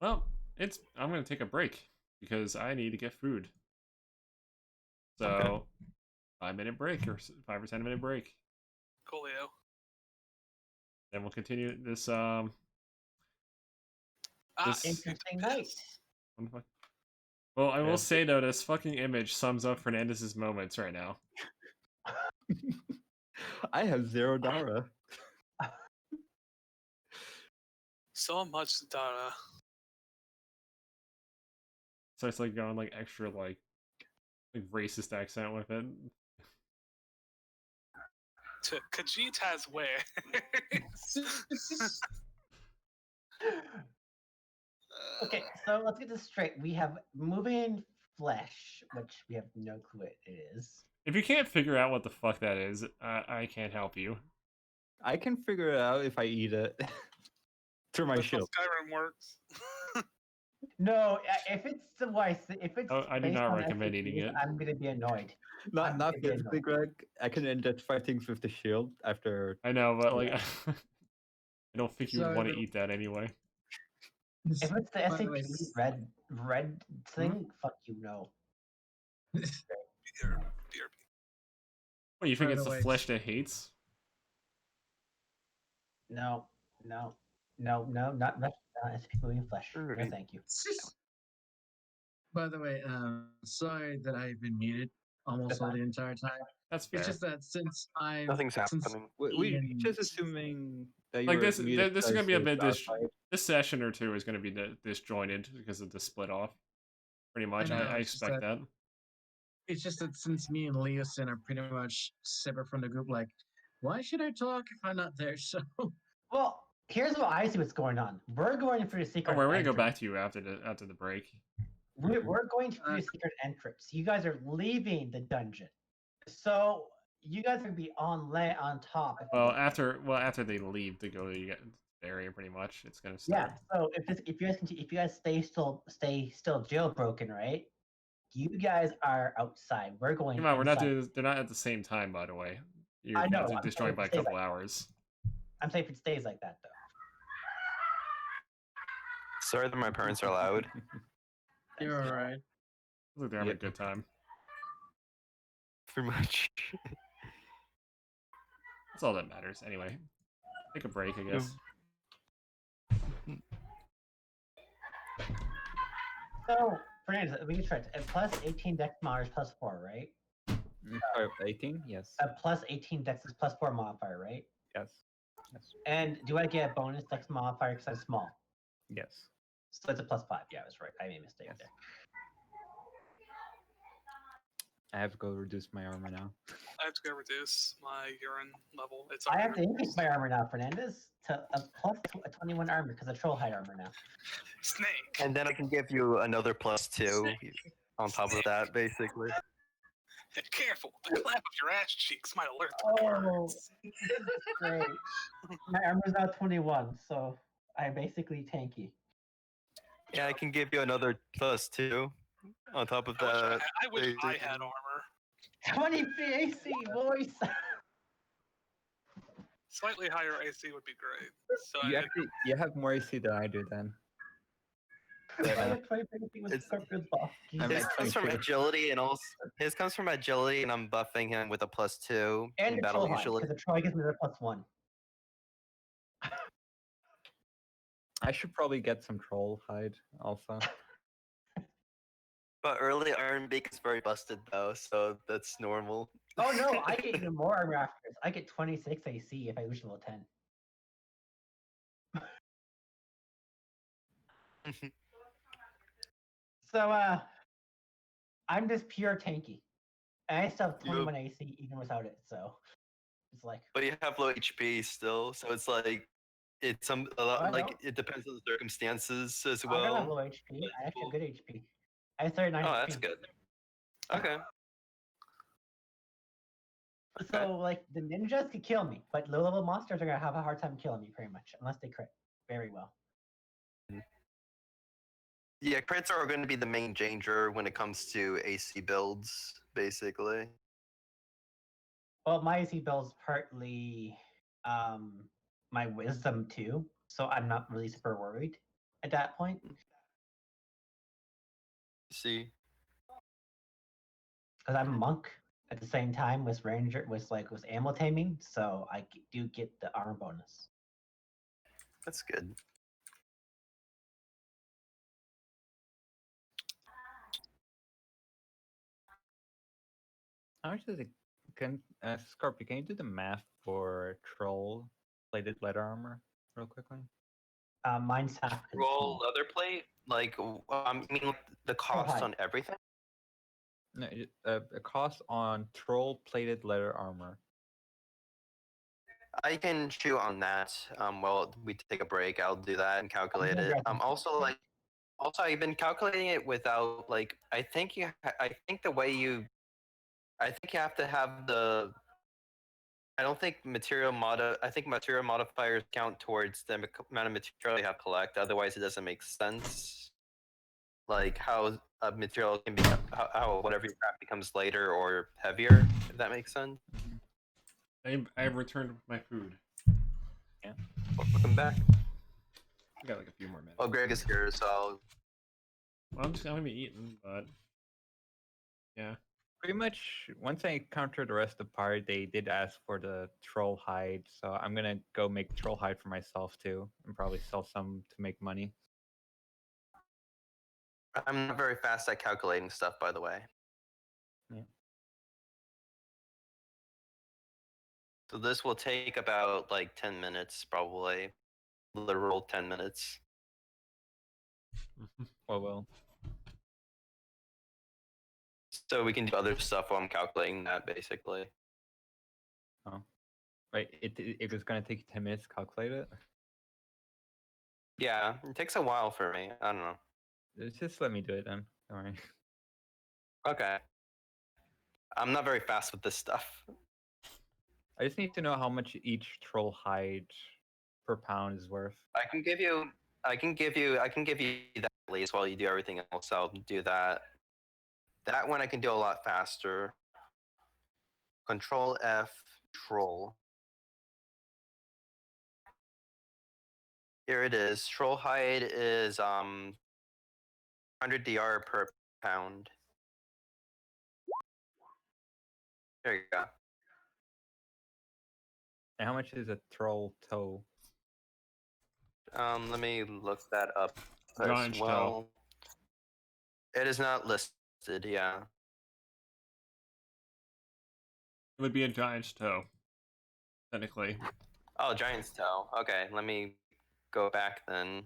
Well, I'm gonna take a break because I need to get food. So, Okay. 5-minute break or 5 or 10-minute break. coolio. Then we'll continue this. Interesting night. Well, I Yeah. will say though, this fucking image sums up Fernandez's moments right now. I have 0 Dara. So much data. So it's like going like extra like racist accent with it. Khajiit has wares. Okay, so let's get this straight. We have moving flesh, which we have no clue what it is. If you can't figure out what the fuck that is, I can't help you. I can figure it out if I eat it through my That's how shield. Skyrim works. No, if it's the if it's Oh, I do based not on recommend eating SCPs, it. I'm gonna be annoyed. Not I'm not gonna be physically, annoyed. Greg. I can identify things with the shield after. I know, but like, I don't think you would Sorry, want to but- eat that anyway. If it's the By the way, SCP red thing, fuck you, no. Dear. What, you think By it's the the way, flesh that hates? No, not SCP moving flesh. No, Alright. thank you. By the way, sorry that I've been muted almost all the entire time. That's fair. It's just that since I Nothing's since happening. We Ian- just assuming that you Like were this muted is gonna be a bit because this session or two is gonna be disjointed because of the split off. Pretty much, know, I it's just expect that. it's just that since me and Leosin are pretty much separate from the group, like, why should I talk if I'm not there? So Well, here's what I see what's going on. We're going for the secret. Oh, we're gonna go entrance. back to you after the break. We're going to do the secret entrance. You guys are leaving the dungeon, so you guys are gonna be on top. If you Well, get there. after they leave to go to the area, pretty much, it's gonna Yeah. start. So if you guys stay still jailbroken, right? You guys are outside. We're going. Come on, we're not inside. doing. They're not at the same time, by the way. You're I know, I'm disjointed by a saying it couple stays hours. I'm saying if it stays like that, though. Sorry that my parents are loud. you're all right. Look, they're having Yep. a good time. Pretty much. That's all that matters. Anyway, take a break, I guess. So, Fernandez, we can try it. At plus 18 dex mod is plus 4, right? 18, yes. Plus 18 dex is plus 4 modifier, right? Yes. Yes. And do I get a bonus dex modifier because I'm small? Yes. So it's a plus 5. Yeah, I was right. I made a mistake Yes. there. I have to go reduce my armor now. I have to go reduce my urine level. It's I have to under- increase my armor now, Fernandez, to a plus 21 armor because of troll hide armor now. Snake. And then I can give you another +2 on top of that, basically. Careful, the clap of your ass cheeks might alert the Oh, guards. great. My armor's now 21, so I'm basically tanky. Yeah, I can give you another +2 on top of that. I wish I basically. had armor. 23 AC, boys! Slightly higher AC would be great. So You have more AC than I do then. I got 23 AC with It's- Scorpion's buff. I'm His actually comes from sure. agility, and also his comes from agility, and I'm buffing him with a +2 And in the battle troll hide, usually. because the troll gives me the plus 1. I should probably get some troll hide also. But early Iron Beak is very busted though, so that's normal. Oh no, I get even more armor after this. I get 26 AC if I reach level 10. So, I'm just pure tanky. And I still have 21 AC even without it, so it's like, But you have low HP still, so it's like it's a lot, I like know. it depends on the circumstances as I don't have well. low HP. I actually have good HP. I have 39 Oh, HP. that's good. Okay. So, like, the ninjas could kill me, but low level monsters are gonna have a hard time killing me, pretty much, unless they crit very well. Yeah, crits are going to be the main danger when it comes to AC builds, basically. Well, my AC build's partly my wisdom too, so I'm not really super worried at that point. See, Because I'm a monk at the same time with ranger with ammo taming, so I do get the armor bonus. that's good. How much does it Scorpio, can you do the math for troll plated leather armor real quickly? Mine's half. Roll leather plate, like you mean the cost hide. on everything? No, a cost on troll plated leather armor. I can chew on that. Well, we take a break. I'll do that and calculate it. Also, like Also, I've been calculating it without like. I think you. I think the way you. I think you have to have the. I don't think I think material modifiers count towards the amount of material you have to collect. Otherwise, it doesn't make sense. Like how a material can be, how whatever you craft becomes lighter or heavier. If that makes sense. I have returned my food. Yeah. Welcome back. I got like a few more minutes. Well, Greg is here, so Well, I'm just gonna be eating, but yeah. Pretty much, once I encountered the rest of the party, they did ask for the troll hide, so I'm gonna go make troll hide for myself too, and probably sell some to make money. I'm not very fast at calculating stuff, by the way. Yeah. So this will take about like 10 minutes, probably. Literal 10 minutes. Well. So we can do other stuff while I'm calculating that, basically. Oh. Right, it was gonna take you 10 minutes to calculate it? Yeah, it takes a while for me. I don't know. Just let me do it then. Don't worry. Okay. I'm not very fast with this stuff. I just need to know how much each troll hide per pound is worth. I can give you that at least while you do everything else. I'll do that. That one I can do a lot faster. Control F, troll. Here it is. Troll hide is 100 DR per pound. There you go. And how much is a troll toe? Let me look that up Giant as well. It is not listed, yeah. It would be a giant's toe, technically. Oh, giant's toe. Okay, let me go back then.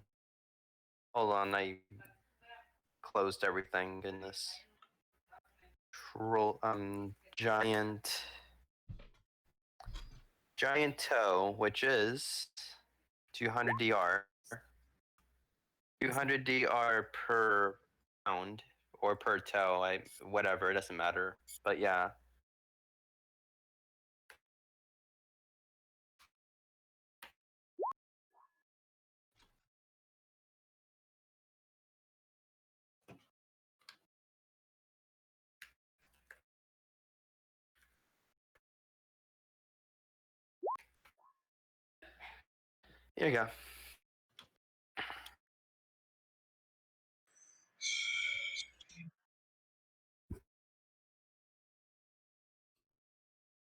Hold on, I closed everything. Goodness. Troll, giant toe, which is 200 DR. 200 DR per pound or per toe. Whatever, it doesn't matter. But yeah. Here you go.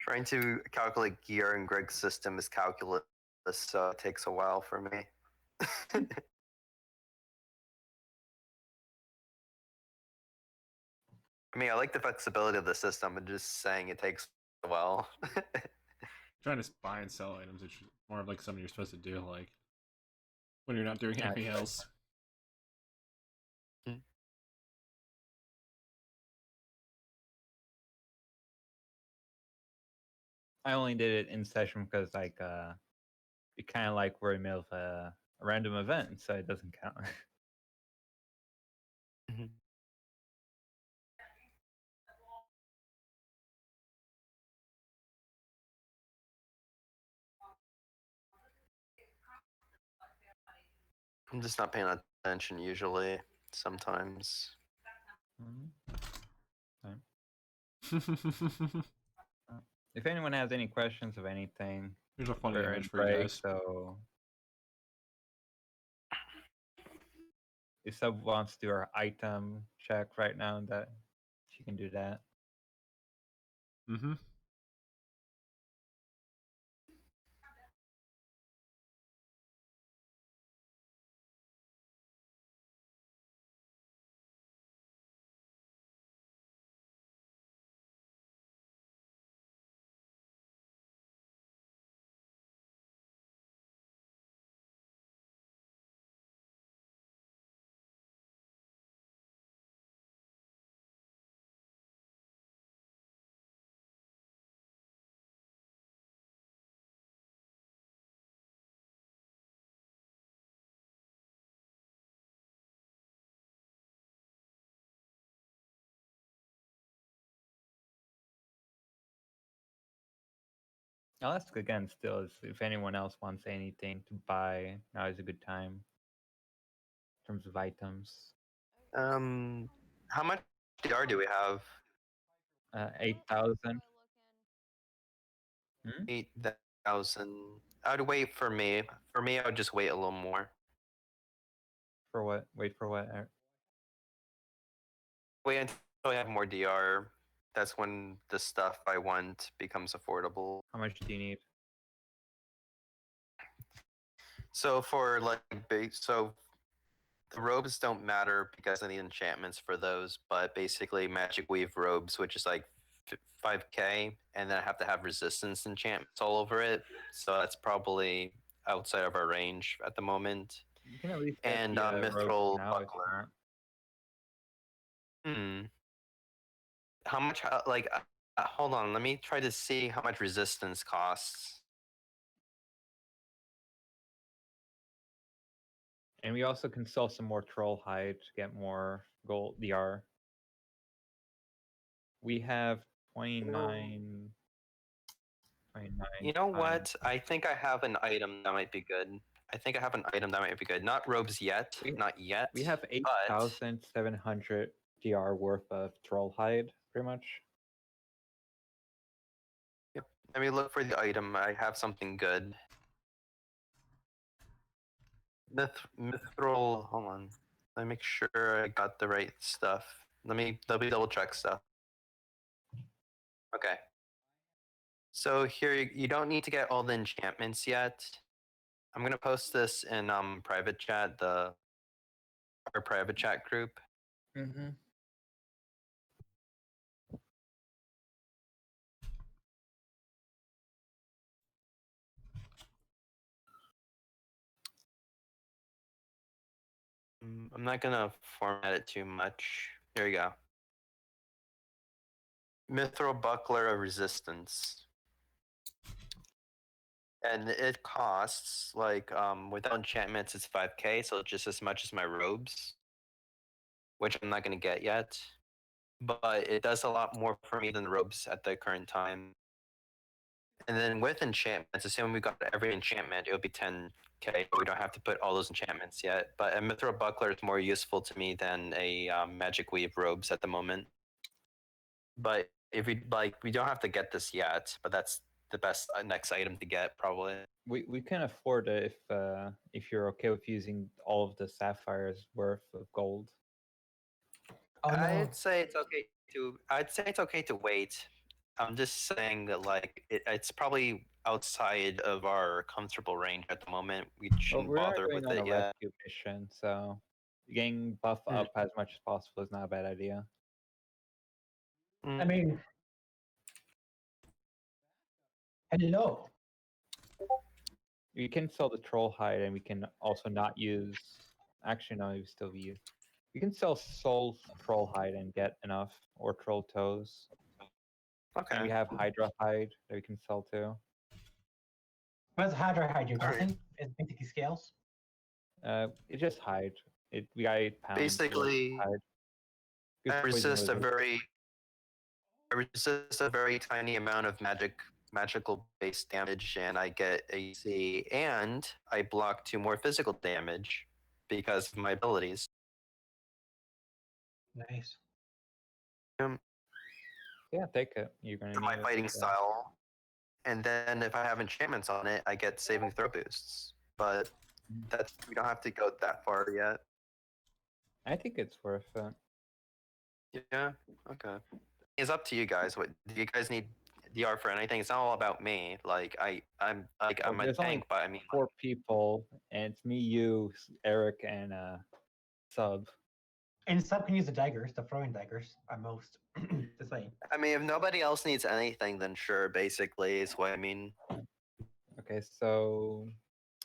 Trying to calculate gear in Greg's system is calculus, so it takes a while for me. I mean, I like the flexibility of the system, but just saying it takes a while. Trying to buy and sell items, which is more of like something you're supposed to do, like when you're not doing anything else. I only did it in session because like you kind of like we're in the middle of a random event, so it doesn't count. I'm just not paying attention usually. Sometimes. If anyone has any questions of anything, Here's a funny we're in image for you break, guys. so if sub wants to do our item check right now, that she can do that. Mm-hmm. I'll ask again still if anyone else wants anything to buy. Now is a good time. In terms of items. How much DR do we have? 8,000. 8,000. I'd wait for me. For me, I would just wait a little more. For what? Wait for what? Wait until I have more DR. That's when the stuff I want becomes affordable. How much do you need? So for like so the robes don't matter because I need enchantments for those, but basically Magic Weave robes, which is like 5k, and then I have to have resistance enchantments all over it. So that's probably outside of our range at the moment. You can at least get And the Mithril now if you buckler. want. How much? Hold on. Let me try to see how much resistance costs. And we also can sell some more troll hide to get more gold DR. We have 29. 29. You know what? I think I have an item that might be good. Not robes yet. Not yet. We have 8,700 DR worth of troll hide, pretty much. Yep. Let me look for the item. I have something good. Mithril. Hold on. Let me make sure I got the right stuff. Let me double check stuff. Okay. So here you don't need to get all the enchantments yet. I'm gonna post this in private chat, our private chat group. Mm-hmm. I'm not gonna format it too much. Here we go. Mithril Buckler of Resistance. And it costs like without enchantments it's 5k, so just as much as my robes, which I'm not gonna get yet. But it does a lot more for me than the robes at the current time. And then with enchantments, assuming we got every enchantment, it would be 10k. We don't have to put all those enchantments yet. But a Mithril Buckler is more useful to me than a Magic Weave robes at the moment. But if we we don't have to get this yet. But that's the best next item to get, probably. We can afford it if you're okay with using all of the sapphires worth of gold. Oh, no. I'd say it's okay to wait. I'm just saying that it's probably outside of our comfortable range at the moment. We shouldn't bother with it yet. Rescue mission, so getting buff up as much as possible is not a bad idea. I mean, hello. We can sell the troll hide, and we can also not use. Actually, no, we still use. We can sell soul troll hide and get enough, or troll toes. Okay. And we have Hydra hide that we can sell too. What does Hydra hide do? Nothing? It basically scales? It just hide. We got 8 pounds. Basically, I resist a very tiny amount of magical based damage, and I get AC, and I block 2 more physical damage because of my abilities. Nice. Yeah, take it. You're gonna need my fighting style. And then if I have enchantments on it, I get saving throw boosts. But we don't have to go that far yet. I think it's worth it. Yeah. Okay. It's up to you guys. What do you guys need DR for anything? It's not all about me. I'm a tank, but I mean 4 people, and it's me, you, Eric, and Sub. And Sub can use the daggers, the throwing daggers, at most. The same. I mean, if nobody else needs anything, then sure. Basically, is what I mean. Okay, so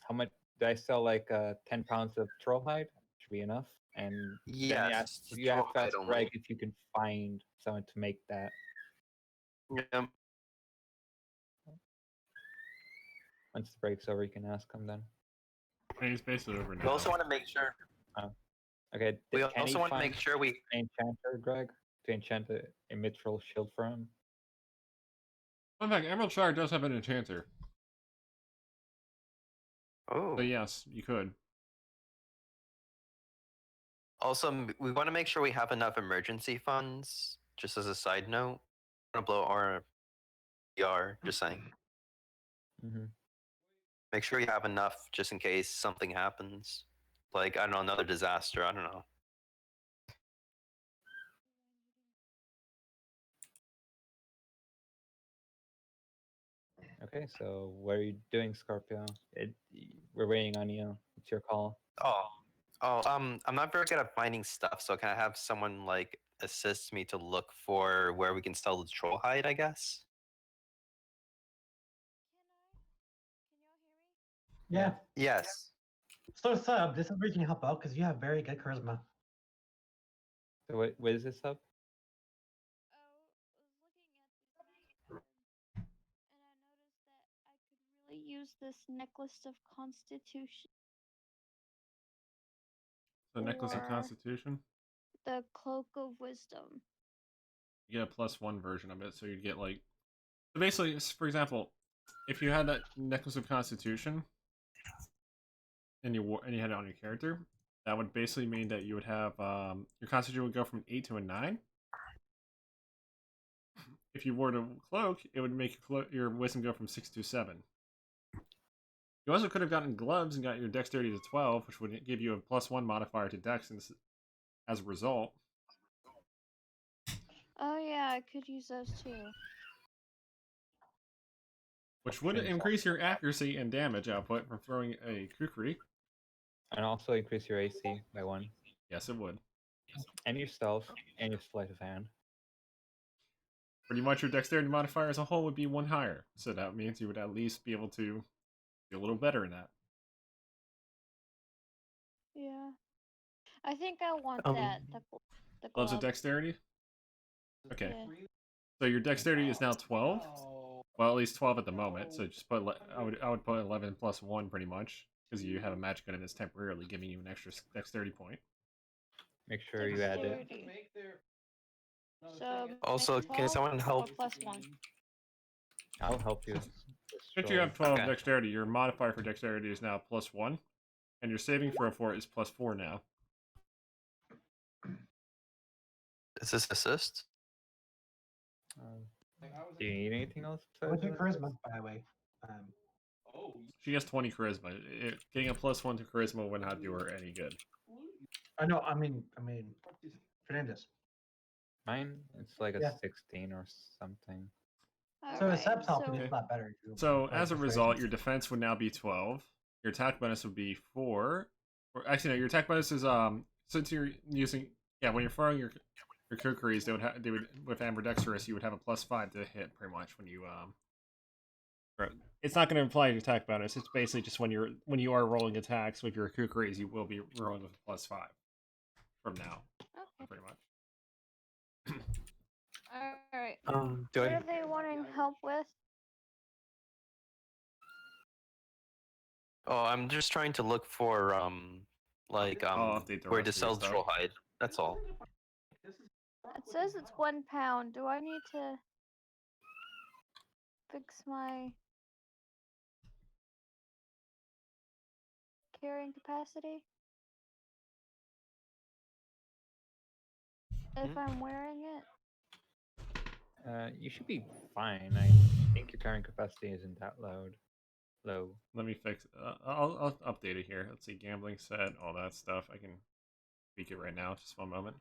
how much did I sell? Like 10 pounds of troll hide should be enough. And yes, you have to ask Greg if you can find someone to make that. Yeah. Once the break's over, you can ask him then. He's basically over now. We also want to make sure. Okay. We also want to make sure we enchanter Greg to enchant a mithril shield for him. In fact, Emeraldshire does have an enchanter. Oh. So yes, you could. Also, we want to make sure we have enough emergency funds. Just as a side note, want to blow our PR. Just saying. Mm-hmm. Make sure you have enough just in case something happens. Like, I don't know, another disaster. I don't know. Okay, so what are you doing, Scorpio? We're waiting on you. It's your call. I'm not very good at finding stuff, so can I have someone like assist me to look for where we can sell the troll hide? I guess. Yeah. Yes. So Sub, this is where you can help out because you have very good charisma. So what is this up? Really use this necklace of constitution. The necklace of Or constitution. the cloak of wisdom. You get a +1 version of it, so you'd get like. So basically, for example, if you had that necklace of constitution, and you had it on your character, that would basically mean that you would have your constitution would go from 8 to a 9. If you wore the cloak, it would make your wisdom go from 6 to 7. You also could have gotten gloves and got your dexterity to 12, which would give you a +1 modifier to dex as a result. Oh yeah, I could use those too. Which would increase your accuracy and damage output from throwing a kukri. And also increase your AC by 1. Yes, it would. And your stealth, and your sleight of hand. Pretty much your dexterity modifier as a whole would be 1 higher. So that means you would at least be able to be a little better in that. Yeah. I think I want that. The Gloves of glove. dexterity? Okay. Yeah. So your dexterity is now 12. Well, at least 12 at the moment. So just put I would put 11 plus 1 pretty much, because you have a magic item that's temporarily giving you an extra dexterity point. Make sure you add it. So Also, can someone help? +1. I'll help you. Since you have 12 dexterity, your modifier for dexterity is now +1, and your saving throw for it is +4 now. Is this assist? Do you need anything else? What's your charisma, by the way? She has 20 charisma. Getting a +1 to charisma would not do her any good. I know. I mean, Fernandez. Mine, it's like a 16 or something. So the Seb's helping is a lot better. So as a result, your defense would now be 12. Your attack bonus would be 4. Or actually, no, your attack bonus is since you're using when you're firing your kukris, they would with ambidextrous you would have a +5 to hit pretty much when you It's not going to imply your attack bonus. It's basically just when you are rolling attacks with your kukris, you will be rolling with a +5 from now, pretty much. Alright. Do what are they wanting help with? Oh, I'm just trying to look for where to sell the troll hide. That's all. It says it's £1. Do I need to fix my carrying capacity? If I'm wearing it? You should be fine. I think your carrying capacity isn't that low. Let me fix. I'll update it here. Let's see, gambling set, all that stuff. I can speak it right now. Just 1 moment.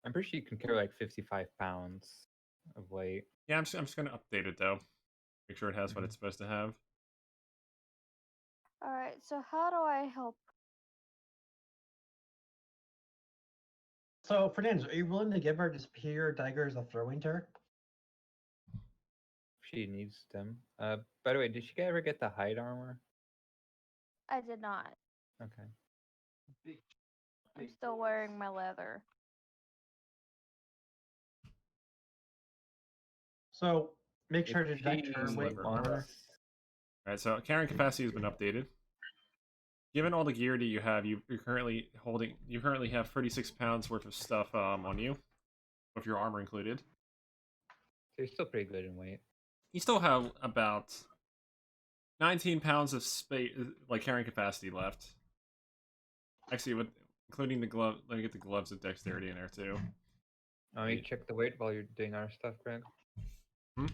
I'm pretty sure you can carry like 55 pounds of weight. Yeah, I'm just gonna update it though. Make sure it has what it's supposed to have. Alright, so how do I help? So Fernandez, are you willing to give her the superior daggers of throwing to her? She needs them. By the way, did she ever get the hide armor? I did not. Okay. I'm still wearing my leather. So make sure to deduct her weight. Alright, so carrying capacity has been updated. Given all the gear that you have, you currently have 36 pounds worth of stuff on you, with your armor included. So you're still pretty good in weight. you still have about 19 pounds of space, like carrying capacity left. Actually, with including the glove, let me get the gloves with dexterity in there too. Oh, you check the weight while you're doing our stuff, Greg. Hmm?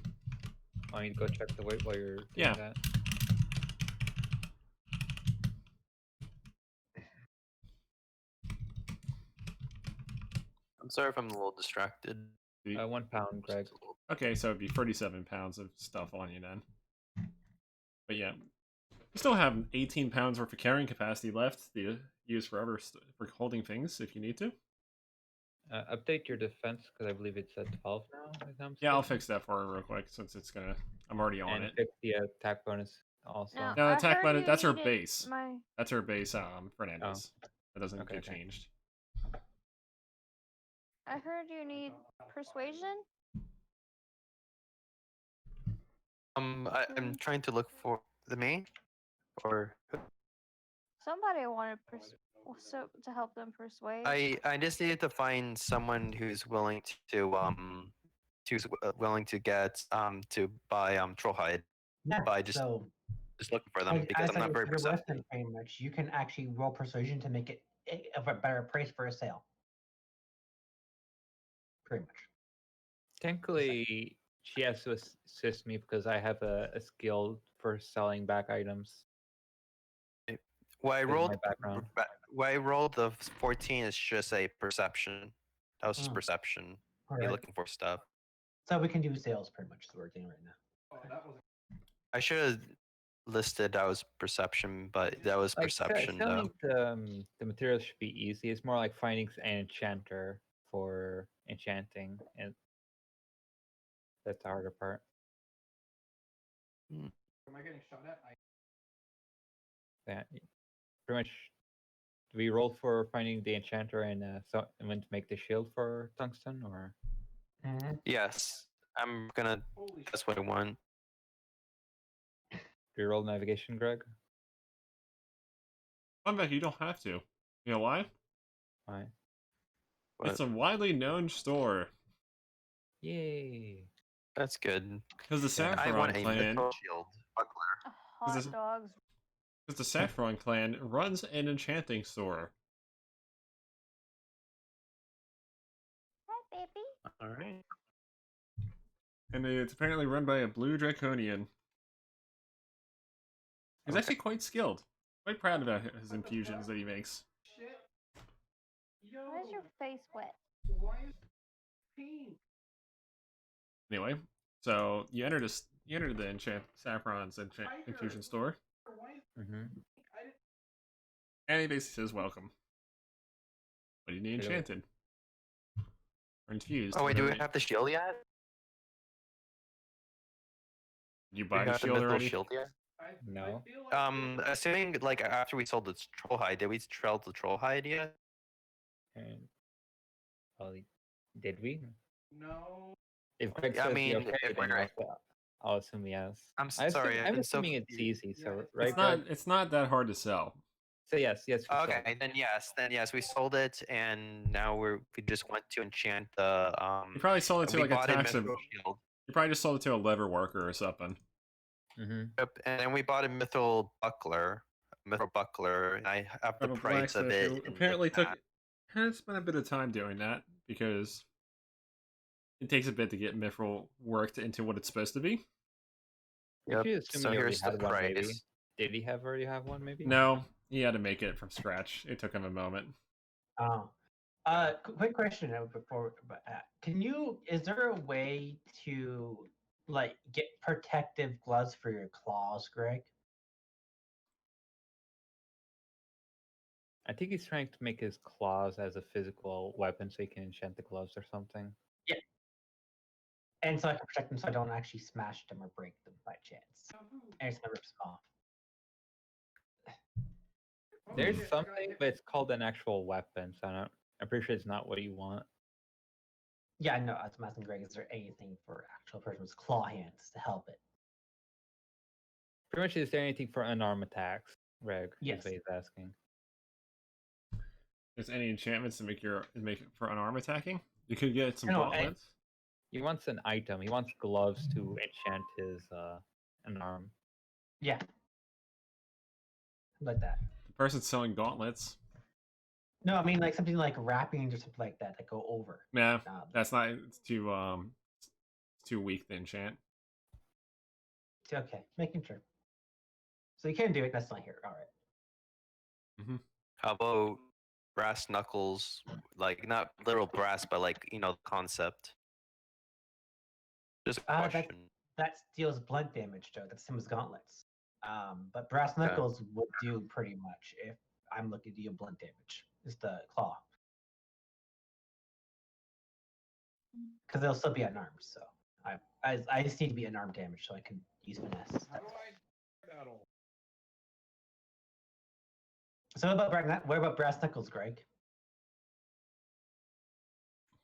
Oh, you go check the weight while you're doing Yeah. that. I'm sorry if I'm a little distracted. 1 pound, Greg. Okay, so it'd be 37 pounds of stuff on you then. But yeah, you still have 18 pounds worth of carrying capacity left to use for holding things if you need to. Update your defense because I believe it's at 12 now. Yeah, I'll fix that for her real quick since it's gonna. I'm already on and it. fix the attack bonus also. No, I attack heard bonus. you That's her needed base. my- That's her base. Fernandez. That doesn't Okay, get okay. changed. I heard you need persuasion. I'm trying to look for the main, or Somebody wanted to help them persuade. I just needed to find someone who's willing to willing to get to buy troll hide. Yeah, By just looking for them because I'm not very perceptive. Western pretty much. You can actually roll persuasion to make it of a better price for a sale. Pretty much. Technically, she has to assist me because I have a skill for selling back items. Well, I Because of rolled. my background. Why I rolled the 14 is just a perception. That was just perception. Me Alright. looking for stuff. So we can do sales pretty much is what we're doing right now. I should have listed that was perception, but that was perception though. Selling the materials should be easy. It's more like finding an enchanter for enchanting, and that's the harder part. Am I getting shot at? Yeah, pretty much. We rolled for finding the enchanter and when to make the shield for tungsten, or Yes, I'm gonna. That's what I want. do you roll navigation, Greg? I'm back. You don't have to. You know why? Why? It's a widely known store. Yay! That's good. Because the I Saffron want a clan. mythical shield buckler. Hot dogs. Because the Saffron clan runs an enchanting store. Hi, baby. All right. And it's apparently run by a blue draconian. He's actually quite skilled. Quite proud about his infusions that he makes. Why is your face wet? Why is pink? Anyway, so you enter the Saffron's infusion store. And he basically says, "Welcome. What do you need enchanted? Or infused?" Oh wait, do we have the shield yet? Did you buy the shield already? Shield yet? No. Assuming like after we sold the troll hide, did we sell the troll hide yet? And well, did we? No. If Greg I says mean, okay, if then we're- I'll assume yes. I'm sorry. I'm I'm so assuming it's confused. easy. So right, It's not that hard to sell. So yes. We sold Okay, it. then yes, we sold it, and now we just want to enchant the. You probably sold it to we like a bought a tax. mithril shield. You probably just sold it to a leather worker or something. Yep, and then we bought a mithril buckler, and I have the From a price of blacksmith it. who in the apparently chat. has spent a bit of time doing that because it takes a bit to get mithril worked into what it's supposed to be. Yep. You assume So he already here's the had one, maybe. price. Did he already have one? Maybe. No, he had to make it from scratch. It took him a moment. Oh. Quick question before. Is there a way to like get protective gloves for your claws, Greg? I think he's trying to make his claws as a physical weapon, so he can enchant the gloves or something. Yeah. And so I can protect them so I don't actually smash them or break them by chance. And it's never rips them off. There's something, but it's called an actual weapon, so I'm pretty sure it's not what you want. Yeah, I know. I was asking Greg, is there anything for actual person with claw hands to help it? Pretty much, is there anything for unarmed attacks, Greg? Yes. Is what he's asking. There's any enchantments to make it for unarmed attacking? You could get some No, gauntlets. He wants an item. He wants gloves to enchant his an arm. Yeah. Like that. The person selling gauntlets. No, I mean like something like wrappings or something like that that go over. Yeah, that's not. It's too weak to enchant. Okay, making sure. So you can do it. That's not here. All right. Mm-hmm. How about brass knuckles? Like not literal brass, but like the concept. Just a question. That deals blunt damage, Joe. That's the same as gauntlets. But brass knuckles would do pretty much if I'm looking to deal blunt damage. It's the claw. Because they'll still be unarmed, so I just need to be unarmed damage so I can use finesse. So what about brass knuckles, Greg?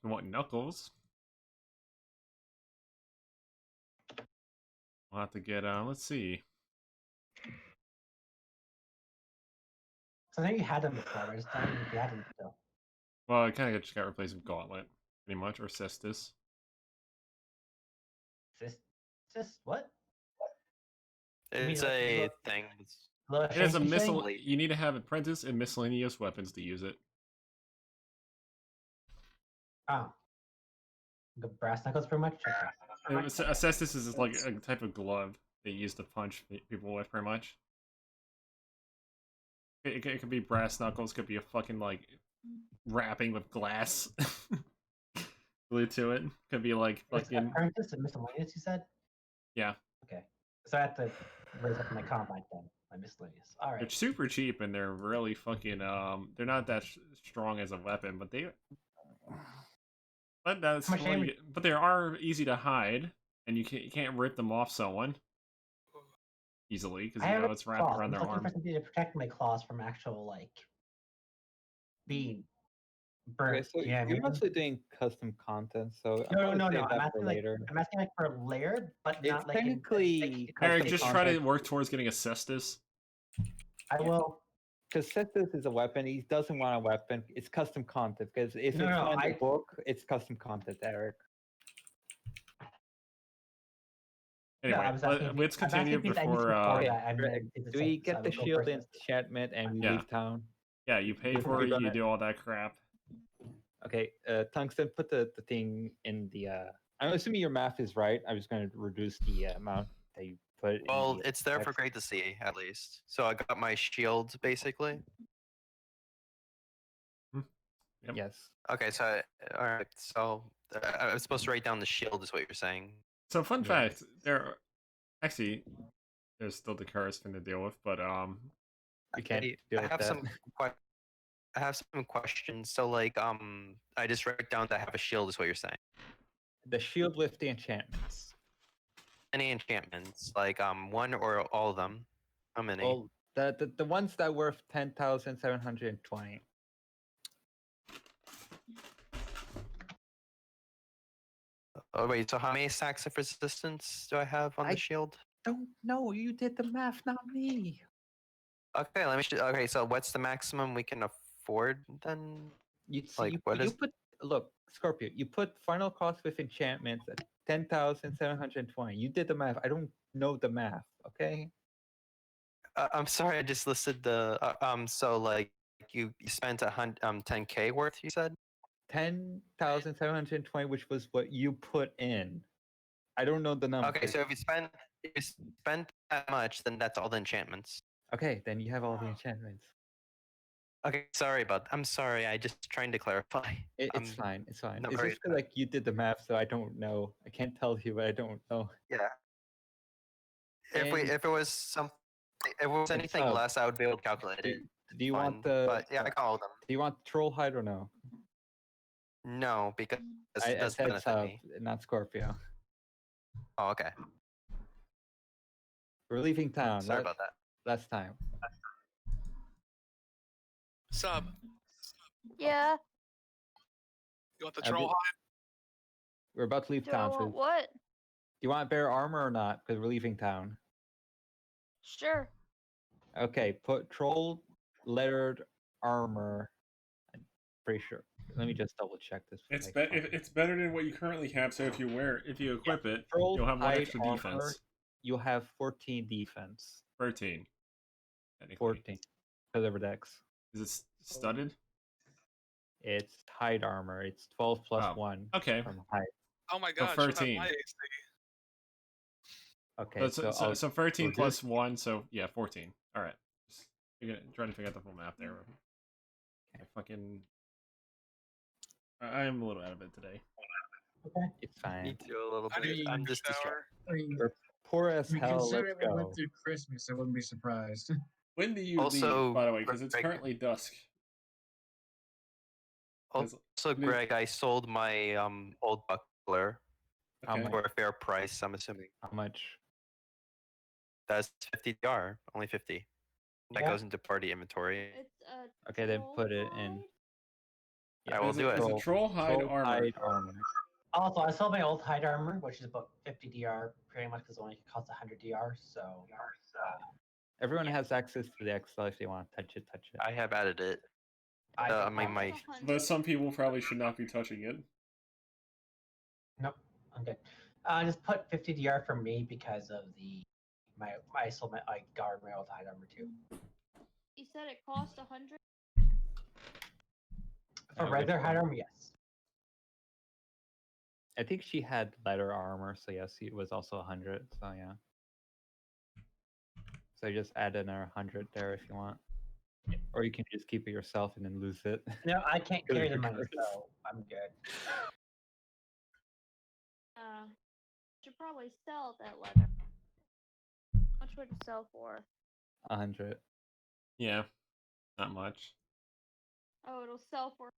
What knuckles? We'll have to get let's see. So I think you had them before, I just don't know if you had them still. Well, I kind of just got replaced with Gauntlet, pretty much, or Cestus. Cestus? What? It's a thing. It is a you need to have apprentice and miscellaneous weapons to use it. Oh. The brass knuckles pretty much? Okay. A Cestus is like a type of glove they use to punch people with, pretty much. It could be brass knuckles, could be a fucking, like, wrapping with glass glued to it. Could be, like, fucking... Apprentice and miscellaneous, you said? Yeah. Okay. So I have to raise up my combat then, my miscellaneous. Alright. They're super cheap, and they're really fucking, they're not that strong as a weapon, but they... But that's but they are easy to hide, and you can't rip them off someone easily because you know it's wrapped around their arm. To protect my claws from actual like being burnt. Okay, so you're mostly doing custom content, so no. I'm asking like for layered, but it's not like technically. Eric, just try to work towards getting a Cestus. I will. Because Cestus is a weapon, he doesn't want a weapon. It's custom content. Because if it's not in the book, it's custom content, Eric. Anyway, let's continue before. Do we get the shield enchantment and we leave town? Yeah, you pay for it. You do all that crap. Okay, Tungsten, put the thing in the. I'm assuming your math is right. I'm just going to reduce the amount that you put. Well, it's there for great to see, at least. So I got my shield, basically. Yep. Yes. Okay, so all right, so I was supposed to write down the shield, is what you're saying. So fun fact, there's still the curse thing to deal with, but we can't deal with that. I have some questions. So like I just write down that I have a shield, is what you're saying. The shield with the enchantments. Any enchantments, like one or all of them? How many? Well, the ones that worth 10,720. Oh wait, so how many stacks of resistance do I have on the shield? Don't know. You did the math, not me. Okay, let me. Okay, so what's the maximum we can afford then? Look, Scorpio. You put final cost with enchantments at 10,720. You did the math. I don't know the math. Okay. I'm sorry. I just listed the. So like you spent 10K worth. You said. 10,720, which was what you put in. I don't know the number. Okay, so if you spend that much, then that's all the enchantments. Okay, then you have all the enchantments. Okay, I'm sorry. I just trying to clarify. It's fine. It's fine. It's just like you did the math, so I don't know. I can't tell you, but I don't know. Yeah. If it was anything less, I would be able to calculate it. Do you want the? But yeah, I got all of them. Do you want troll hide or no? No, because it does I benefit me. Not Scorpio. Oh, okay. We're leaving town. Sorry about that. Last time. Sub. Yeah. You want the troll hide? We're about to leave town. So what? Do you want bear armor or not? Because we're leaving town. Sure. Okay, put troll lettered armor. Pretty sure. Let me just double check this. It's better than what you currently have. So if you equip it, Troll you'll have one hide extra armor, defense. You'll have 14 defense. 13. 14. Because of Dex. Is it studded? It's hide armor. It's 12 plus 1. Okay. From hide. Oh my god, so you have 13. my AC. Okay, so 13 plus 1, so yeah, 14. All right. Trying to figure out the full map there. I am a little out of it today. Okay. It's fine. Me too, a little bit. I'm just distracted. We're poor as hell. Considering Let's we went go. through Christmas, I wouldn't be surprised. When do you leave, by the way? Because it's currently dusk. Also, Greg, I sold my old buckler for a fair price, I'm assuming. How much? That's 50 DR, only 50. That goes into party inventory. Okay, then put it in. I will do it. It's a troll hide armor. Also, I sold my old hide armor, which is about 50 DR, pretty much because it only costs 100 DR. So everyone has access to the Excel if they want to touch it. I have added it. But some people probably should not be touching it. Nope, I'm good. Just put 50 DR for me because of I sold my guard my old hide armor too. You said it cost 100. For regular hide armor, yes. I think she had leather armor, so yes, it was also 100. So yeah. So just add another 100 there if you want, or you can just keep it yourself and then lose it. No, I can't carry the money, so I'm good. Should probably sell that leather. How much would it sell for? 100. Yeah, not much. Oh, it'll sell for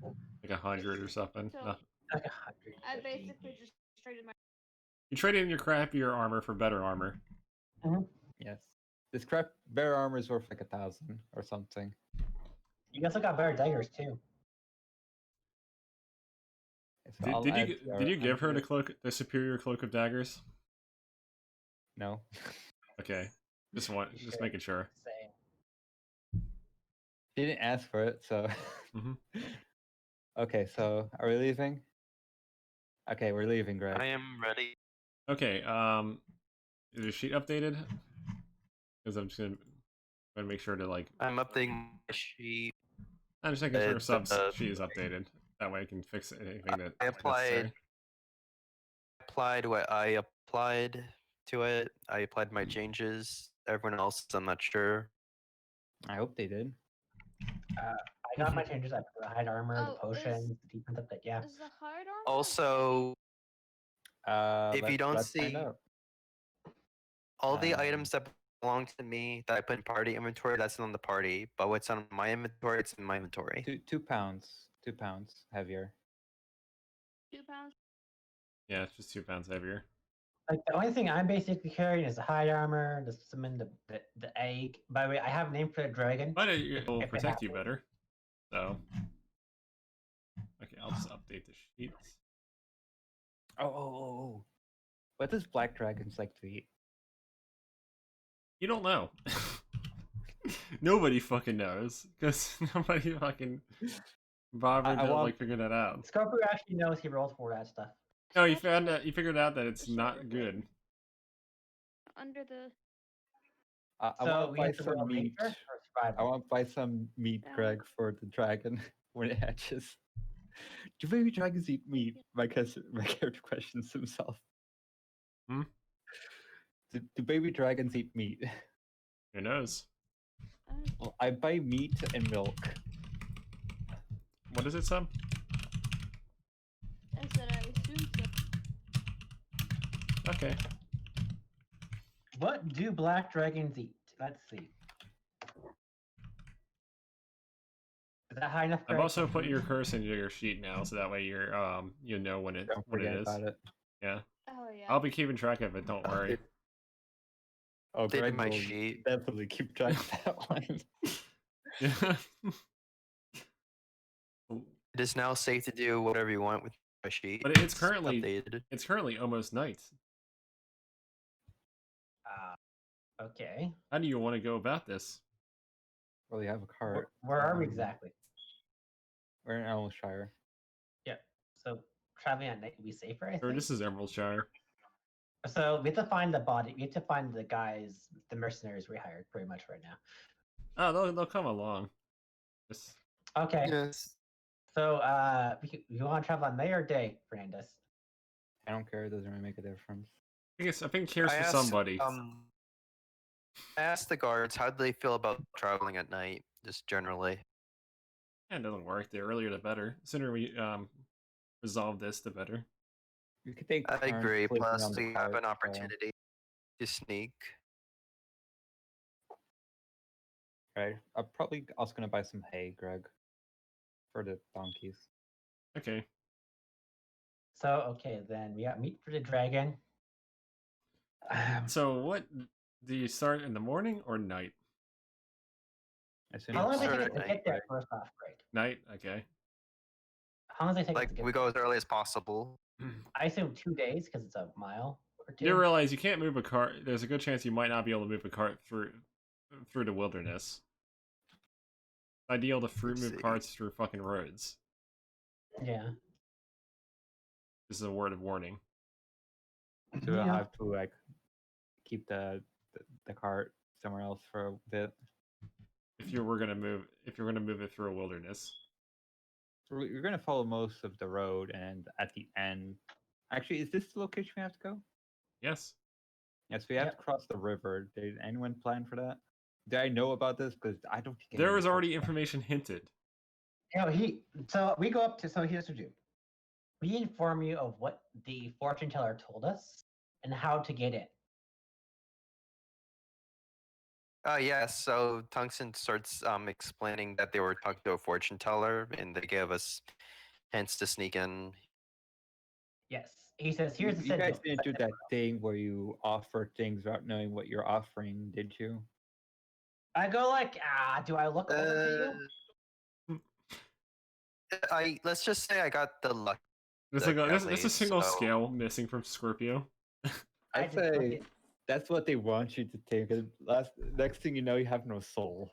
like 100 or something. So, like 100. I basically just traded my. You traded in your crappier armor for better armor. Yes. This better armor is worth like 1,000 or something. You also got better daggers too. So did you give her the superior cloak of daggers? No. Okay, just making sure. She didn't ask for it, so. Okay, so are we leaving? Okay, we're leaving, Greg. I am ready. Okay, is your sheet updated? Because I'm just gonna make sure to I'm updating my sheet. I'm just making sure subs sheet is updated. That way I can fix anything that I applied what I applied to it. I applied my changes. Everyone else, I'm not sure. I hope they did. I got my changes. I put the hide armor, the potions, the defense update. Yeah. Is the hide armor? Also, if you don't see all the items that belong to me that I put in party inventory, that's on the party. But what's on my inventory, it's in my inventory. 2 pounds. 2 pounds heavier. 2 pounds. Yeah, it's just 2 pounds heavier. Like the only thing I'm basically carrying is the hide armor, the summon, the egg. By the way, I have a name for the dragon. But it will protect you better. So, okay, I'll just update the sheets. Oh. What does black dragons like to eat? You don't know. Nobody fucking knows because nobody fucking bothered to figure that out. Scorpio actually knows. He rolled for that stuff. No, he figured out that it's not good. Under the. I want to buy some meat. I want to buy some meat, Greg, for the dragon when it hatches. Do baby dragons eat meat? My character questions himself. Do baby dragons eat meat? Who knows? Well, I buy meat and milk. What is it, Sub? I said I assume so. Okay. What do black dragons eat? Let's see. Is that high enough? I've also put your curse into your sheet now, so that way you're you know when it is. Yeah. Oh yeah. I'll be keeping track of it. Don't worry. Oh, Greg my will sheet. definitely keep track of that one. Yeah. It is now safe to do whatever you want with my sheet. But it's currently updated. It's currently almost night. Okay. How do you want to go about this? Well, you have a cart. Where are we exactly? We're in Emeraldshire. Yep. So traveling at night would be safer, I Or think. this is Emeraldshire. So we have to find the body. We have to find the guys, the mercenaries we hired, pretty much right now. Oh, they'll come along. Just Okay. Yes. So you want to travel on night or day, Fernandez? I don't care. It doesn't really make a difference. I think it cares I for asked, somebody. I asked the guards how do they feel about traveling at night, just generally. Yeah, it doesn't work. The earlier the better. The sooner we resolve this, the better. You could take I turns agree. sleeping Plus, on the we have cart, an opportunity to sneak. Right. I'm probably also gonna buy some hay, Greg, for the donkeys. Okay. So okay, then we got meat for the dragon. So what do you start in the morning or night? As soon How long as does it Start take at to night, get there Greg. first off, Greg? Night, okay. How long does it take Like to get we there? go as early as possible. I assume 2 days because it's a mile or two. You realize you can't move a cart. There's a good chance you might not be able to move a cart through the wilderness. It's ideal to Let's move see. carts through fucking roads. Yeah. This is a word of warning. So we'll Yeah. have to like keep the cart somewhere else for a bit. If you're gonna move it through a wilderness. So you're gonna follow most of the road, and at the end, actually, is this the location we have to go? Yes. Yes, we have Yep. to cross the river. Did anyone plan for that? Did I know about this? Because I don't think There anyone was told already me. information hinted. So we go up to. So here's what we do. We inform you of what the fortune teller told us and how to get in. Yes. So Tungsten starts explaining that they were talking to a fortune teller, and they gave us hints to sneak in. Yes. He says, "Here's the You guys sigil." didn't do that thing where you offer things without knowing what you're offering, did you? I go like, do I look over to you? Let's just say I got the luck. There's deck at there's a least, single so- scale missing from Scorpio. I I'd just look say at- that's what they want you to take. And next thing you know, you have no soul.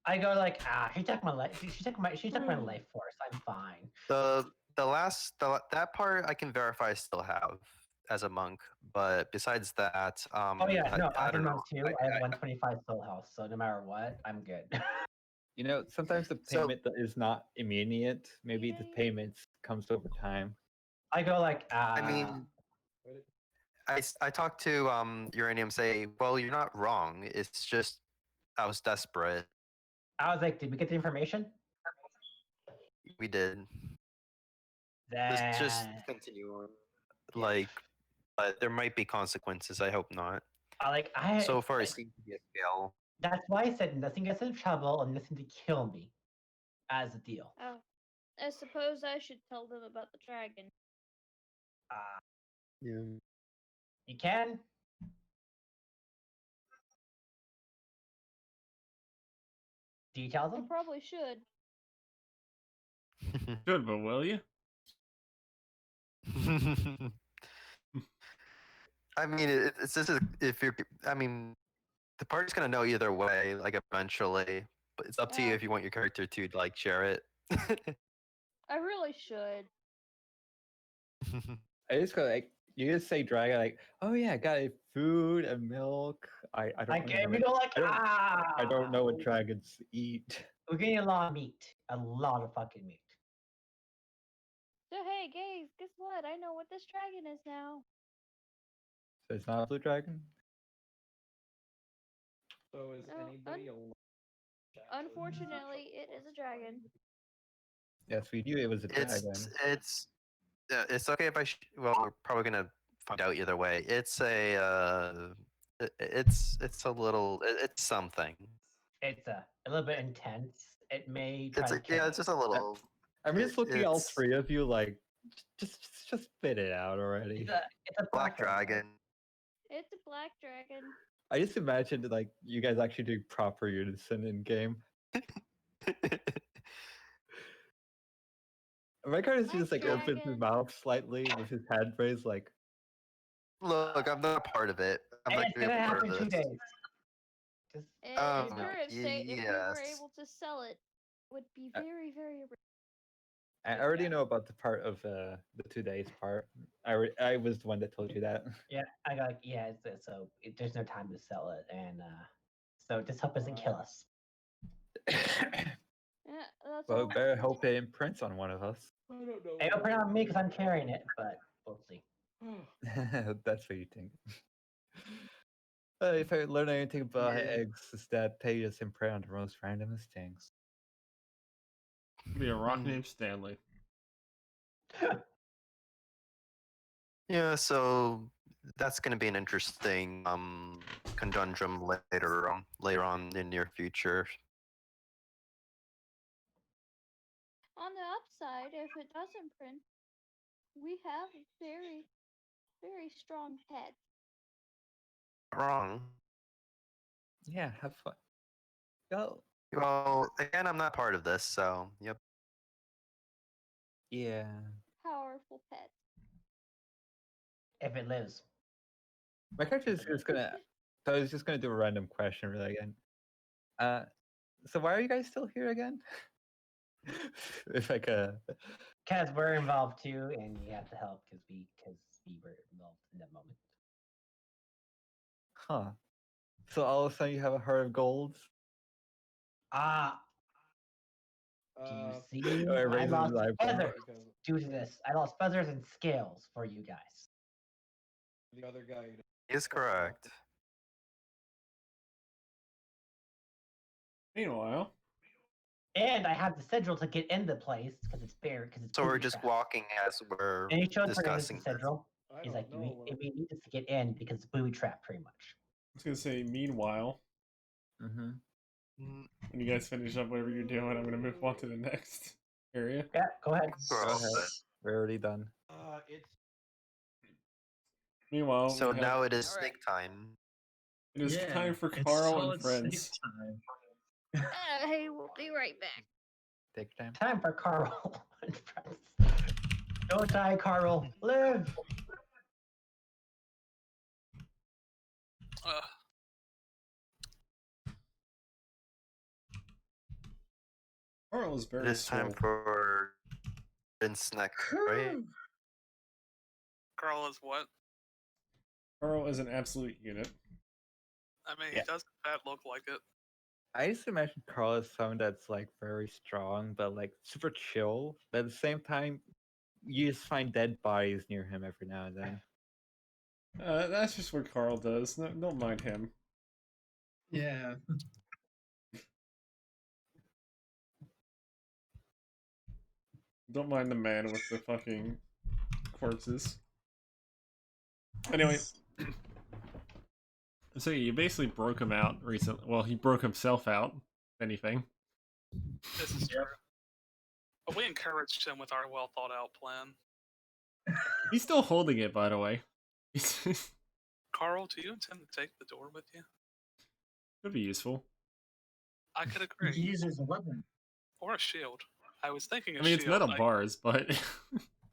I go like, she took my life. She took my life force. I'm fine. That part I can verify I still have as a monk, but besides that, Oh yeah, no, I I'm don't know. monk too. I have 125 soul health, so no matter what, I'm good. You know, sometimes the So- payment is not immediate. Maybe the payment comes over time. I go like, I mean, I talked to Uranium. Say, well, you're not wrong. It's just I was desperate. I was like, did we get the information? We did. Then Just continue on. Like, but there might be consequences. I hope not. So far, it seems to be a scale. That's why I said nothing gets in trouble and nothing to kill me, as a deal. Oh, I suppose I should tell them about the dragon. Yeah. You can. Do you tell I them? probably should. Good, but will you? I mean, it's just if you're. I mean, the party's gonna know either way, like eventually. But it's up to you if you want your character to like share it. I really should. I just go like you just say dragon like, oh yeah, I got food and milk. I don't Like, remember we it. go like, I don't know what dragons eat. We're getting a lot of meat. A lot of fucking meat. So hey, guys, guess what? I know what this dragon is now. So it's not a blue dragon? So is No, anybody Unfortunately, it is a dragon. Yes, we knew it was a dragon. It's okay if I. Well, we're probably gonna find out either way. It's a. It's a little. It's something. It's a little bit intense. It may try to kill Yeah, it's just a little. I'm just looking at all it's- three of you like, just spit it out already. It's a Black dragon. It's a black dragon. I just imagined like you guys actually doing proper unison in game. My character just like opens his dragon. mouth slightly with his hand raised, like. Look, I'm not a part of it. I'm And not it's gonna be gonna a part happen of 2 this. days. Just And it's true. If we were yes. able to sell it, would be very, very rich. I already know about the part of the 2 days part. I was the one that told you that. Yeah, I got so there's no time to sell it, and so just hope it doesn't kill us. Yeah, that's Well, all. better hope it imprints on one of us. I don't know. It'll print on me because I'm carrying it, but we'll see. That's what you think. If I learn anything about eggs, is that they just imprint on the most randomest things. Be a rock named Stanley. Yeah, so that's going to be an interesting conundrum later on in the near future. On the upside, if it doesn't print, we have very, very strong pets. Wrong. Yeah, have fun. Go. Well, again, I'm not part of this, so yep. Yeah. Powerful pets. If it lives. My character is just gonna. So I was just gonna do a random question really again. So why are you guys still here again? If I could. Because we're involved too, and we have to help because we were involved in that moment. Huh. So all of a sudden you have a heart of gold. Ah. Do you see? Oh, it I raises lost the eyebrow. feathers due to this. I lost feathers and scales for you guys. The other guy. Is correct. Meanwhile, and I have the sigil to get in the place because it's bare. Because it's So we're booby just trapped. walking as we're And he showed discussing the this. sigil. I He's don't like, know we what- need this to get in because it's booby trapped, pretty much. I was gonna say, meanwhile, Mm-hmm. when you guys finish up whatever you're doing, I'm gonna move on to the next area. Yeah, go ahead. We're Go all ahead. set. We're already done. It's Meanwhile, So we have- now it is Alright. snake time. it is Yeah, time for it's Carl solid and friends. snake time. Hey, we'll be right back. Take your time. Time for Carl and friends. Don't die, Carl. Live. Carl is It very is time swole. for Vince next, right? Carl is what? Carl is an absolute unit. I mean, Yeah. he doesn't that look like it. I used to imagine Carl as someone that's like very strong, but like super chill. But at the same time, you just find dead bodies near him every now and then. That's just what Carl does. No, don't mind him. Yeah. Don't mind the man with the fucking corpses. Anyway, so you basically broke him out recently. Well, he broke himself out. If anything. This is true. But we encouraged him with our well thought out plan. He's still holding it, by the way. Carl, do you intend to take the door with you? Could be useful. I could He agree. uses a weapon. Or a shield. I was thinking I a mean, shield. it's metal bars, but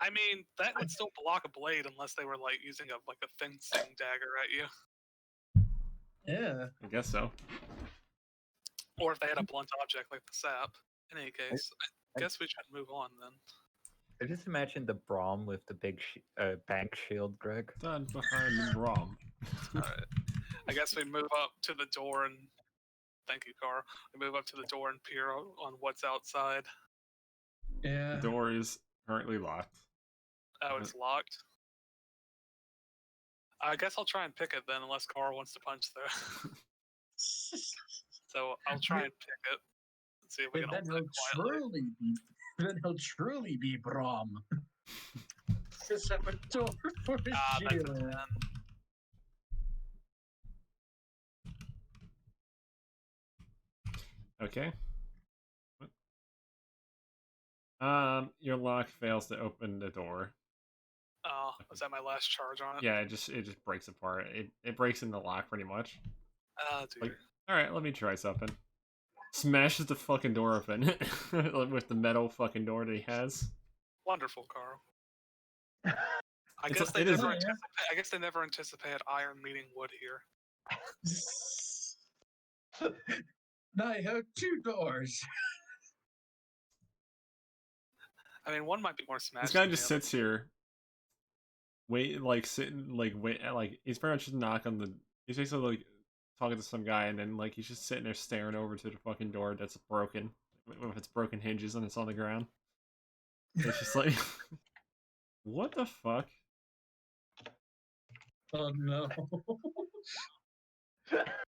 I mean, that would still block a blade unless they were like using a fencing dagger at you. Yeah. I guess so. Or if they had a blunt object like the sap. In any case, I guess we should move on then. I just imagine the Braum with the big bank shield, Greg. Done behind the Braum. Alright. I guess we move up to the door and thank you, Carl. We move up to the door and peer on what's outside. Yeah. The door is currently locked. Oh, it's locked. I guess I'll try and pick it then, unless Carl wants to punch through. So I'll try and pick it and see if we But can then open he'll it quietly. truly be. Then he'll truly be Braum. Just have a door for his That's a shield. 10. Okay. Your lock fails to open the door. Oh, was that my last charge on it? Yeah, it just breaks apart. It breaks in the lock pretty much. Dude. Like, all right, let me try something. Smashes the fucking door open with the metal fucking door that he has. Wonderful, Carl. I It's- guess they it is- never I guess they never anticipated iron meeting wood here. Now I have two doors. I mean, one might be more smashed. This guy than just the other. sits here, wait, he's pretty much just knock on the. He's basically like talking to some guy, and then like he's just sitting there staring over to the fucking door that's broken, with its broken hinges and it's on the ground. It's just like, what the fuck? Oh no.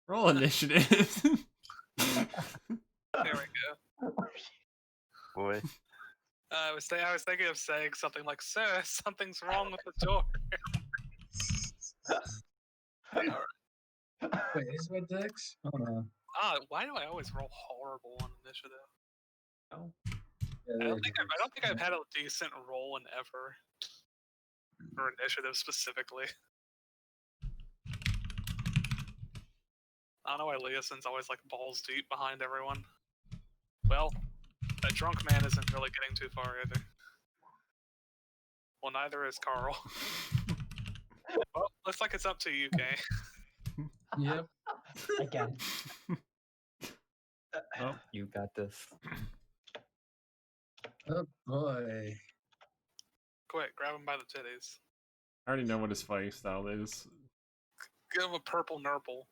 Roll initiative. There we go. Boy. I was thinking of saying something like, "Sir, something's wrong with the door." Wait, is my dex? Hold on. Why do I always roll horrible on initiative? Oh. Yeah, I don't think I've had a decent roll in ever for initiative specifically. I don't know why Leoson's always like balls deep behind everyone. Well, that drunk man isn't really getting too far either. Well, neither is Carl. Well, looks like it's up to you, Kay. Yep. Again. Oh, you got this. Oh boy. Quick, grab him by the titties. I already know what his fighting style is. Give him a purple nurple.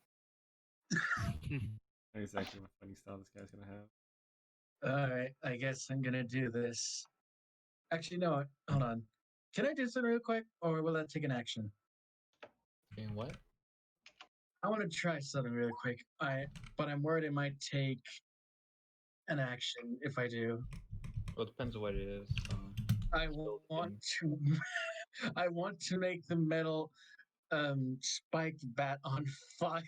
Not exactly what fighting style this guy's gonna have. Alright, I guess I'm gonna do this. Actually, no, hold on. Can I do something real quick, or will that take an action? And what? I want to try something really quick. But I'm worried it might take an action if I do. Well, it depends on what it is. I want to. I want to make the metal spiked bat on fire.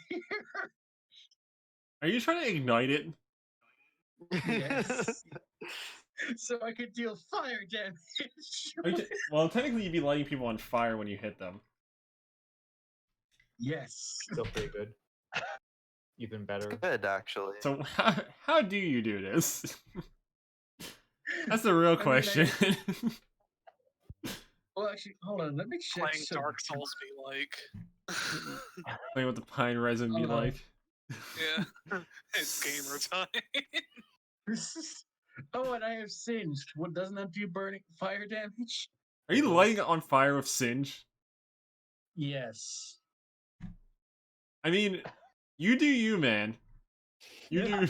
Are you trying to ignite it? Yes. So I could deal fire damage. Well, technically, you'd be lighting people on fire when you hit them. Yes. Still pretty good. Even better. Good, actually. So how do you do this? That's the real question. Well, actually, hold on. Let me check. Playing Dark Souls be like. Playing with the pine resin be like. Yeah. It's gamer time. Oh, and I have singed. What doesn't that do burning fire damage? Are you lighting it on fire with singe? Yes. I mean, you do you, man. You do. Why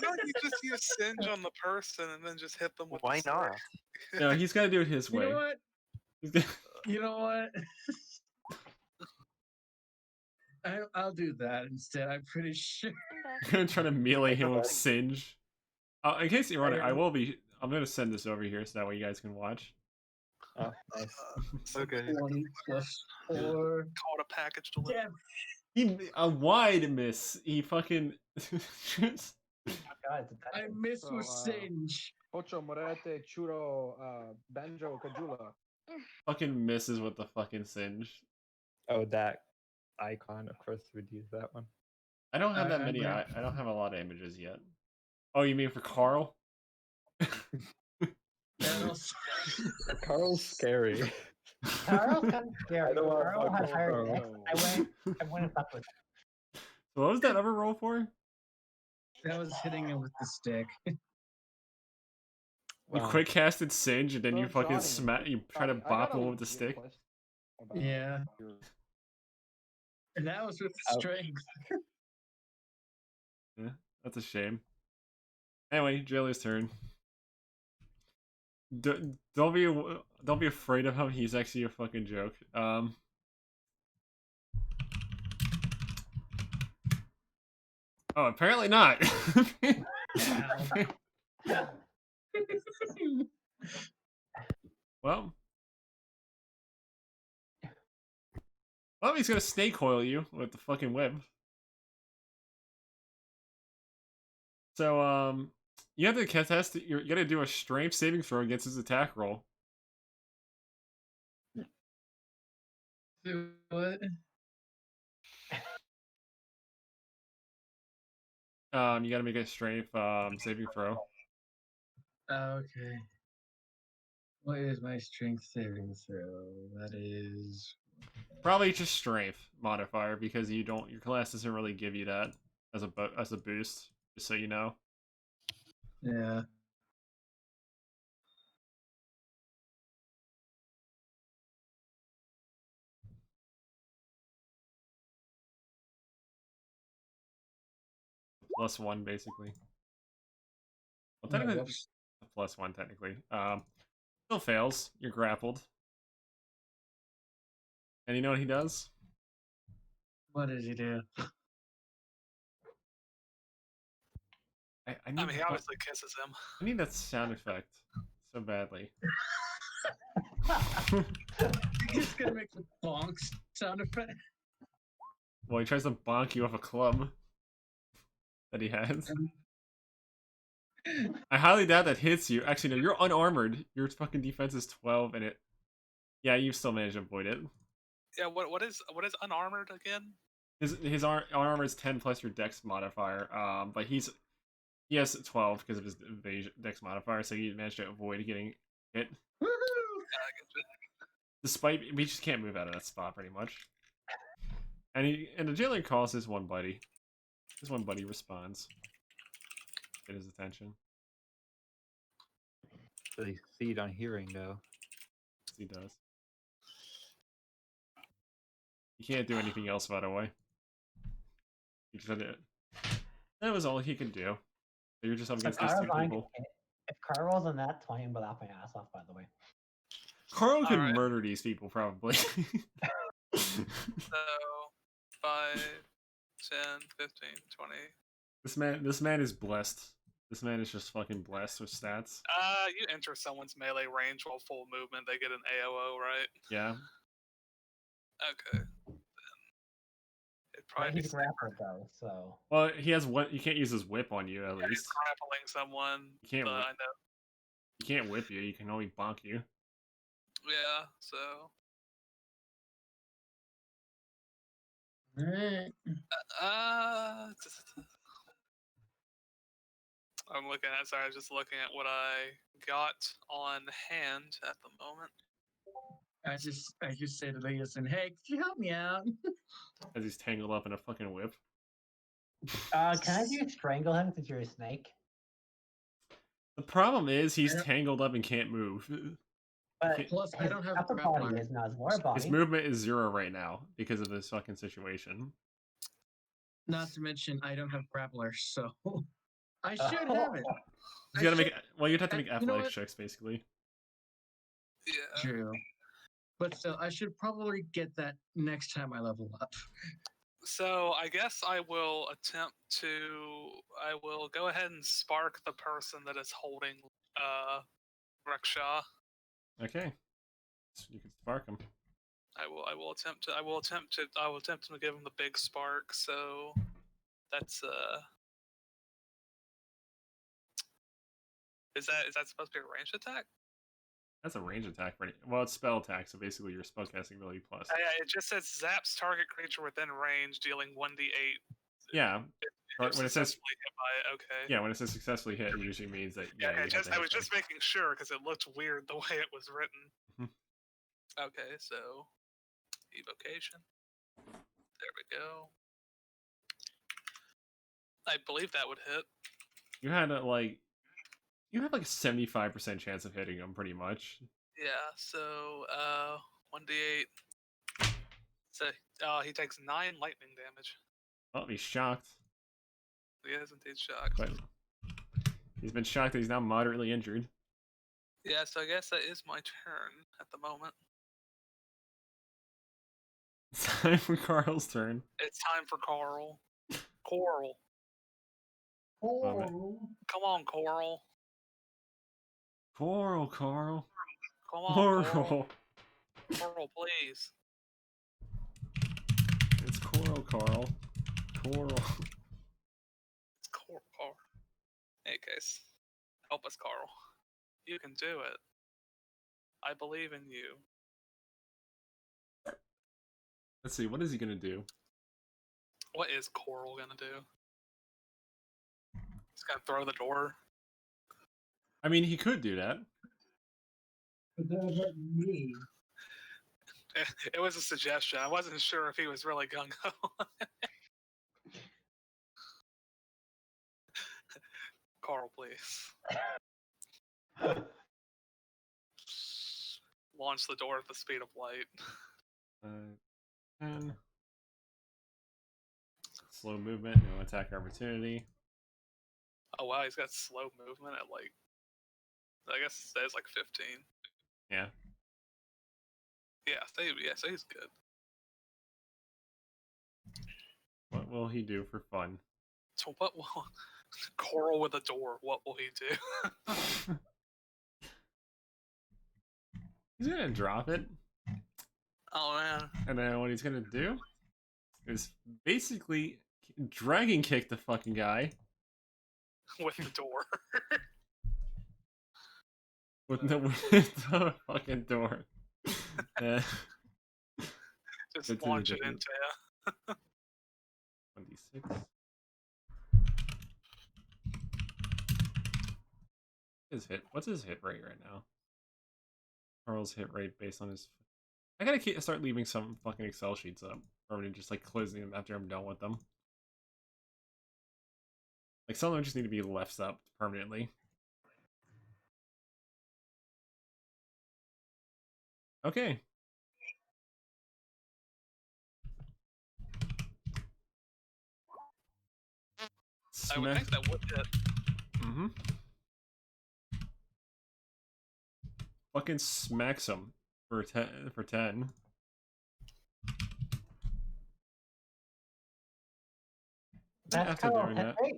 don't you just use singe on the person and then just hit them with Why the sword? not? No, he's got to do it his You way. know what? You know what? I'll do that instead. I'm pretty sure. I'm gonna try to melee him with singe. In case you're wondering, I'm gonna send this over here so that way you guys can watch. Oh, nice. So good. 20 plus 4. Call it a package delivery. Damn. A wide miss. He fucking. I miss with singe. Ocho Morete Churo Banjo Kajula. Fucking misses with the fucking singe. Oh, that icon. Of course, we'd use that one. I don't have that many. I don't have a lot of images yet. Oh, you mean for Carl? Carl's scary. Carl's kind of scary. I don't wanna Carl fuck has with higher Carl. dex. I went and fuck with him. So what was that other roll for? That was hitting him with the stick. You Wow. quick casted singe and then So you fucking Johnny, smack. You try to I bop got a him with the legit stick. question about Yeah. your- And that was with Ouch. strength. Yeah, that's a shame. Anyway, Jelly's turn. Don't be afraid of him. He's actually a fucking joke. Oh, apparently not. Well, he's gonna snake coil you with the fucking web. So, you have to contest. You gotta do a strength saving throw against his attack roll. Do what? You gotta make a strength saving throw. Okay. What is my strength saving throw? That is. Probably just strength modifier because your class doesn't really give you that as a boost. Just so you know. Yeah. +1 basically. Well, Yeah, technically, whoops. +1 technically. Still fails. You're grappled. And you know what he does? What did he do? I need He obviously kisses him. I need that sound effect so badly. You're just gonna make the bonk sound effect. Well, he tries to bonk you off a club that he has. I highly doubt that hits you. Actually, no, you're unarmored. Your fucking defense is 12, and it. Yeah, you still managed to avoid it. Yeah, what is unarmored again? His armor is 10 plus your dex modifier. But he has 12 because of his evasion dex modifier, so he managed to avoid getting hit. Despite we just can't move out of that spot pretty much. And the jailer calls his one buddy. His one buddy responds. Get his attention. They succeed on hearing though. He does. He can't do anything else, by the way. He just had to, that was all he could do. So you're just up against these two people. If Carl rolls on that 20, I'm gonna laugh my ass off, by the way. Carl could murder these people, probably. So, 5, 10, 15, 20. This man is blessed. This man is just fucking blessed with stats. You enter someone's melee range while full movement, they get an AOO, right? Yeah. Okay. Then it'd probably He's grappled though, so. Well, he has what? You can't use his whip on you at least. He's grappling someone. You can't. I know. You can't whip you. You can only bonk you. Yeah. So. Alright. I'm looking at. Sorry, I was just looking at what I got on hand at the moment. I just say to Leosin, hey, could you help me out? As he's tangled up in a fucking whip. Can I do strangle him since you're a snake? The problem is he's tangled up and can't move. But plus, I don't have upper body is not his lower body. His movement is 0 right now because of this fucking situation. Not to mention, I don't have grappler, so I should have it. You gotta make. Well, you'd have to make athletics checks, basically. Yeah. True. But still, I should probably get that next time I level up. So I guess I will attempt to. I will go ahead and spark the person that is holding Reksha. Okay. So you can spark him. I will attempt to give him the big spark. So that's Is that supposed to be a ranged attack? That's a range attack, right? Well, it's spell attack, so basically your spellcasting ability plus. Yeah, it just says zaps target creature within range, dealing 1d8. Yeah. When it says hit by it, okay. Yeah, when it says successfully hit, it usually means that I was just making sure because it looked weird the way it was written. Okay, so evocation. There we go. I believe that would hit. You had you have like a 75% chance of hitting him, pretty much. Yeah, so 1d8. So he takes 9 lightning damage. Oh, he's shocked. He is indeed shocked. But he's been shocked that he's now moderately injured. Yeah, so I guess that is my turn at the moment. It's time for Carl's turn. It's time for Carl. Coral. Come on, Coral. Carl. Come on, Coral. Coral, please. It's Carl. It's Carl. In any case, help us, Carl. You can do it. I believe in you. Let's see, what is he gonna do? What is Coral gonna do? He's gonna throw the door. I mean, he could do that. But that hurt me. It was a suggestion. I wasn't sure if he was really gung-ho. Carl, please. Launch the door at the speed of light. 10. Slow movement, no attack opportunity. Oh wow, he's got slow movement at like, I guess it says like 15. Yeah. Yeah, so he's good. What will he do for fun? So what will Coral with a door? What will he do? He's gonna drop it. Oh man. And then what he's gonna do is basically dragon kick the fucking guy. With the door. With the fucking door. Just launch it into you. 26. What's his hit rate right now? Carl's hit rate based on his... I gotta start leaving some fucking Excel sheets up. Or just like closing them after I'm done with them. Like some of them just need to be left up permanently. Okay. I would think that would hit. Mm-hmm. Fucking smacks him for 10. That's After Carl. doing that. Wait,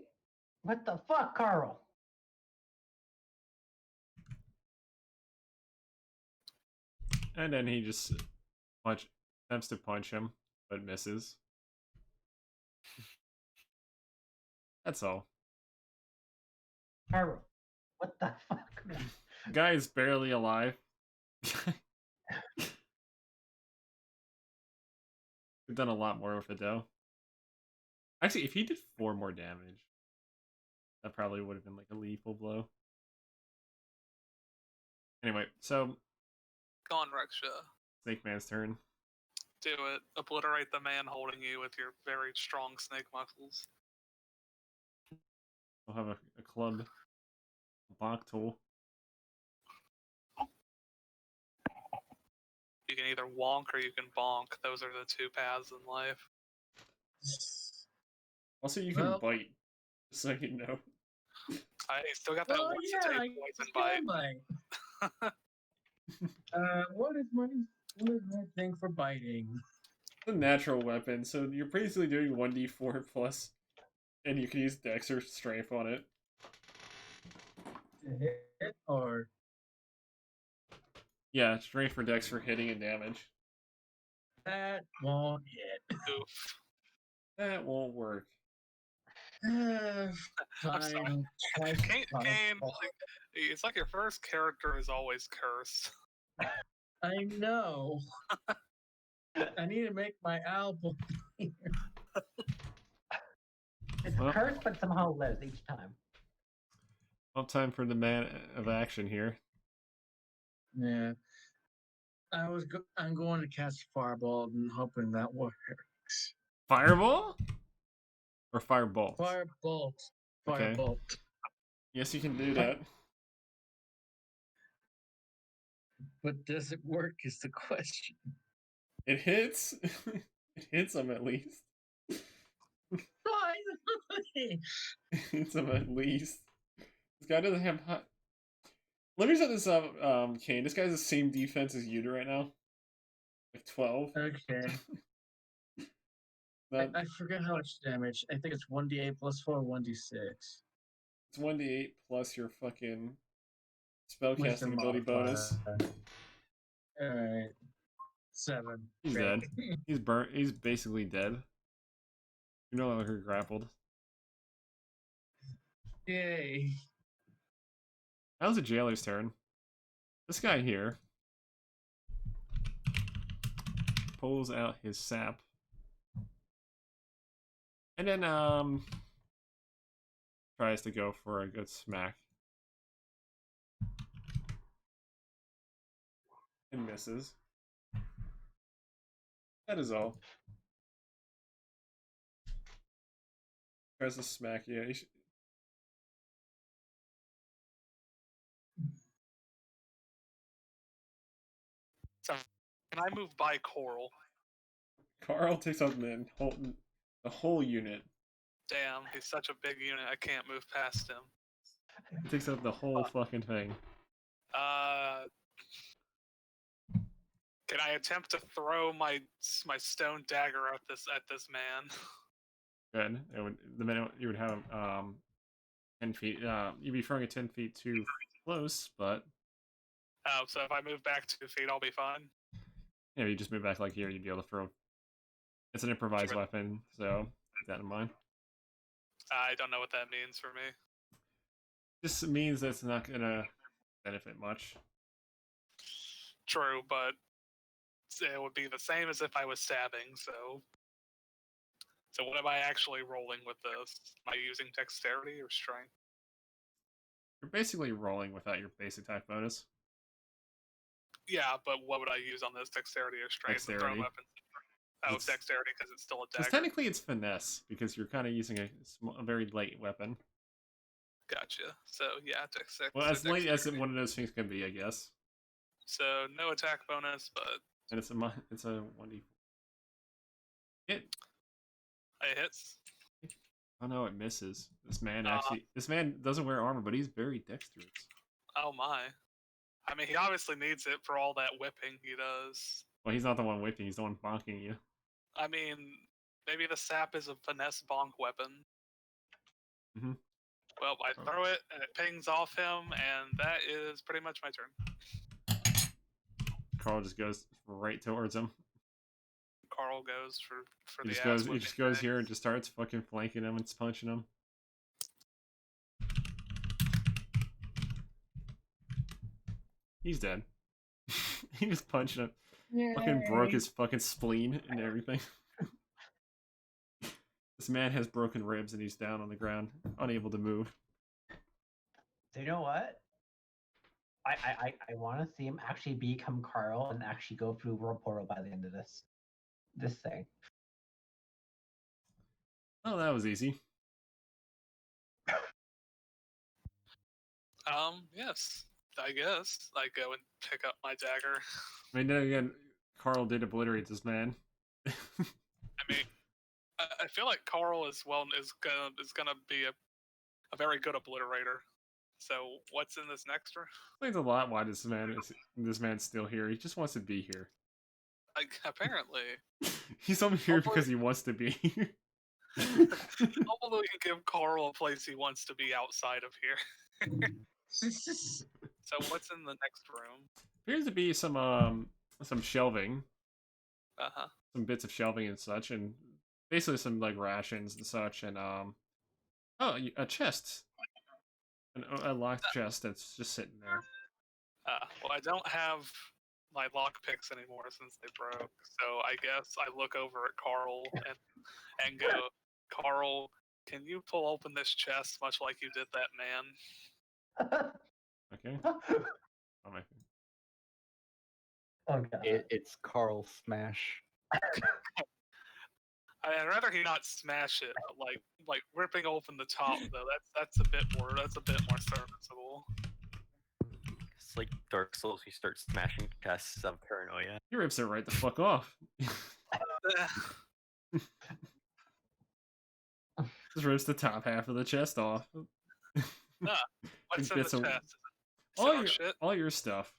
what the fuck, Carl? And then he just attempts to punch him, but misses. That's all. Carl, what the fuck? Guy is barely alive. We've done a lot more with it though. Actually, if he did 4 more damage, that probably would have been like a lethal blow. Anyway, so Go on, Rexha. Snake Man's turn. Do it. Obliterate the man holding you with your very strong snake muscles. We'll have a club, a bonk tool. You can either wonk or you can bonk. Those are the 2 paths in life. Also, you can bite, so you know. I still got that once a day poison bite. What is my thing for biting? It's a natural weapon, so you're basically doing 1d4 plus, and you can use Dex or Strength on it. To hit or? Yeah, Strength for Dex for hitting and damage. That won't hit. Oof. That won't work. I'm sorry. Kane, like, it's like your first character is always cursed. I know. I need to make my album. It's cursed, but somehow lives each time. Well, time for the man of action here. Yeah. I'm going to cast Fireball and hoping that works. Fireball? Or Firebolt? Firebolt. Okay. Firebolt. Yes, you can do that. But does it work is the question. It hits. It hits him at least. Finally! It hits him at least. This guy doesn't have hot. Let me set this up, Kane. This guy has the same defense as you do right now. Like 12. Okay. I forget how much damage. I think it's 1d8 plus 4, 1d6. It's 1d8 plus your fucking spellcasting ability bonus. Alright. 7. He's dead. He's burnt. He's basically dead. You're no longer grappled. Yay. That was a jailer's turn. This guy here pulls out his sap. And then tries to go for a good smack. And misses. That is all. Tries to smack you. Yeah, So, can I move by Coral? Carl takes out the whole unit. Damn, he's such a big unit. I can't move past him. It takes up the whole fucking thing. Can I attempt to throw my stone dagger at this man? Good. It would the minute you would have 10 feet. You'd be throwing it 10 feet too close, but Oh, so if I move back 2 feet, I'll be fine. yeah, you just move back like here. You'd be able to throw. It's an improvised weapon, so keep that in mind. I don't know what that means for me. This means that it's not gonna benefit much. True, but it would be the same as if I was stabbing. So what am I actually rolling with this? Am I using dexterity or strength? You're basically rolling without your base attack bonus. Yeah, but what would I use on this? Dexterity or strength? To throw Dexterity. weapons? Oh, it's dexterity because it's still a dagger. Because technically it's finesse, because you're kind of using a very light weapon. Gotcha. So yeah, dexterity. Well, as light as one of those things can be, I guess. So no attack bonus, but and it's a 1d4. Hit. It hits. Oh no, it misses. This man doesn't wear armor, but he's very dexterous. Oh my. I mean, he obviously needs it for all that whipping he does. Well, he's not the one whipping, he's the one bonking you. I mean, maybe the sap is a finesse bonk weapon. Mm-hmm. Well, I throw it, and it pings off him, and that is pretty much my turn. Carl just goes right towards him. Carl goes for He the just ass. He just goes here and just starts fucking flanking him and punching him. He's dead. He just punched him. Yay. Fucking broke his fucking spleen and everything. This man has broken ribs and he's down on the ground, unable to move. So you know what? I want to see him actually become Carl and actually go through World Portal by the end of this thing. Oh, that was easy. Yes. I guess I go and pick up my dagger. I mean, then again, Carl did obliterate this man. I mean, I feel like Carl is gonna be a very good obliterator. So what's in this next room? Explains a lot why this man's still here. He just wants to be here. Apparently. He's only here because he wants to be here. Hopefully we can give Carl a place he wants to be outside of here. So what's in the next room? Appears to be some shelving. Uh-huh. Some bits of shelving and such, and basically some like rations and such, and a chest. A locked chest that's just sitting there. Well, I don't have my lockpicks anymore since they broke, so I guess I look over at Carl and go, Carl, can you pull open this chest much like you did that man? Okay. Oh god. It's Carl Smash. I'd rather he not smash it, but like ripping open the top though. That's a bit more serviceable. It's like Dark Souls. You start smashing chests of paranoia. He rips it right the fuck off. Just rips the top half of the chest off. What's in the chest? All your stuff.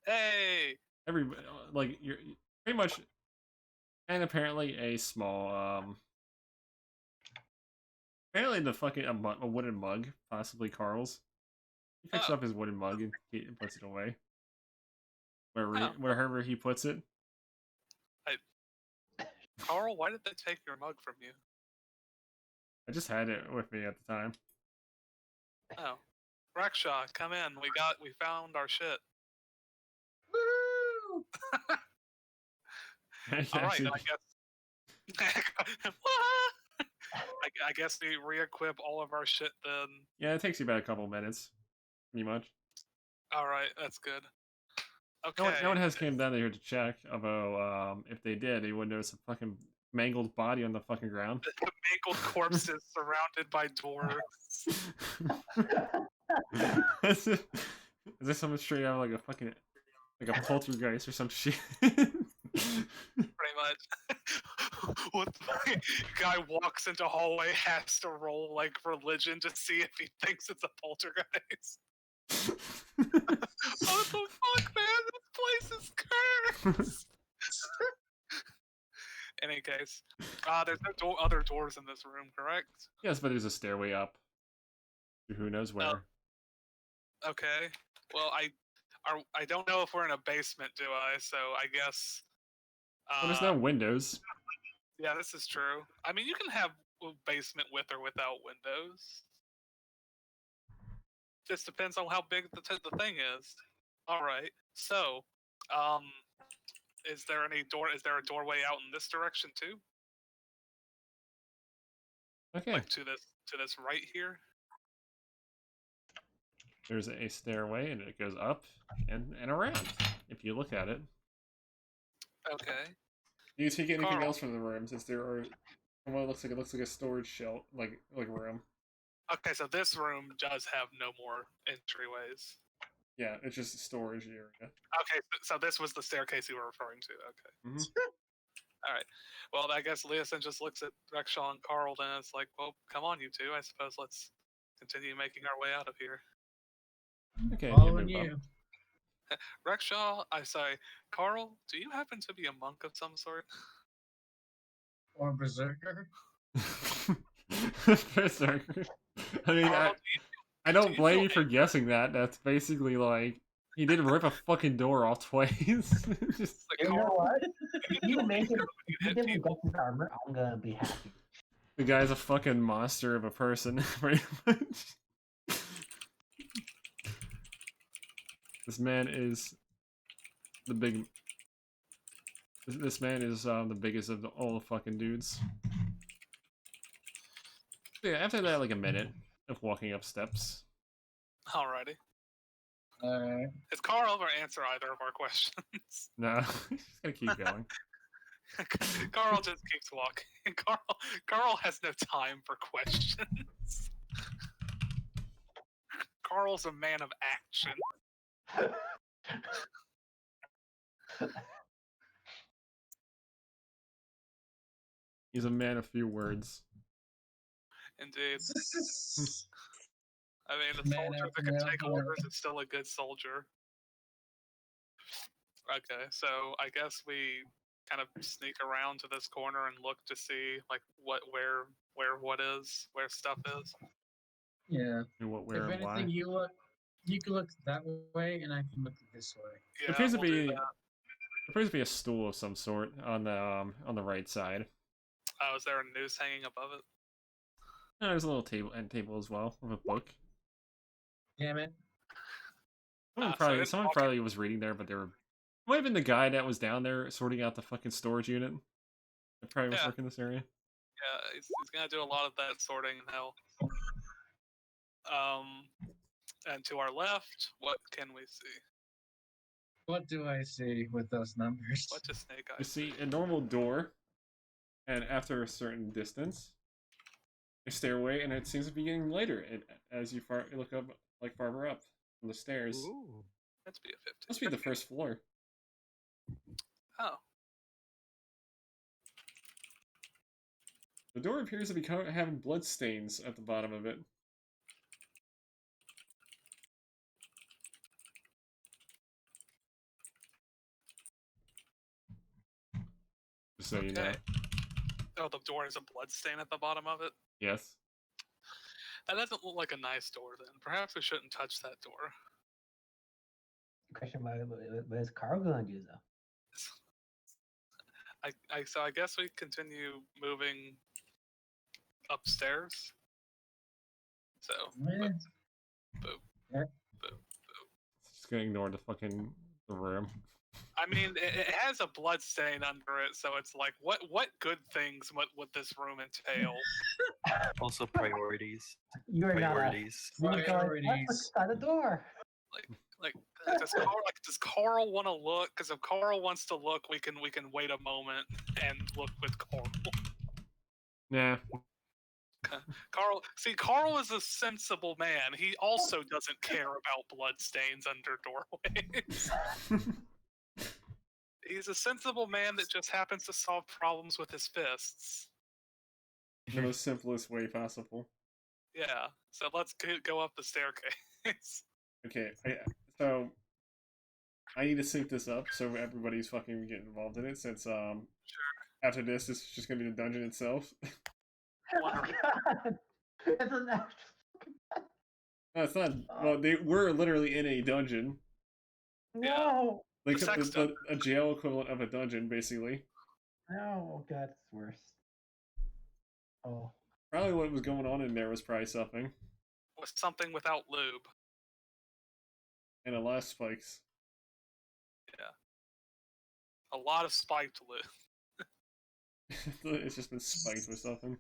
Hey. You're pretty much, and apparently a small apparently a wooden mug, possibly Carl's. He picks up his wooden mug and puts it away wherever he puts it. Carl, why did they take your mug from you? I just had it with me at the time. Oh, Rakshaw, come in. We found our shit. Woo! All right, I guess we re-equip all of our shit then. Yeah, it takes you about a couple minutes, pretty much. All right, that's good. Okay. No one has came down here to check, although if they did, they would notice a fucking mangled body on the fucking ground. The mangled corpses surrounded by dwarves. Is this something straight out of like a poltergeist or some shit? Pretty much. What the guy walks into hallway, has to roll like religion to see if he thinks it's a poltergeist. What the fuck, man? This place is cursed. Any case, there's no other doors in this room, correct? Yes, but there's a stairway up. Who knows where? Okay. Well, I don't know if we're in a basement, do I? So I guess. Well, there's no windows. Yeah, this is true. I mean, you can have a basement with or without windows. Just depends on how big the thing is. All right. So, is there any door? Is there a doorway out in this direction too? Okay. Like to this right here. There's a stairway, and it goes up and around. If you look at it. Okay. Do you take anything Carl. else from the rooms? Is there or well, it looks like a storage shelf, like room. Okay, so this room does have no more entryways. Yeah, it's just a storage area. Okay, so this was the staircase you were referring to. Okay. Mm-hmm. All right. Well, I guess Leosin just looks at Rexhaw and Carl, and it's like, well, come on, you two. I suppose let's continue making our way out of here. Okay. Following you. Rexhaw, I say, Carl, do you happen to be a monk of some sort? Or berserker? Berserker. I mean, Carl, I don't you blame feel you for guessing that. That's basically like he did rip a fucking door off twice. Just, like, You know Carl, what? If you make it, you if you hit give me people. Gus's armor, I'm gonna be happy. the guy's a fucking monster of a person, pretty much. This man is the big. This man is the biggest of all the fucking dudes. Yeah, after that, like a minute of walking up steps. Alrighty. Alright. Is Carl ever answer either of our questions? No, he's gonna keep going. Carl just keeps walking. Carl has no time for questions. Carl's a man of action. He's a man of few words. Indeed. I mean, the Man soldier after that can take another. orders is still a good soldier. Okay, so I guess we kind of sneak around to this corner and look to see like where stuff is. Yeah. What, where, If and why. anything, you can look that way, and I can look this way. Yeah, There appears to we'll do be that. a stool of some sort on the right side. Oh, is there a noose hanging above it? Oh, there's a little table as well with a book. Damn it. Someone probably was reading there, but they were might have been the guy that was down there sorting out the fucking storage unit. That probably was working this area. Yeah, he's gonna do a lot of that sorting now. And to our left, what can we see? What do I see with those numbers? What does Snake You Eyes see a normal door, and after a certain distance, a stairway, and it seems to be getting lighter as you look up, like farther up on the stairs. Ooh. Must be a 50. Must be the first floor. Oh. The door appears to be having blood stains at the bottom of it. Just so you know. Oh, the door has a blood stain at the bottom of it? Yes. That doesn't look like a nice door then. Perhaps we shouldn't touch that door. Question: what is Carl gonna do though? So I guess we continue moving upstairs. So, Yeah. boop, Yeah. boop. Just gonna ignore the room. I mean, it has a blood stain under it, so it's like, what good things would this room entail? Also priorities. You're Priorities. not. What's by the door? Like, does Carl want to look? Because if Carl wants to look, we can wait a moment and look with Carl. Nah. Carl is a sensible man. He also doesn't care about bloodstains under doorways. He's a sensible man that just happens to solve problems with his fists. In the simplest way possible. Yeah, so let's go up the staircase. Okay, so I need to sync this up so everybody's fucking getting involved in it. Since after this is just gonna be the dungeon itself. Oh God! It's an actual... No, it's not. Well, we're literally in a dungeon. No. Like a jail equivalent of a dungeon, basically. No, oh God, it's worse. Oh. Probably what was going on in there was probably something. With something without lube. And a lot of spikes. Yeah. A lot of spiked lube. It's just been spiked with something.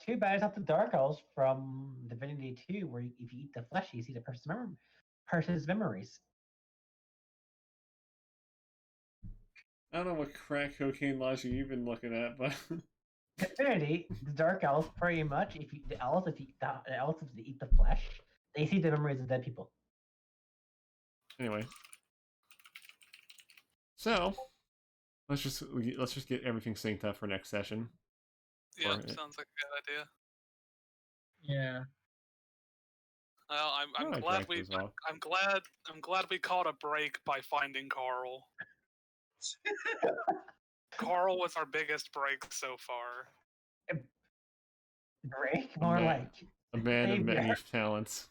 Too bad it's not the Dark Elves from Divinity 2, where if you eat the flesh, you see the person's memories. I don't know what crack cocaine logic you've been looking at, but Divinity, the Dark Elves, pretty much, if you, the elves, if they eat the flesh, they see the memories of dead people. Anyway, so let's just get everything synced up for next session. Yeah, sounds like a good idea. Yeah. Well, I'm glad we caught a break by finding Carl. Carl was our biggest break so far. Break? More like a man of many talents.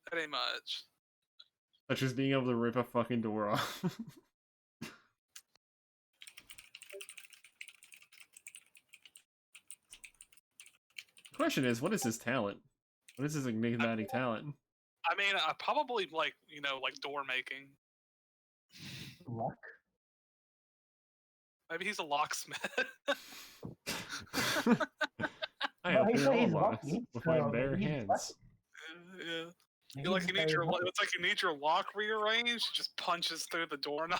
Pretty much. Such as being able to rip a fucking door off. The question is, what is his talent? What is his enigmatic talent? I mean, probably like door making. Luck? Maybe he's a locksmith. I open all locks with my bare hands. Yeah. It's like you need your lock rearranged. He just punches through the doorknob.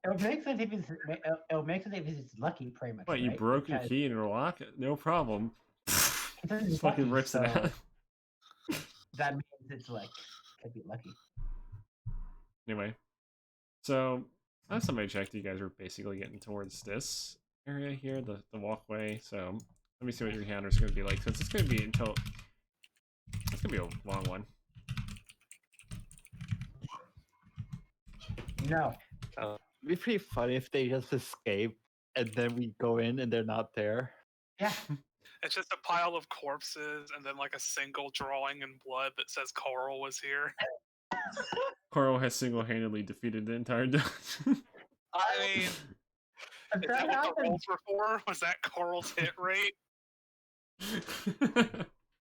It would make sense if he's lucky, pretty much. What, you broke your key in your lock? No problem. Just fucking rips it out. That means it's like could be lucky. Anyway, so last time I checked, you guys were basically getting towards this area here, the walkway. So let me see what your encounter's going to be like, since it's going to be it's going to be a long one. No. It'd be pretty funny if they just escape and then we go in and they're not there. Yeah. It's just a pile of corpses and then like a single drawing in blood that says Carl was here. Carl has single-handedly defeated the entire dungeon. I mean, is that what the rolls were for? Was that Carl's hit rate?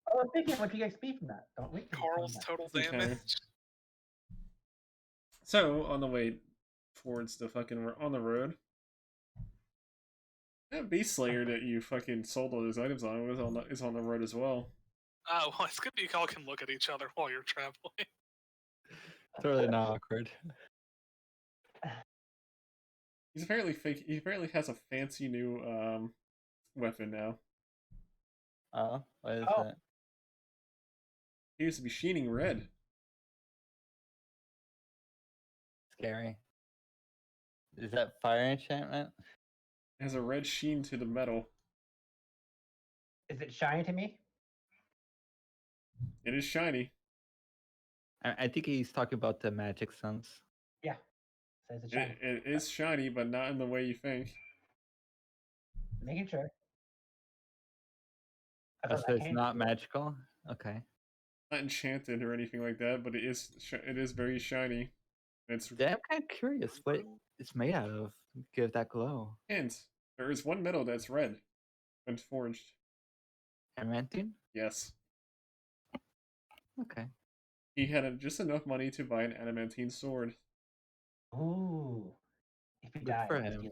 Oh, I'm thinking what you XP from that, don't we? Carl's total damage. So, on the way towards the fucking on the road, that Beast Slayer that you fucking sold all those items on is on the road as well. Oh, well, it's good that you all can look at each other while you're traveling. It's really not awkward. He apparently has a fancy new weapon now. Oh, what is that? He used to be sheening red. Scary. Is that fire enchantment? It has a red sheen to the metal. Is it shiny to me? It is shiny. I think he's talking about the magic sense. Yeah. Says it's shiny. It is shiny, but not in the way you think. Making sure. So it's not magical? Okay. Not enchanted or anything like that, but it is very shiny. It's Yeah, I'm kind of curious what it's made out of. Give that glow. And there is one metal that's red when forged. Adamantine? Yes. Okay. He had just enough money to buy an adamantine sword. Ooh. If he Good dies, for him.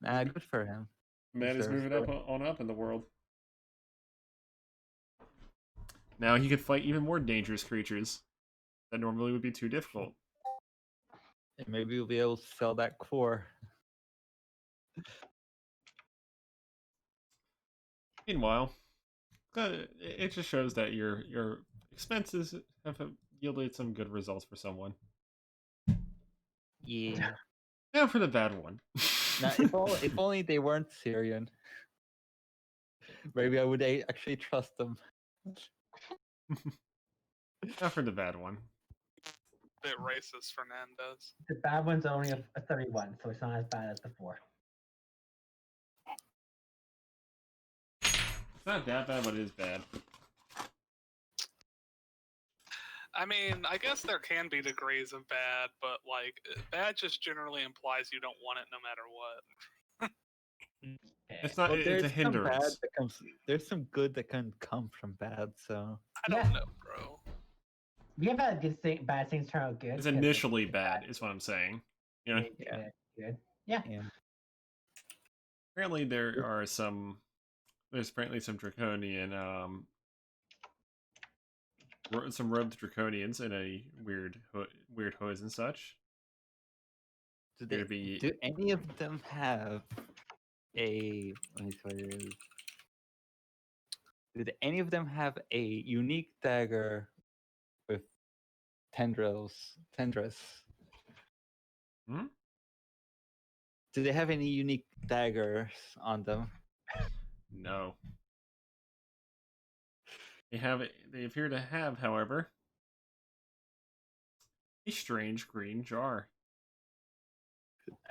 Good for him. Man is moving up in the world. Now he could fight even more dangerous creatures that normally would be too difficult. And maybe we'll be able to sell that core. Meanwhile, it just shows that your expenses have yielded some good results for someone. Yeah. Now for the bad one. Now, if only they weren't Syrian. Maybe I would actually trust them. Now for the bad one. Bit racist, Fernandez. The bad one's only a 31, so it's not as bad as the 4. It's not that bad, but it is bad. I mean, I guess there can be degrees of bad, but like bad just generally implies you don't want it no matter what. It's not. Well, It's there's a some bad hindrance. that comes. There's some good that can come from bad. So I don't know, bro. We have had bad things turn out good. It's initially bad, is what I'm saying. You know? Good. Yeah. Apparently, there are some. There's apparently some draconian, some robed draconians in a weird hoods and such. do any of them have a? Let me see what it is. Did any of them have a unique dagger with tendrils? Hmm? Do they have any unique daggers on them? No. They appear to have, however, a strange green jar.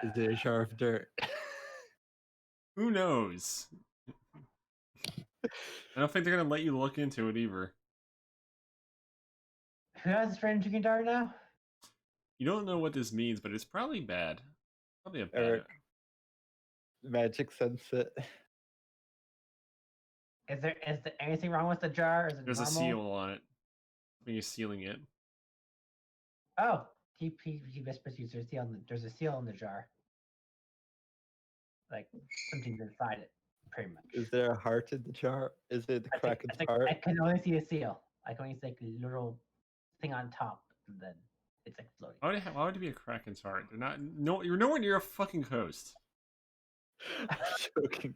Is it a jar of dirt? Who knows? I don't think they're gonna let you look into it either. Who has a strange looking dart now? You don't know what this means, but it's probably bad. Probably a bad. Magic sense it. Is there anything wrong with the jar? Is it There's normal? a seal on it. When you're sealing it. Oh, he whispers you there's a seal in the jar. Like something's inside it, pretty much. Is there a heart in the jar? Is it the Kraken's heart? I can only see a seal. I can only see like a little thing on top, and then it's like floating. Why would it be a Kraken's heart? They're not. No, you're nowhere near a fucking coast. I'm joking.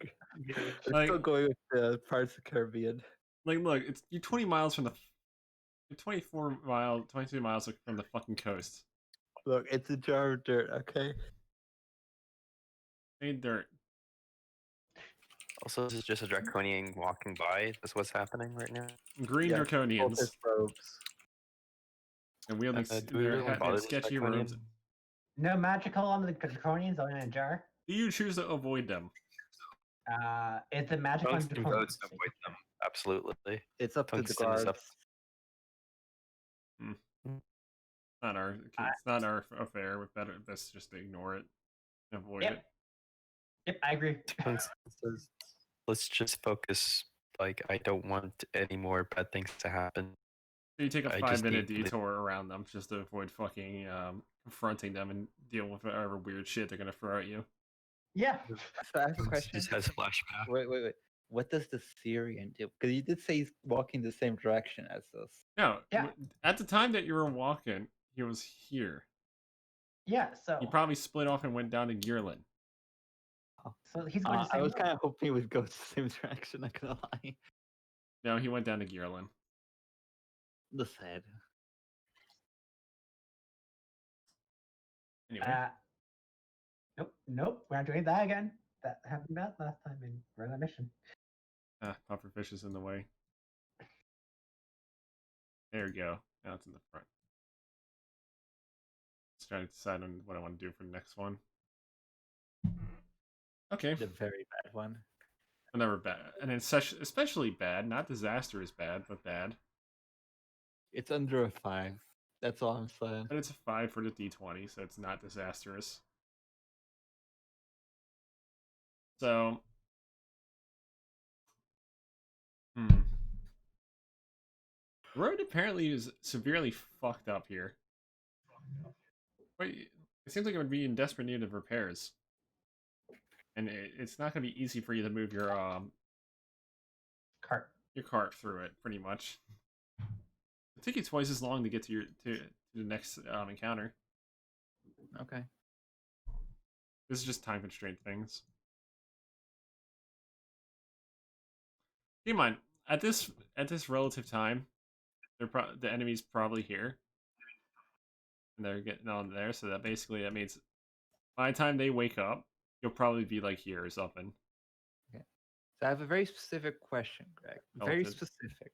We're still going with the Pirates of the Caribbean. Like, look, you're 20 miles from the. You're 22 miles from the fucking coast. Look, it's a jar of dirt, okay? Made dirt. Also, this is just a draconian walking by. That's what's happening right now. Green draconians. Robes. And wielding do we really bother this sketchy draconian? robes. No magical on the draconians, only in a jar. Do you choose to avoid them? It's a magic on Don't draconians. votes to avoid them. Absolutely. It's up to the Tungsten is guards. up. It's not our affair. We're better. Let's just ignore it. Avoid it. Yep, I agree. Tungsten says, let's just focus. Like, I don't want any more bad things to happen. So you take a I 5-minute just need- detour around them just to avoid fucking confronting them and deal with whatever weird shit they're gonna throw at you. Yeah. So I have a question. Just has flashback. Wait. What does the Syrian do? Because you did say he's walking the same direction as us. No. Yeah. At the time that you were walking, he was here. Yeah. So. He probably split off and went down to Gearland. So he's going to. I was kind of hoping he would go the same direction. Not gonna lie. No, he went down to Gearland. The sad. Anyway. Nope. We're not doing that again. That happened last time in Run on Mission. Pufferfish is in the way. There we go. Now it's in the front. Just trying to decide on what I want to do for the next one. Okay. The very bad one. Another bad. And it's especially bad. Not disastrous bad, but bad. It's under a 5. That's all I'm saying. But it's a 5 for the D20, so it's not disastrous. So. The road apparently is severely fucked up here. Wait, it seems like it would be in desperate need of repairs. And it's not going to be easy for you to move your cart through it, pretty much. It'll take you twice as long to get to the next encounter. Okay. This is just time constraint things. Keep in mind, at this relative time, the enemy's probably here. and they're getting on there. So that basically that means by the time they wake up, you'll probably be like here or something. Okay. So I have a very specific question, Greg. Very specific.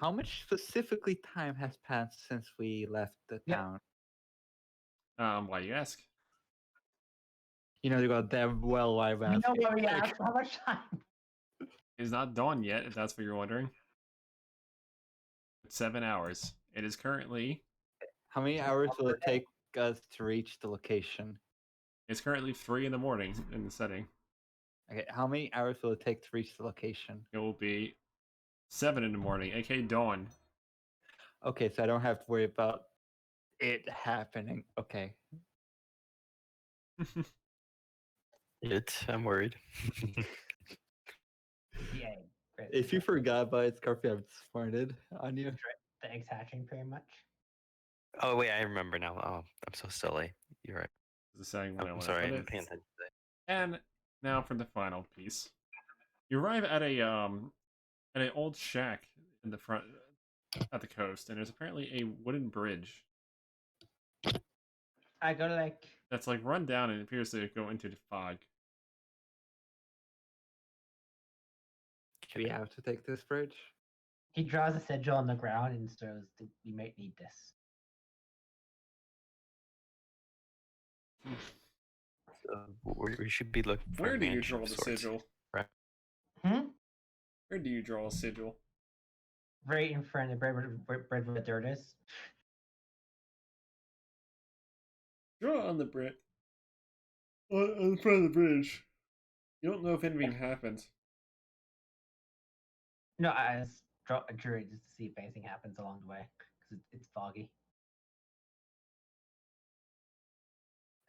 How much specifically time has passed since we left the town? Why you ask? You know, you got that well wide You know why we asked how much time? It's not dawn yet, if that's what you're wondering. It's 7 hours. It is currently. How many hours will it take us to reach the location? It's currently 3 in the morning in the setting. Okay, how many hours will it take to reach the location? It will be 7 in the morning, aka dawn. Okay, so I don't have to worry about it happening. Okay. I'm worried. Yeah. If you forgot about it, Scarfy, I'm disappointed on you. The eggs hatching, pretty much. Oh wait, I remember now. Oh, I'm so silly. You're right. The setting I'm sorry, I didn't pay attention today. And now for the final piece. You arrive at an old shack in the front at the coast, and there's apparently a wooden bridge. I go to like. That's like run down and appears to go into the fog. Do we have to take this bridge? He draws a sigil on the ground and says, "You might need this." We should be looking for. Where do you draw the sigil? Right. Where do you draw a sigil? Right in front of the bread where the dirt is. Draw on the bridge. On front of the bridge. You don't know if anything happens. No, I just drew it just to see if anything happens along the way because it's foggy.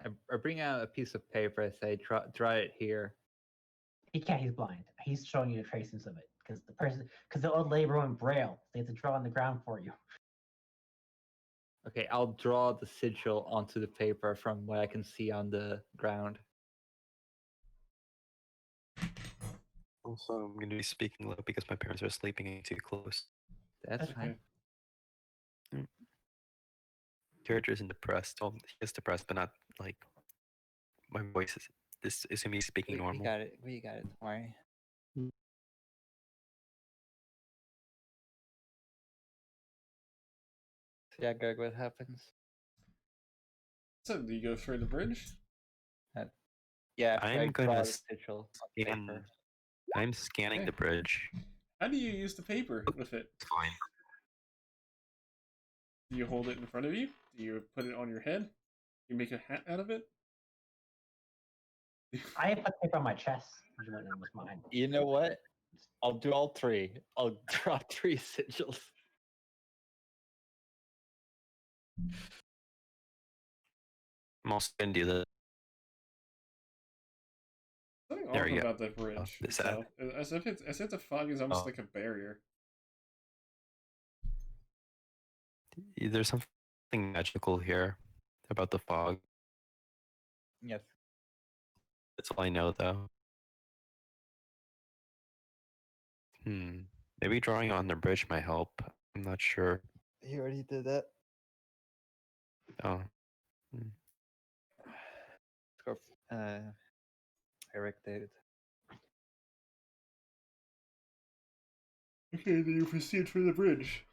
I bring out a piece of paper. I say, try it here. He can't. He's blind. He's showing you the tracings of it because the old lady wrote in Braille. They have to draw on the ground for you. Okay, I'll draw the sigil onto the paper from what I can see on the ground. Also, I'm going to be speaking low because my parents are sleeping too close. That's fine. Character isn't depressed. Well, he is depressed, but not like my voice is. This is me speaking normal. We got it. Don't worry. So yeah, Greg, what happens? So, do you go through the bridge? Yeah, I'm going to sigil. I'm scanning the bridge. How do you use the paper with it? Fine. Do you hold it in front of you? Do you put it on your head? Do you make a hat out of it? I put paper on my chest. Which one was mine? You know what? I'll do all three. I'll draw 3 sigils. I'm also going to do that. Something There awful we go. about the bridge. Is that- itself. As if the fog is almost like a barrier. There's something magical here about the fog. Yes. That's all I know, though. Maybe drawing on the bridge might help. I'm not sure. He already did that. Oh. Eric did. Okay, then you proceed through the bridge.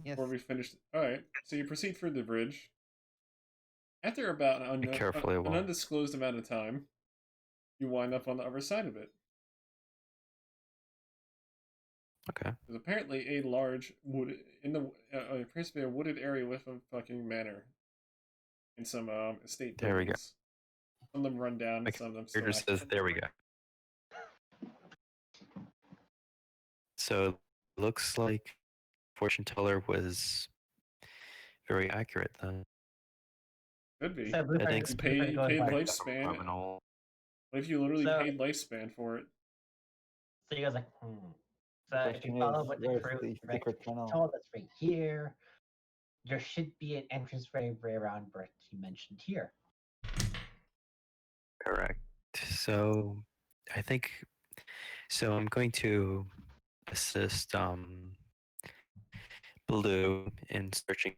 Yes. Before we finish. Alright, so you proceed through the bridge. After about an undisclosed amount of time, you wind up on the other side of it. Okay. There's apparently a large wooded appears to be a wooded area with a fucking manor and some estate buildings. There we go. Some of them run down, some of them still Says, there we go. So looks like fortune teller was very accurate then. Could be. So I think paid like, lifespan. Criminal. What if you literally paid lifespan for it? So you guys like, So if you follow what the crew told us right here, there should be an entrance right around where he mentioned here. Correct. So I think I'm going to assist Blue in searching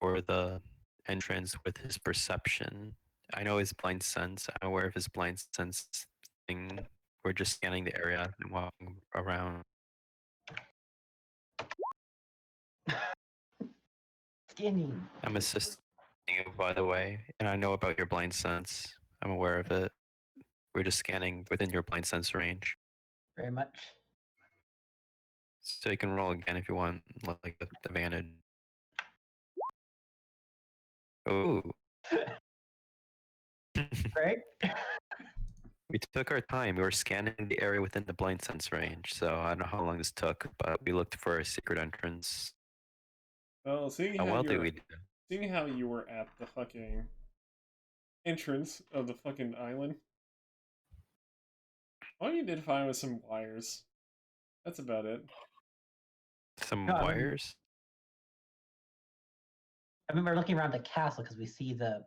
for the entrance with his perception. I know his blind sense. I'm aware of his blind sense thing. We're just scanning the area and walking around. Skinny. I'm assisting you, by the way, and I know about your blind sense. I'm aware of it. We're just scanning within your blind sense range. Very much. So you can roll again if you want, like the advantage. Ooh. Great. We took our time. We were scanning the area within the blind sense range, so I don't know how long this took, but we looked for a secret entrance. Well, seeing How how, well you did were, we do? seeing how you were at the fucking entrance of the fucking island, all you did find was some wires. That's about it. Some No, I mean- wires? I remember looking around the castle because we see the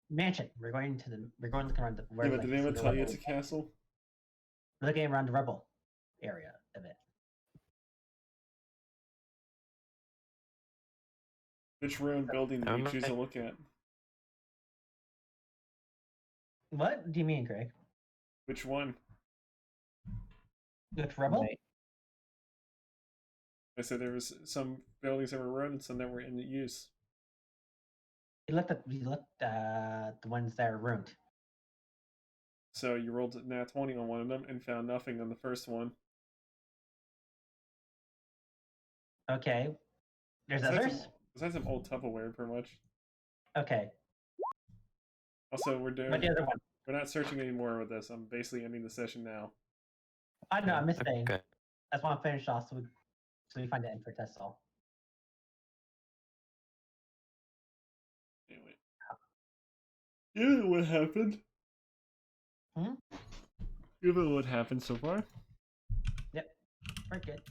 mansion. We're going looking around the. Yeah, but did anyone tell you it's a castle? We're looking around the rebel area of it. Which ruined building did you choose to look at? What do you mean, Greg? Which one? Which rebel? Right. I said there was some buildings that were ruined and some that were in use. We looked at the ones that are ruined. So you rolled a nat 20 on one of them and found nothing on the first one. Okay. There's Besides others? Besides some old Tupperware, pretty much. Okay. Also, What the other one? we're not searching anymore with this. I'm basically ending the session now. I know, I'm missing. Okay. I just want to finish off so we find the end for test all. Anyway. Given what happened. Hmm? Given what happened so far. Yep. We're good.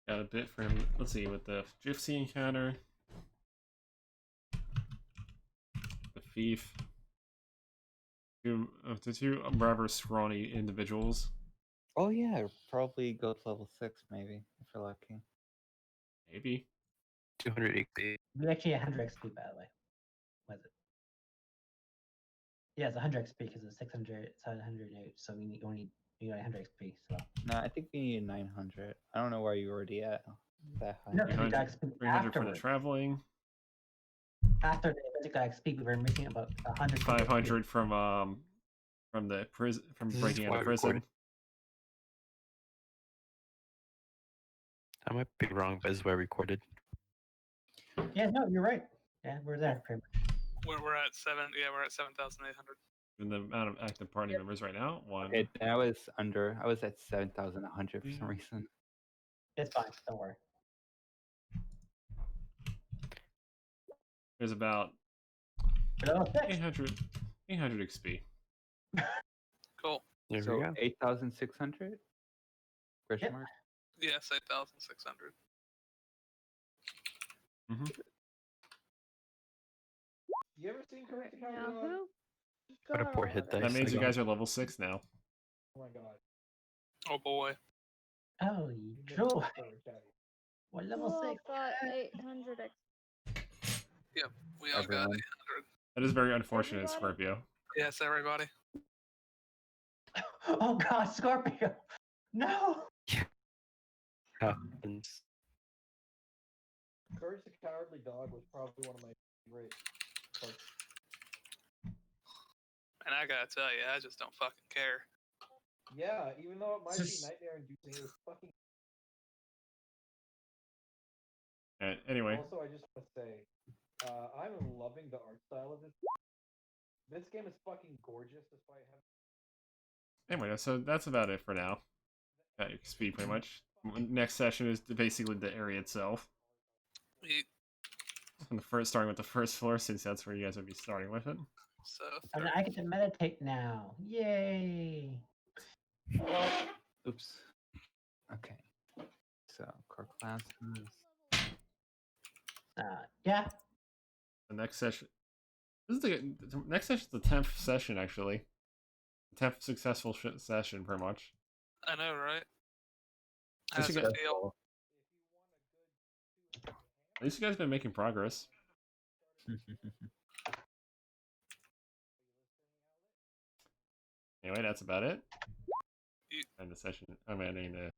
Got a bit from, let's see, with the Gypsy encounter. The thief. The two rather scrawny individuals. Oh yeah, probably go to level 6 maybe if you're lucky. Maybe. 200 XP. We actually 100 XP, by the way. Was it? Yeah, it's 100 XP because it's 600, 708, so we only need 100 XP. So. No, I think we need 900. I don't know where you already at. That high. No, 'cause we 300, got XP 300 for the afterwards. traveling. After the got XP, we were missing about 100. 500 from the prison, from This is breaking out why of I prison. recorded. I might be wrong, but this is where I recorded. Yeah, no, you're right. Yeah, we're there pretty much. We're at 7,800. And the amount of active party members right now, one. Okay, I was at 7,100 for some reason. It's fine. Don't worry. There's about Level 6. 800 XP. Cool. There we So go. 8,600? Question Yep. mark? Yes, 8,600. You ever seen Correct Now Account? who? What a poor hit God. dice. That means you signal. guys are level 6 now. Oh my god. Oh boy. Oh, You get Joe. it started, Daddy. What level Who 6? got 800 X? We all got Everyone. 800. That is very unfortunate, Everybody? Scorpio. Yes, everybody. Oh God, Scorpio! No. Happens. Courage the Cowardly Dog was probably one of my favorite parts. And I gotta tell you, I just don't fucking care. Yeah, even though it might be Just- nightmare inducing, it was fucking. Anyway, Also, I just want to say, I'm loving the art style of this. This game is fucking gorgeous, despite having. anyway, so that's about it for now. Got XP pretty much. Next session is basically the area itself. And starting with the first floor, since that's where you guys would be starting with it. So And I get to meditate now. Yay! Oops. Okay. So core classes. Yeah. The next session. This is the next session. Is the 10th session actually. The 10th successful session, pretty much. I know, right? At How's it feel? least you guys have been making progress. Anyway, that's about it. And the session. I'm ending the